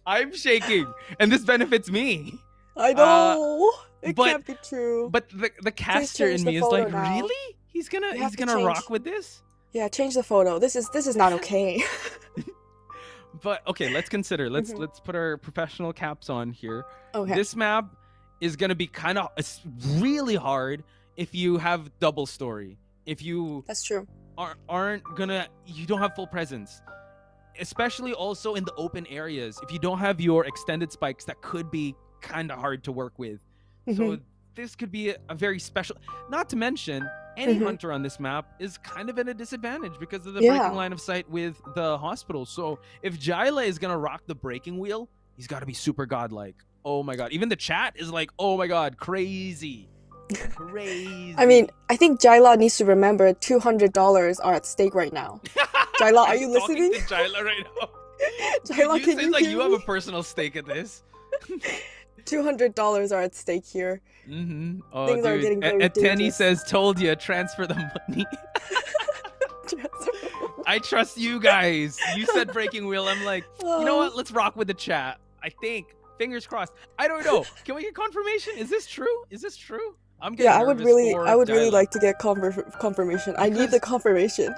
I'm shaking, and this benefits me. I know. It but- can't be true. But the caster change in the me is photo like, now. really? He's You have to gonna rock change- with this? Yeah, change the photo. This is not okay. But okay, let's consider. Let's put our professional caps on here. Okay. This map is gonna be it's really hard if you have double story. If you That's true. you don't have full presence. Especially also in the open areas. If you don't have your extended spikes, that could be kind of hard to work with. So this could be a very special, not to mention any hunter on this map is kind of at a disadvantage because of the breaking line of sight with the hospital. So if Jyla is gonna rock the breaking wheel, he's got to be super godlike. Oh my god. Even the chat is like, oh my god, crazy. Crazy. I mean, I think Jaila needs to remember $200 are at stake right now. Jaila, are you listening? Talking to Jaila right now. Jaila, You can seem you like hear you me? have a personal stake in this. $200 are at stake here. Mm-hmm. Oh, Things are dude. getting very Tenny dangerous. says, told you, transfer the money. I trust you guys. You said breaking wheel. I'm like, you know what? Let's rock with the chat. I think. Fingers crossed. I don't know. Can we get confirmation? Is this true? Is this true? I'm getting Yeah, I would nervous for really Jaila. like to get confirmation. I need Because- the confirmation.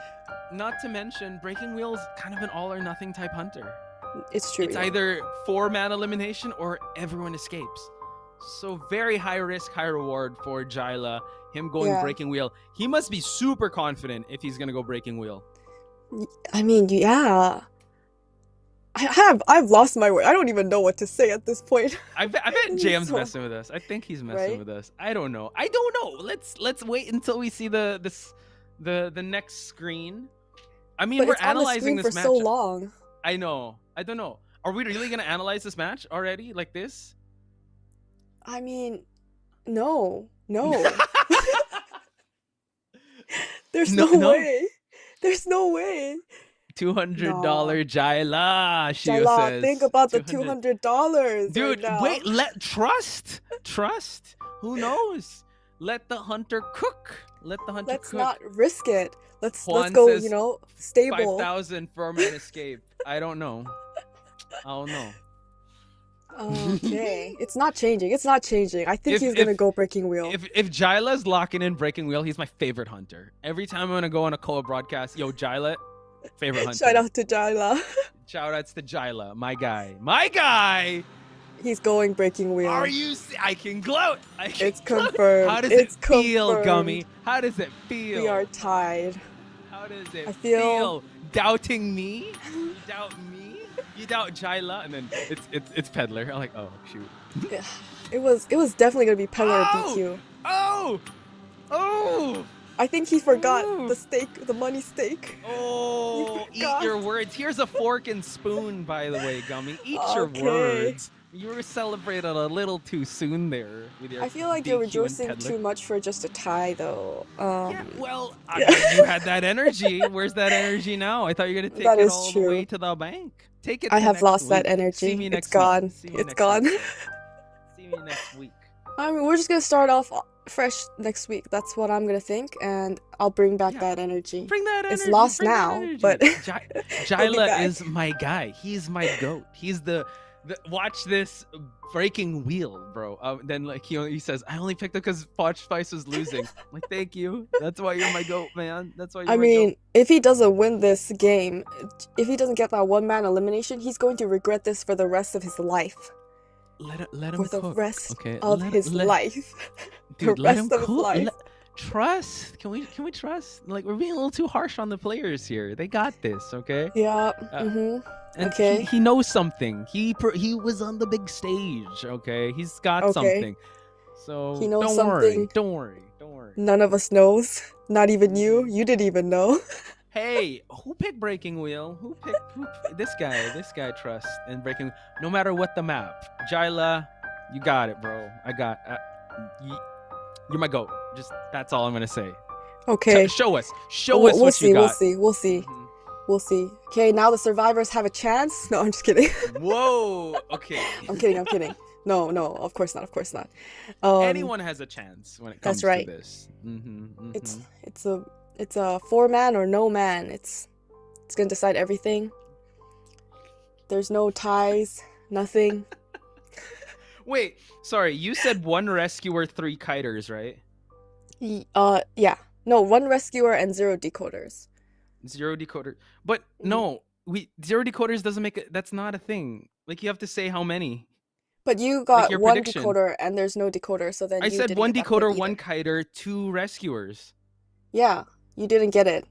Not to mention, breaking wheel's kind of an all or nothing type hunter. It's true. It's yeah. either 4-man elimination or everyone escapes. So very high risk, high reward for Jaila. Him going Yeah. breaking wheel. He must be super confident if he's gonna go breaking wheel. I mean, yeah. I've lost my word. I don't even know what to say at this point. I bet It's Jam's so- messing with us. I think he's messing Right? with us. I don't know. I don't know. Let's wait until we see the next screen. I mean, But we're it's on the analyzing screen this for match. so long. I know. I don't know. Are we really gonna analyze this match already like this? I mean, no. There's No- no, no? way. There's no way. $200 Jaila, Shio Jaila, says. think about the 200. $200. Dude, right now. wait, trust. Who knows? Let the hunter cook. Let the hunter Let's cook. not risk it. Let's Juan go, says stable. 5,000 for a man escape. I don't know. Okay. It's not changing. I think he's gonna go breaking wheel. If Jaila's locking in breaking wheel, he's my favorite hunter. Every time I'm gonna go on a Koa broadcast, yo, Jaila, favorite hunter. Shout out to Jaila. Shout outs to Jaila, my guy. He's going breaking wheel. Are you? I can gloat. It's confirmed. How does It's it feel, confirmed. Gummy? How does it feel? We are tied. How does it I feel- Doubting me? You doubt me? You doubt Jaila? And then it's Peddler. I'm like, oh shoot. Yeah. It was definitely gonna be Peddler Oh! DQ. Oh! I think he forgot Ooh. the money stake. Oh! Eat forgot. your words. Here's a fork and spoon, by the way, Gummy. Eat your Okay. words. You were celebrated a little too soon there with your I feel like you're DQ and rejoicing Peddler. too much for just a tie, though. Yeah, well, I mean, you had that energy. Where's that energy now? I thought you were gonna take That it is all true. the way to the bank. Take it. I to have next lost that week. energy. See me next It's gone. Week. See me It's next gone. Week. See me next week. I mean, we're just gonna start off fresh next week. That's what I'm gonna think, and I'll bring back Yeah. that energy. Bring that energy. It's lost bring that now, energy. but Jaila back. is my guy. He's my goat. He's the watch this breaking wheel, bro. Then like he says, I only picked it because Potch Spice was losing. I'm like, thank you. That's why you're my goat, man. That's why you're I my mean, goat. if he doesn't win this game, if he doesn't get that one-man elimination, he's going to regret this for the rest of his life. Let him For the cook. rest Okay, of his life. Dude, the let rest him of his cook. life. Trust. Can we trust? Like, we're being a little too harsh on the players here. They got this, okay? Yeah. And Okay. he knows something. He was on the big stage, okay? He's got Okay. something. So He knows don't something. worry. Don't worry. None of us knows. Not even you. You didn't even know. Hey, who picked Breaking Wheel? Who picked this guy? This guy trusts in Breaking. No matter what the map, Jaila, you got it, bro. I got. You're my goat. Just that's all I'm gonna say. Okay. Show us We'll what see. you got. We'll see. Mhm. We'll see. Okay, now the survivors have a chance. No, I'm just kidding. Whoa. Okay. I'm kidding. No, of course not. Anyone has a chance when it comes that's right. to this. Mm-hmm, It's a 4-man or no man. It's gonna decide everything. There's no ties, nothing. Wait, sorry. You said 1 rescuer, 3 kiters, right? Yeah. No, 1 rescuer and 0 decoders. 0 decoder. But no, 0 decoders doesn't make it. That's not a thing. Like, you have to say how many. But you got your 1 prediction. decoder and there's no decoder, so then I you said didn't 1 get that decoder, point 1 either. kiter, 2 rescuers. Yeah, you didn't get it.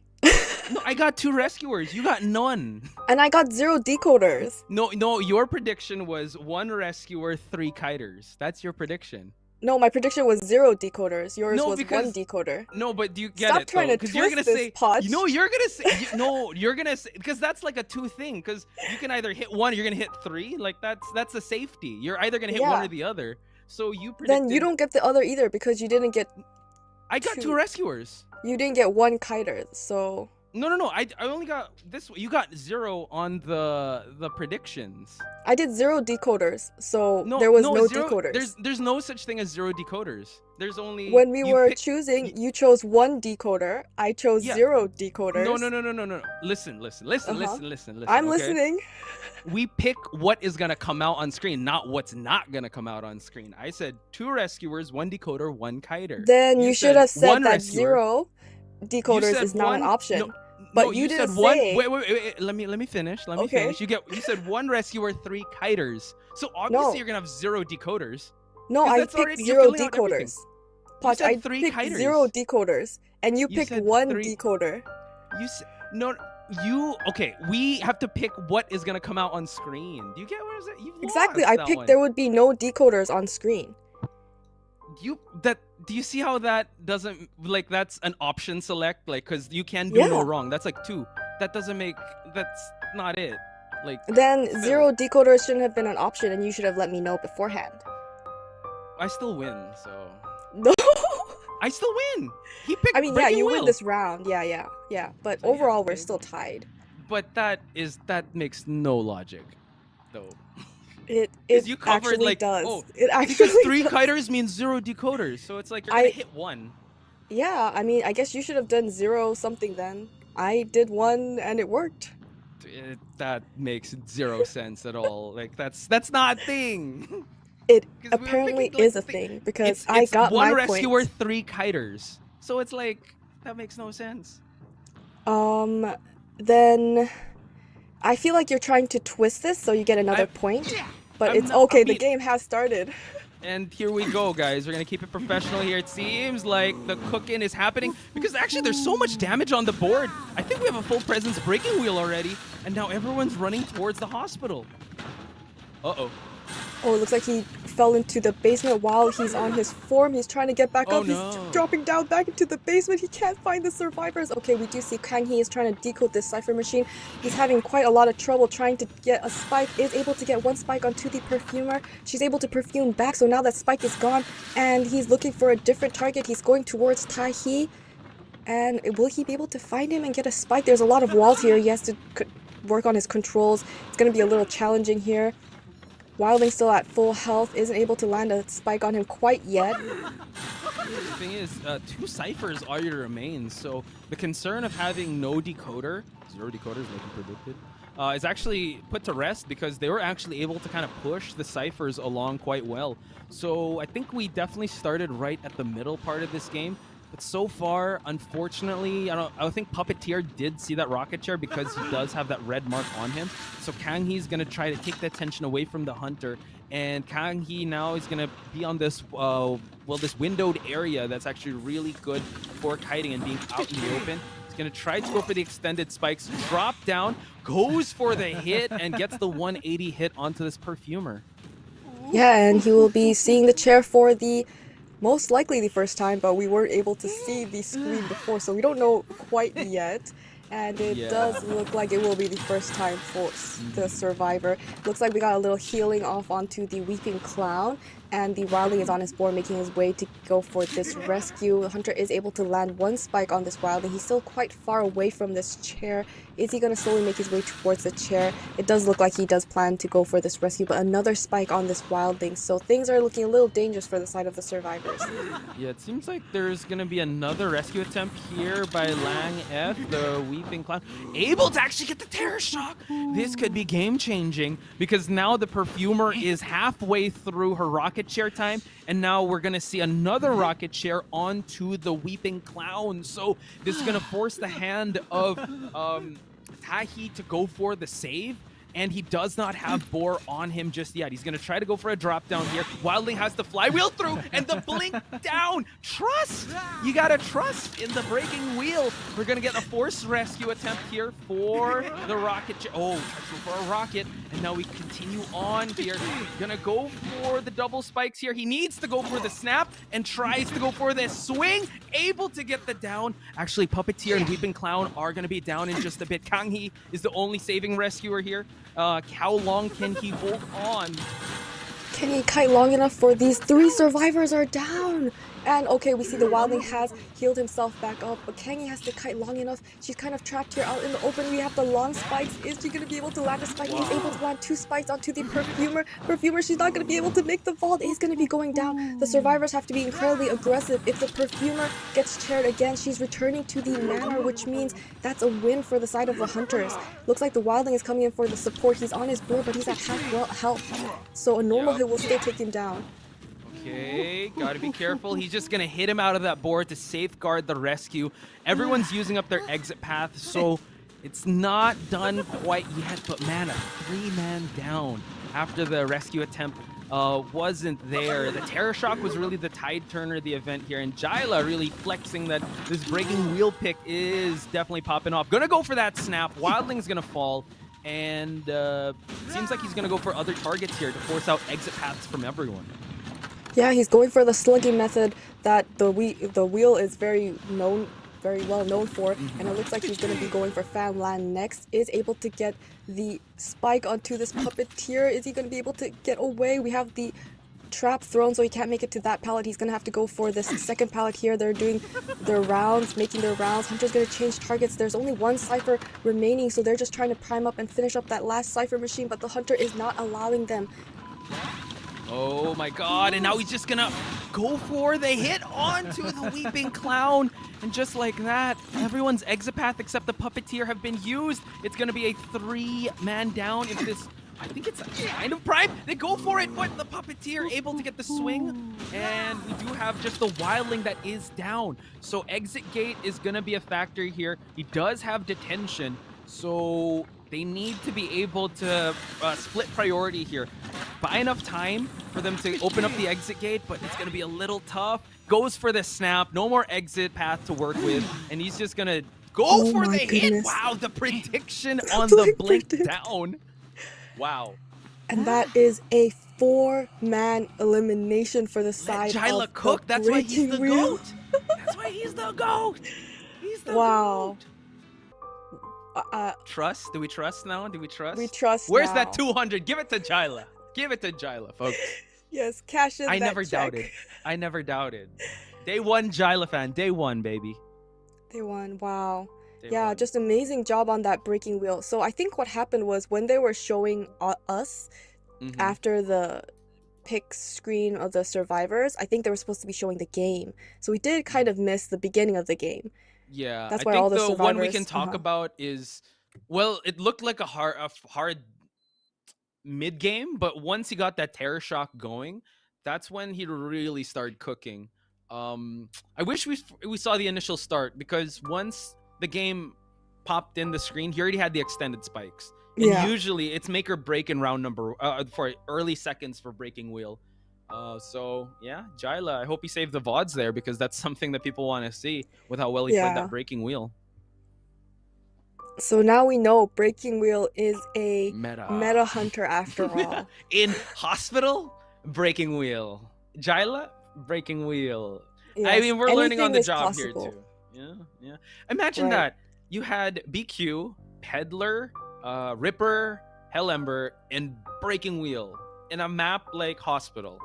No, I got 2 rescuers. You got none. And I got 0 decoders. No, your prediction was 1 rescuer, 3 kiters. That's your prediction. No, my prediction was 0 decoders. Yours No, was because 1 decoder. no, but do you get Stop it trying though? to Because you're twist gonna this, say, Podge. you know, you're gonna say, no, you're gonna say, because that's like a 2 thing. Because you can either hit 1, or you're gonna hit 3. Like that's a safety. You're either gonna hit 1 or Yeah. the other. So you Then you predicted. don't get the other either because you didn't get I got 2 2. rescuers. You didn't get 1 kiter, so No. I only got this. You got 0 on the predictions. I did 0 decoders, so No, there was no, no 0. decoders. There's no such thing as 0 decoders. There's only When we you were pick. choosing, you chose 1 decoder. I chose Yeah. 0 decoders. No. Listen. I'm Okay? listening. We pick what is gonna come out on screen, not what's not gonna come out on screen. I said 2 rescuers, 1 decoder, 1 kiter. Then you should said have said 1 that rescuer. 0 You decoders said is not an 1 option. No, But no, you didn't said 1. say. Wait. Let me finish. Let me Okay. finish. You said 1 rescuer, 3 kiters. So obviously No. you're gonna have 0 decoders. No, 'Cause I that's already- picked you're 0 filling out everything. decoders. Podge, said I 3 picked kiters. 0 decoders, and you You picked said 1 3 decoder. You said no. Okay. We have to pick what is gonna come out on screen. Do you get what I'm saying? You've Exactly, lost I that picked one. there would be no decoders on screen. Do you see how that doesn't, like, that's an option select, like, because you can do no Yeah. wrong. That's like 2. That's not it. Like, Then Phil, 0 decoders shouldn't have been an option, and you should have let me know beforehand. I still win, so No. I still win. He picked I mean, yeah, Breaking you Will. win this round. Yeah. But So, yeah, overall, we're okay. still tied. But that makes no logic, though. It 'Cause you covered, actually like, does. oh, It actually because 3 does. kiters means 0 decoders, so it's like you're gonna I hit 1. Yeah, I mean, I guess you should have done 0 something then. I did 1 and it worked. That makes 0 sense at all. Like that's not a thing. It 'Cause we were apparently picking, like, is a thing because It's I got 1 my rescuer, points. 3 kiters. So it's like that makes no sense. Then I feel like you're trying to twist this so you get another point. But I'm it's not- okay, I the mean- game has started. And here we go, guys. We're gonna keep it professional here. It seems like the cooking is happening because actually there's so much damage on the board. I think we have a full presence breaking wheel already, and now everyone's running towards the hospital. Uh-oh. Oh, it looks like he fell into the basement while he's on his form. He's trying to get back Oh, up. no. He's dropping down back into the basement. He can't find the survivors. Okay, we do see Kang Hee is trying to decode this cipher machine. He's having quite a lot of trouble trying to get a spike. Is able to get 1 spike onto the perfumer. She's able to perfume back, so now that spike is gone. And he's looking for a different target. He's going towards Tai Hee. And will he be able to find him and get a spike? There's a lot of walls here. He has to work on his controls. It's going to be a little challenging here. Wilding still at full health, isn't able to land a spike on him quite yet. The thing is, 2 ciphers are your remains, so the concern of having no decoder, 0 decoders like you predicted, is actually put to rest because they were actually able to kind of push the ciphers along quite well. So I think we definitely started right at the middle part of this game. But so far, unfortunately, I think Puppeteer did see that rocket chair because he does have that red mark on him. So Kang Hee's going to try to take the attention away from the hunter. And Kang Hee now is going to be on this, this windowed area that's actually really good for kiting and being out in the open. He's going to try to go for the extended spikes, drop down, goes for the hit, and gets the 180 hit onto this perfumer. Yeah, and he will be seeing the chair for the most likely the first time, but we weren't able to see the screen before, so we don't know quite yet. And it does look like it will be the first time for the survivor. Looks like we got a little healing off onto the Weeping Clown, and the Wildling is on his board making his way to go for this rescue. The hunter is able to land 1 spike on this Wildling. He's still quite far away from this chair. Is he going to slowly make his way towards the chair? It does look like he does plan to go for this rescue, but another spike on this Wildling. So things are looking a little dangerous for the side of the survivors. Yeah, it seems like there's going to be another rescue attempt here by Lang F, the Weeping Clown. Able to actually get the Terror Shock! This could be game-changing because now the Perfumer is halfway through her rocket chair time, and now we're going to see another rocket chair onto the Weeping Clown. So this is going to force the hand of Tahi to go for the save. and he does not have Boar on him just yet. He's going to try to go for a drop down here. Wildling has the flywheel through and the blink down. Trust! You got to trust in the breaking wheel. We're going to get a forced rescue attempt here for the rocket. Oh, tries to go for a rocket, and now we continue on here. Going to go for the double spikes here. He needs to go for the snap and tries to go for this swing. Able to get the down. Actually, Puppeteer and Weeping Clown are going to be down in just a bit. Kang-hee is the only saving rescuer here. How long can he hold on? Can he kite long enough for these 3 survivors are down? And okay, we see the Wildling has healed himself back up, but Kangi has to kite long enough. She's kind of trapped here out in the open. We have the long spikes. Is she going to be able to land a spike? He's able to land 2 spikes onto the Perfumer. Perfumer, she's not going to be able to make the vault. He's going to be going down. The survivors have to be incredibly aggressive. If the Perfumer gets chaired again, she's returning to the manor, which means that's a win for the side of the Hunters. Looks like the Wildling is coming in for the support. He's on his board, but he's at half health. So a normal hit will still take him down. Okay, gotta be careful. He's just gonna hit him out of that board to safeguard the rescue. Everyone's using up their exit path, so it's not done quite yet. But man, a 3-man down after the rescue attempt wasn't there. The Terror Shock was really the tide turner of the event here, and Jyla really flexing that this breaking wheel pick is definitely popping off. Gonna go for that snap. Wildling's gonna fall, and seems like he's gonna go for other targets here to force out exit paths from everyone. Yeah, he's going for the slugging method that the wheel is very well known for, and it looks like he's going to be going for Fan Land next. Is able to get the spike onto this Puppeteer. Is he going to be able to get away? We have the trap thrown, so he can't make it to that pallet. He's going to have to go for this second pallet here. They're doing their rounds, making their rounds. Hunter's going to change targets. There's only 1 Cypher remaining, so they're just trying to prime up and finish up that last Cypher machine, but the Hunter is not allowing them. Oh my god, and now he's just gonna go for the hit onto the Weeping Clown. And just like that, everyone's exit path except the Puppeteer have been used. It's gonna be a 3-man down if this, I think it's kind of prime. They go for it, but the Puppeteer able to get the swing. And we do have just the Wildling that is down. So exit gate is gonna be a factor here. He does have detention, so they need to be able to split priority here. Buy enough time for them to open up the exit gate, but it's going to be a little tough. Goes for the snap. No more exit path to work with. And he's just going to go for the hit. Wow, the prediction on the blink down. Wow. And that is a 4-man elimination for the side Jyla of cook. the That's why he's the wheel. GOAT. That's why he's the GOAT. He's the Wow. GOAT. Trust? Do we trust now? Do we trust? We trust Where's now. that 200? Give it to Jyla. Give it to Jyla, folks. Yes, cash in I that never check. doubted. I never doubted. Day 1 Jyla fan. Day 1, baby. They won. Wow. Day Yeah, 1. just amazing job on that breaking wheel. So I think what happened was when they were showing us after the pick screen of the survivors, I think they were supposed to be showing the game. So we did kind of miss the beginning of the game. Yeah, That's I why think all the the one we survivors- can talk about is, well, it looked like a hard mid game, but once he got that Terror Shock going, that's when he really started cooking. I wish we saw the initial start, because once the game popped in the screen, he already had the extended spikes. And usually it's make or break in round number for early seconds for breaking wheel. So yeah, Jyla, I hope he saved the VODs there, because that's something that people want to see with how well he played that breaking wheel. So now we know breaking wheel is a Meta hunter after all. In hospital, breaking wheel. Jyla, breaking wheel. Yes, I mean, we're learning on the anything is job possible. here too. Yeah. Imagine that you had BQ, Peddler, Ripper, Hellember, and breaking wheel in a map like hospital.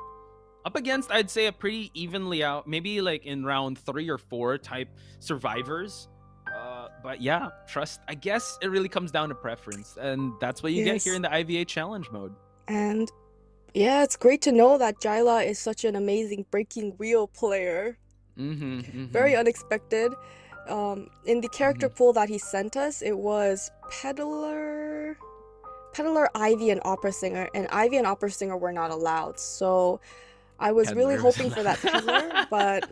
Up against, I'd say, a pretty evenly out, maybe like in round 3 or 4 type survivors. But yeah, trust. I guess it really comes down to preference, and that's what you get here in the IVA Challenge Mode. And yeah, it's great to know that Jyla is such an amazing breaking wheel player. Very unexpected. In the character pool that he sent us, it was Peddler, Ivy, and Opera Singer, and Ivy and Opera Singer were not allowed. So I was really hoping for that Peddler, but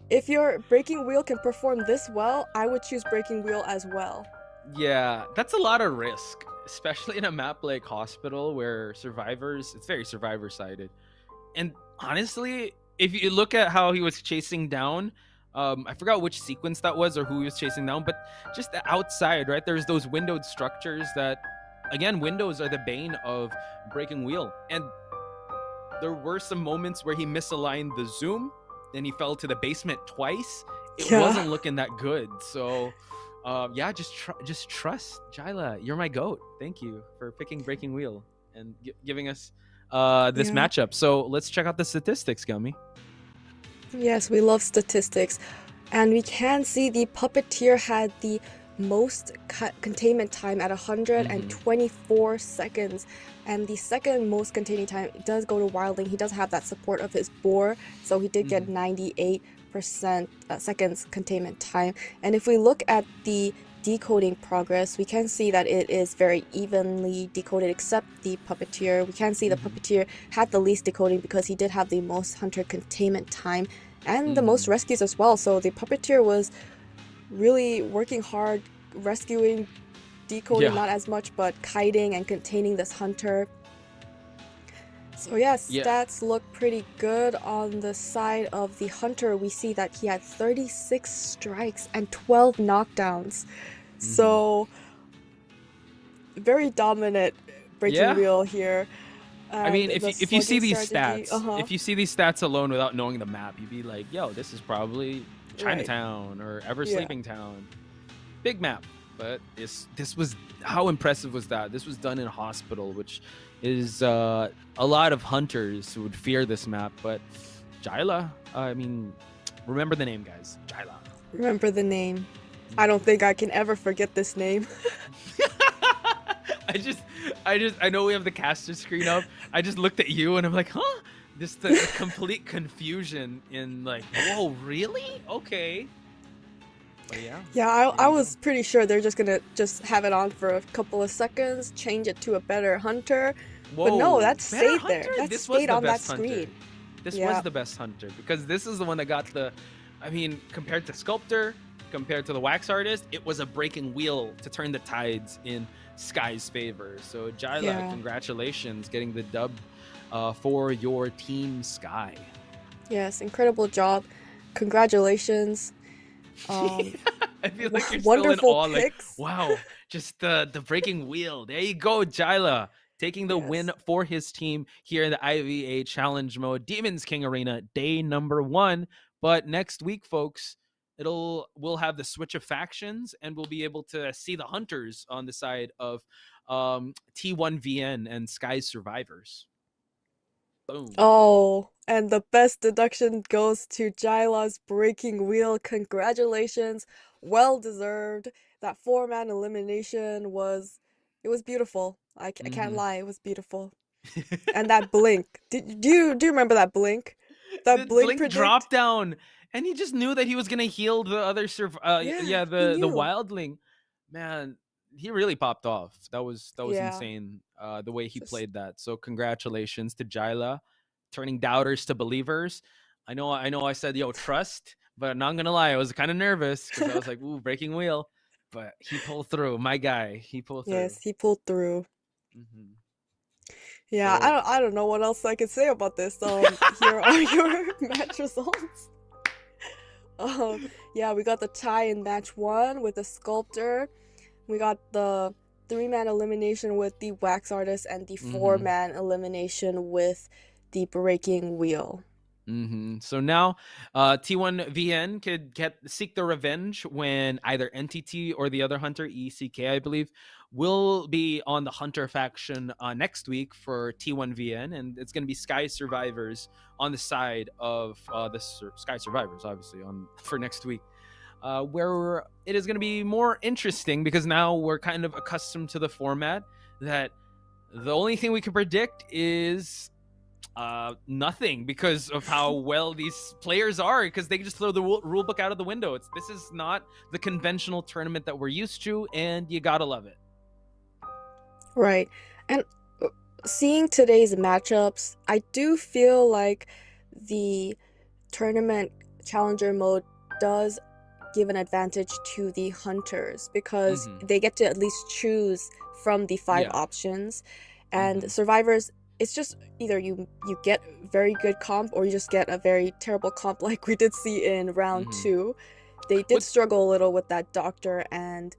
if your breaking wheel can perform this well, I would choose breaking wheel as well. Yeah, that's a lot of risk, especially in a map like Hospital where it's very survivor sided. And honestly, if you look at how he was chasing down, I forgot which sequence that was or who he was chasing down, but just the outside, right? There's those windowed structures that, again, windows are the bane of Breaking Wheel. And there were some moments where he misaligned the zoom and he fell to the basement twice. It Yeah. wasn't looking that good. So, yeah, just trust Jyla. You're my goat. Thank you for picking Breaking Wheel and giving us this Yeah. matchup. So let's check out the statistics, Gummy. Yes, we love statistics. And we can see the Puppeteer had the most containment time at 124 seconds. And the second most containing time does go to Wildling. He does have that support of his boar, so he did get 98% seconds containment time. And if we look at the decoding progress, we can see that it is very evenly decoded except the Puppeteer. We can see the Puppeteer had the least decoding because he did have the most hunter containment time and the most rescues as well. So the Puppeteer was really working hard, rescuing, decoding not as much, but kiting and containing this hunter. So yes, stats look pretty good. On the side of the hunter, we see that he had 36 strikes and 12 knockdowns. So very dominant Breaking Wheel here. I mean, And if you see slugging these strategy- stats, if you see these stats alone without knowing the map, you'd be like, "Yo, this is probably Chinatown or Ever Sleeping Town." Big map, but this was, how impressive was that? This was done in Hospital, which is a lot of hunters who would fear this map. But Jyla, I mean, remember the name, guys. Jyla. Remember the name. I don't think I can ever forget this name. I know we have the caster screen up. I just looked at you and I'm like, huh? Just the complete confusion in like, whoa, really? Okay. But yeah. Yeah, I was pretty sure they're just gonna have it on for a couple of seconds, change it to a better hunter. Whoa, but no, that better stayed hunter? there. That This was stayed the on that best hunter. screen. This Yeah. was the best hunter because this is the one that got the, I mean, compared to Sculptor, compared to the Wax Artist, it was a breaking wheel to turn the tides in Sky's favor. So Jyla, Yeah. congratulations getting the dub for your team Sky. Yes, incredible job. Congratulations. I feel like you're Wonderful still in awe, picks. like, wow, just the breaking wheel. There you go, Jyla, taking the win for his team here in the IVA Challenge Mode, Demons King Arena, day number 1. But next week, folks, we'll have the switch of factions, and we'll be able to see the hunters on the side of T1VN and Sky's survivors. Boom. Oh, and the best deduction goes to Jyla's breaking wheel. Congratulations. Well deserved. That 4-man elimination was beautiful. I can't lie, it was beautiful. And that blink. Do you remember that blink? That The blink blink drop down, and he just knew that he was gonna heal the other Yeah, he the knew. wildling. Man, he really popped off. That was Yeah. insane, the way he played that. So congratulations to Jyla, turning doubters to believers. I know I said, yo, trust, but I'm not gonna lie, I was kind of nervous because I was like, ooh, breaking wheel. But he pulled through. My guy, he pulled through. Yes, he pulled through. Mhm. Yeah, So- I don't know what else I could say about this. Here are your match results. Yeah, we got the tie in match 1 with the Sculptor. We got the 3-man elimination with the Wax Artist and the 4-man elimination with the Breaking Wheel. So now T1VN could seek the revenge when either NTT or the other hunter, ECK, I believe, will be on the hunter faction next week for T1VN, and it's going to be Sky Survivors on the side of the Sky Survivors, obviously, for next week. Where it is going to be more interesting because now we're kind of accustomed to the format that the only thing we can predict is nothing because of how well these players are, because they just throw the rule book out of the window. This is not the conventional tournament that we're used to, and you gotta love it. Right. And seeing today's matchups, I do feel like the tournament challenger mode does give an advantage to the hunters because Mm-hmm. they get to at least choose from the 5 Yeah. options. And Mm-hmm. survivors, it's just either you get very good comp or you just get a very terrible comp like we did see in round Mm-hmm. 2. They did What's struggle a little with that doctor, and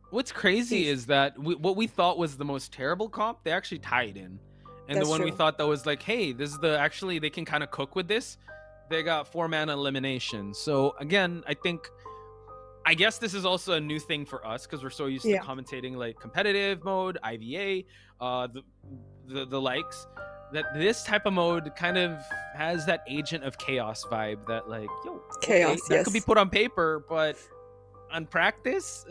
What's crazy thief. is that what we thought was the most terrible comp, they actually tied in, and the That's one we true. thought that was like, hey, this is the actually they can kind of cook with this. They got 4-mana elimination. So again, I guess this is also a new thing for us because we're so used to Yeah. commentating like competitive mode, IVA, the likes. That this type of mode kind of has that agent of chaos vibe that like, yo, okay, Chaos, that could be yes. put on paper, but on practice,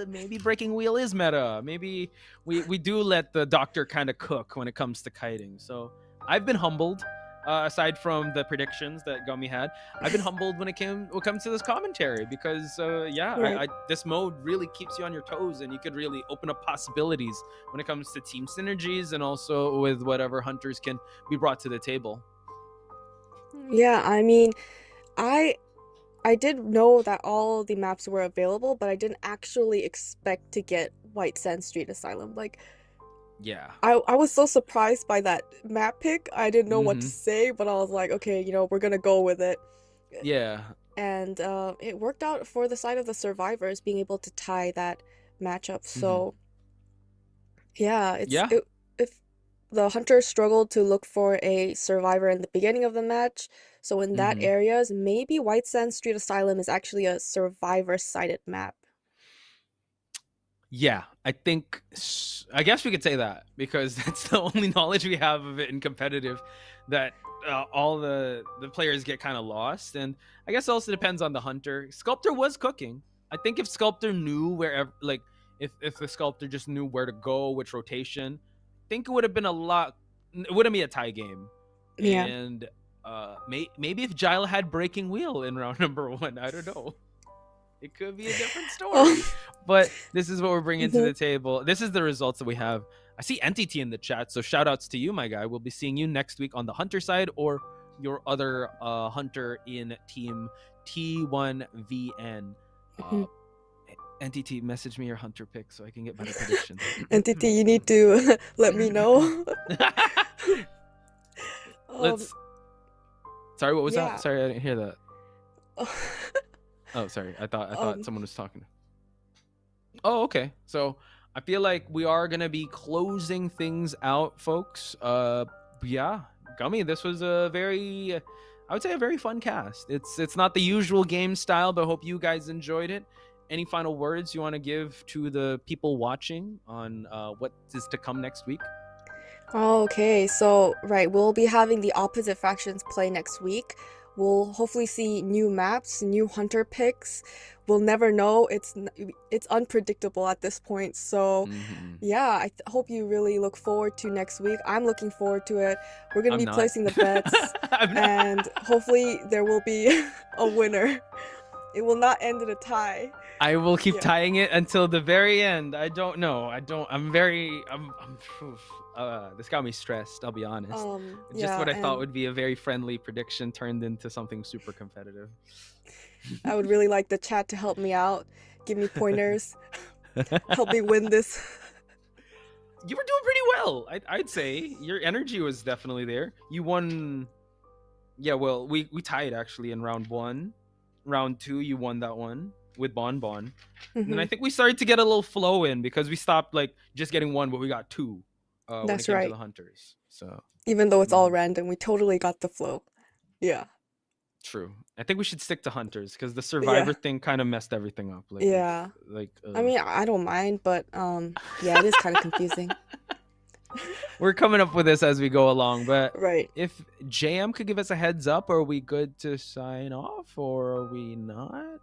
maybe breaking wheel is meta. Maybe we do let the doctor kind of cook when it comes to kiting. So I've been humbled. Aside from the predictions that Gummy had, I've been humbled when it comes to this commentary because Right. this mode really keeps you on your toes and you could really open up possibilities when it comes to team synergies and also with whatever hunters can be brought to the table. Yeah, I mean, I did know that all the maps were available, but I didn't actually expect to get White Sand Street Asylum. Like, Yeah. I was so surprised by that map pick. I didn't know what to Mm-hmm. say, but I was like, okay, we're gonna go with it. Yeah. And it worked out for the side of the survivors being able to tie that matchup. Mm-hmm. So yeah, Yeah. if the hunters struggled to look for a survivor in the beginning of the match, so in that Mm-hmm. areas, maybe White Sand Street Asylum is actually a survivor-sided map. Yeah, I guess we could say that because that's the only knowledge we have of it in competitive. That all the players get kind of lost, and I guess it also depends on the hunter. Sculptor was cooking. I think if Sculptor knew wherever, like if the Sculptor just knew where to go, which rotation, I think it would have been a lot. It wouldn't be a tie game, Yeah. and maybe if Gila had breaking wheel in round number 1, I don't know. It could be a different story. Oh. But this is what we're bringing to Mhm. the table. This is the results that we have. I see NTT in the chat, so shout outs to you, my guy. We'll be seeing you next week on the hunter side or your other hunter in team T1VN. Mhm. NTT, message me your hunter pick so I can get better predictions. Entity, you need to let me know. Let's. Sorry, what was yeah. that? Sorry, I didn't hear that. Oh, sorry. I thought someone was talking. Oh, okay. So I feel like we are gonna be closing things out, folks. Yeah, Gummy, this was a very, I would say, a very fun cast. It's not the usual game style, but I hope you guys enjoyed it. Any final words you want to give to the people watching on what is to come next week? Okay, so right, we'll be having the opposite factions play next week. We'll hopefully see new maps, new hunter picks. We'll never know. It's unpredictable at this point. So Mm-hmm. yeah, I hope you really look forward to next week. I'm looking forward to it. We're gonna I'm be not. placing the bets, I'm not. and hopefully there will be a winner. It will not end in a tie. I will keep Yeah. tying it until the very end. I don't know. This got me stressed, I'll be honest. Just Yeah, what I thought and would be a very friendly prediction turned into something super competitive. I would really like the chat to help me out, give me pointers, help me win this. You were doing pretty well. I'd say your energy was definitely there. You won. Yeah, well, we tied actually in round 1. Round 2, you won that one with Bon Bon. And then I Mhm. think we started to get a little flow in because we stopped like just getting 1, but we got 2 when it That's came to right. the hunters. So Even though it's all random, we totally got the flow. Yeah. true. I think we should stick to hunters because the Yeah. survivor thing kind of messed everything up. Like, Yeah. I mean, I don't mind, but yeah, it is kind of confusing. we're coming up with this as we go along. But Right. if JM could give us a heads up, are we good to sign off or are we not?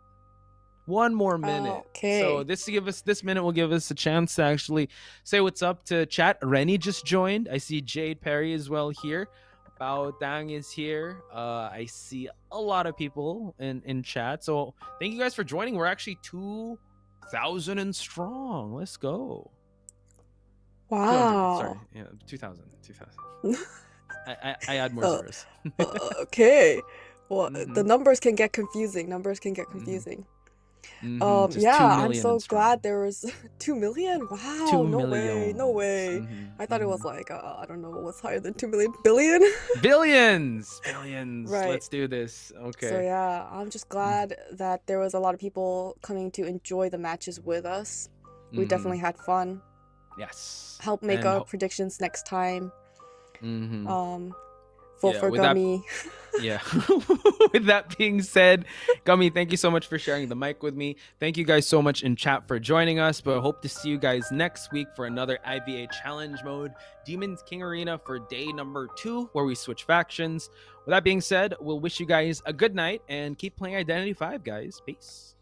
One more minute. So Okay. this minute will give us a chance to actually say what's up to chat. Rennie just joined. I see Jade Perry as well here. Bao Dang is here. I see a lot of people in chat. So thank you guys for joining. We're actually 2,000 and strong. Let's go. 200. Wow. Sorry. Yeah, 2,000. I add more zeros. Okay. Well, the numbers can get confusing. Numbers can get confusing. Just Yeah, 2 I'm million so and strong. glad there was 2 million. Wow, 2 no way, millions. no way. Mhm, I thought it was mhm. like I don't know what's higher than 2 million billion. Billions. Right. Let's do this. So Okay. yeah, I'm just glad that there was a lot of people coming to enjoy the matches with us. We definitely had fun. Yes. Help make And our predictions next time. mhm. Vote Yeah, for with that Gummy. Yeah. With that being said, Gummy, thank you so much for sharing the mic with me. Thank you guys so much in chat for joining us, but I hope to see you guys next week for another IVA Challenge Mode Demons King Arena for day number 2, where we switch factions. With that being said, we'll wish you guys a good night and keep playing Identity 5, guys. Peace.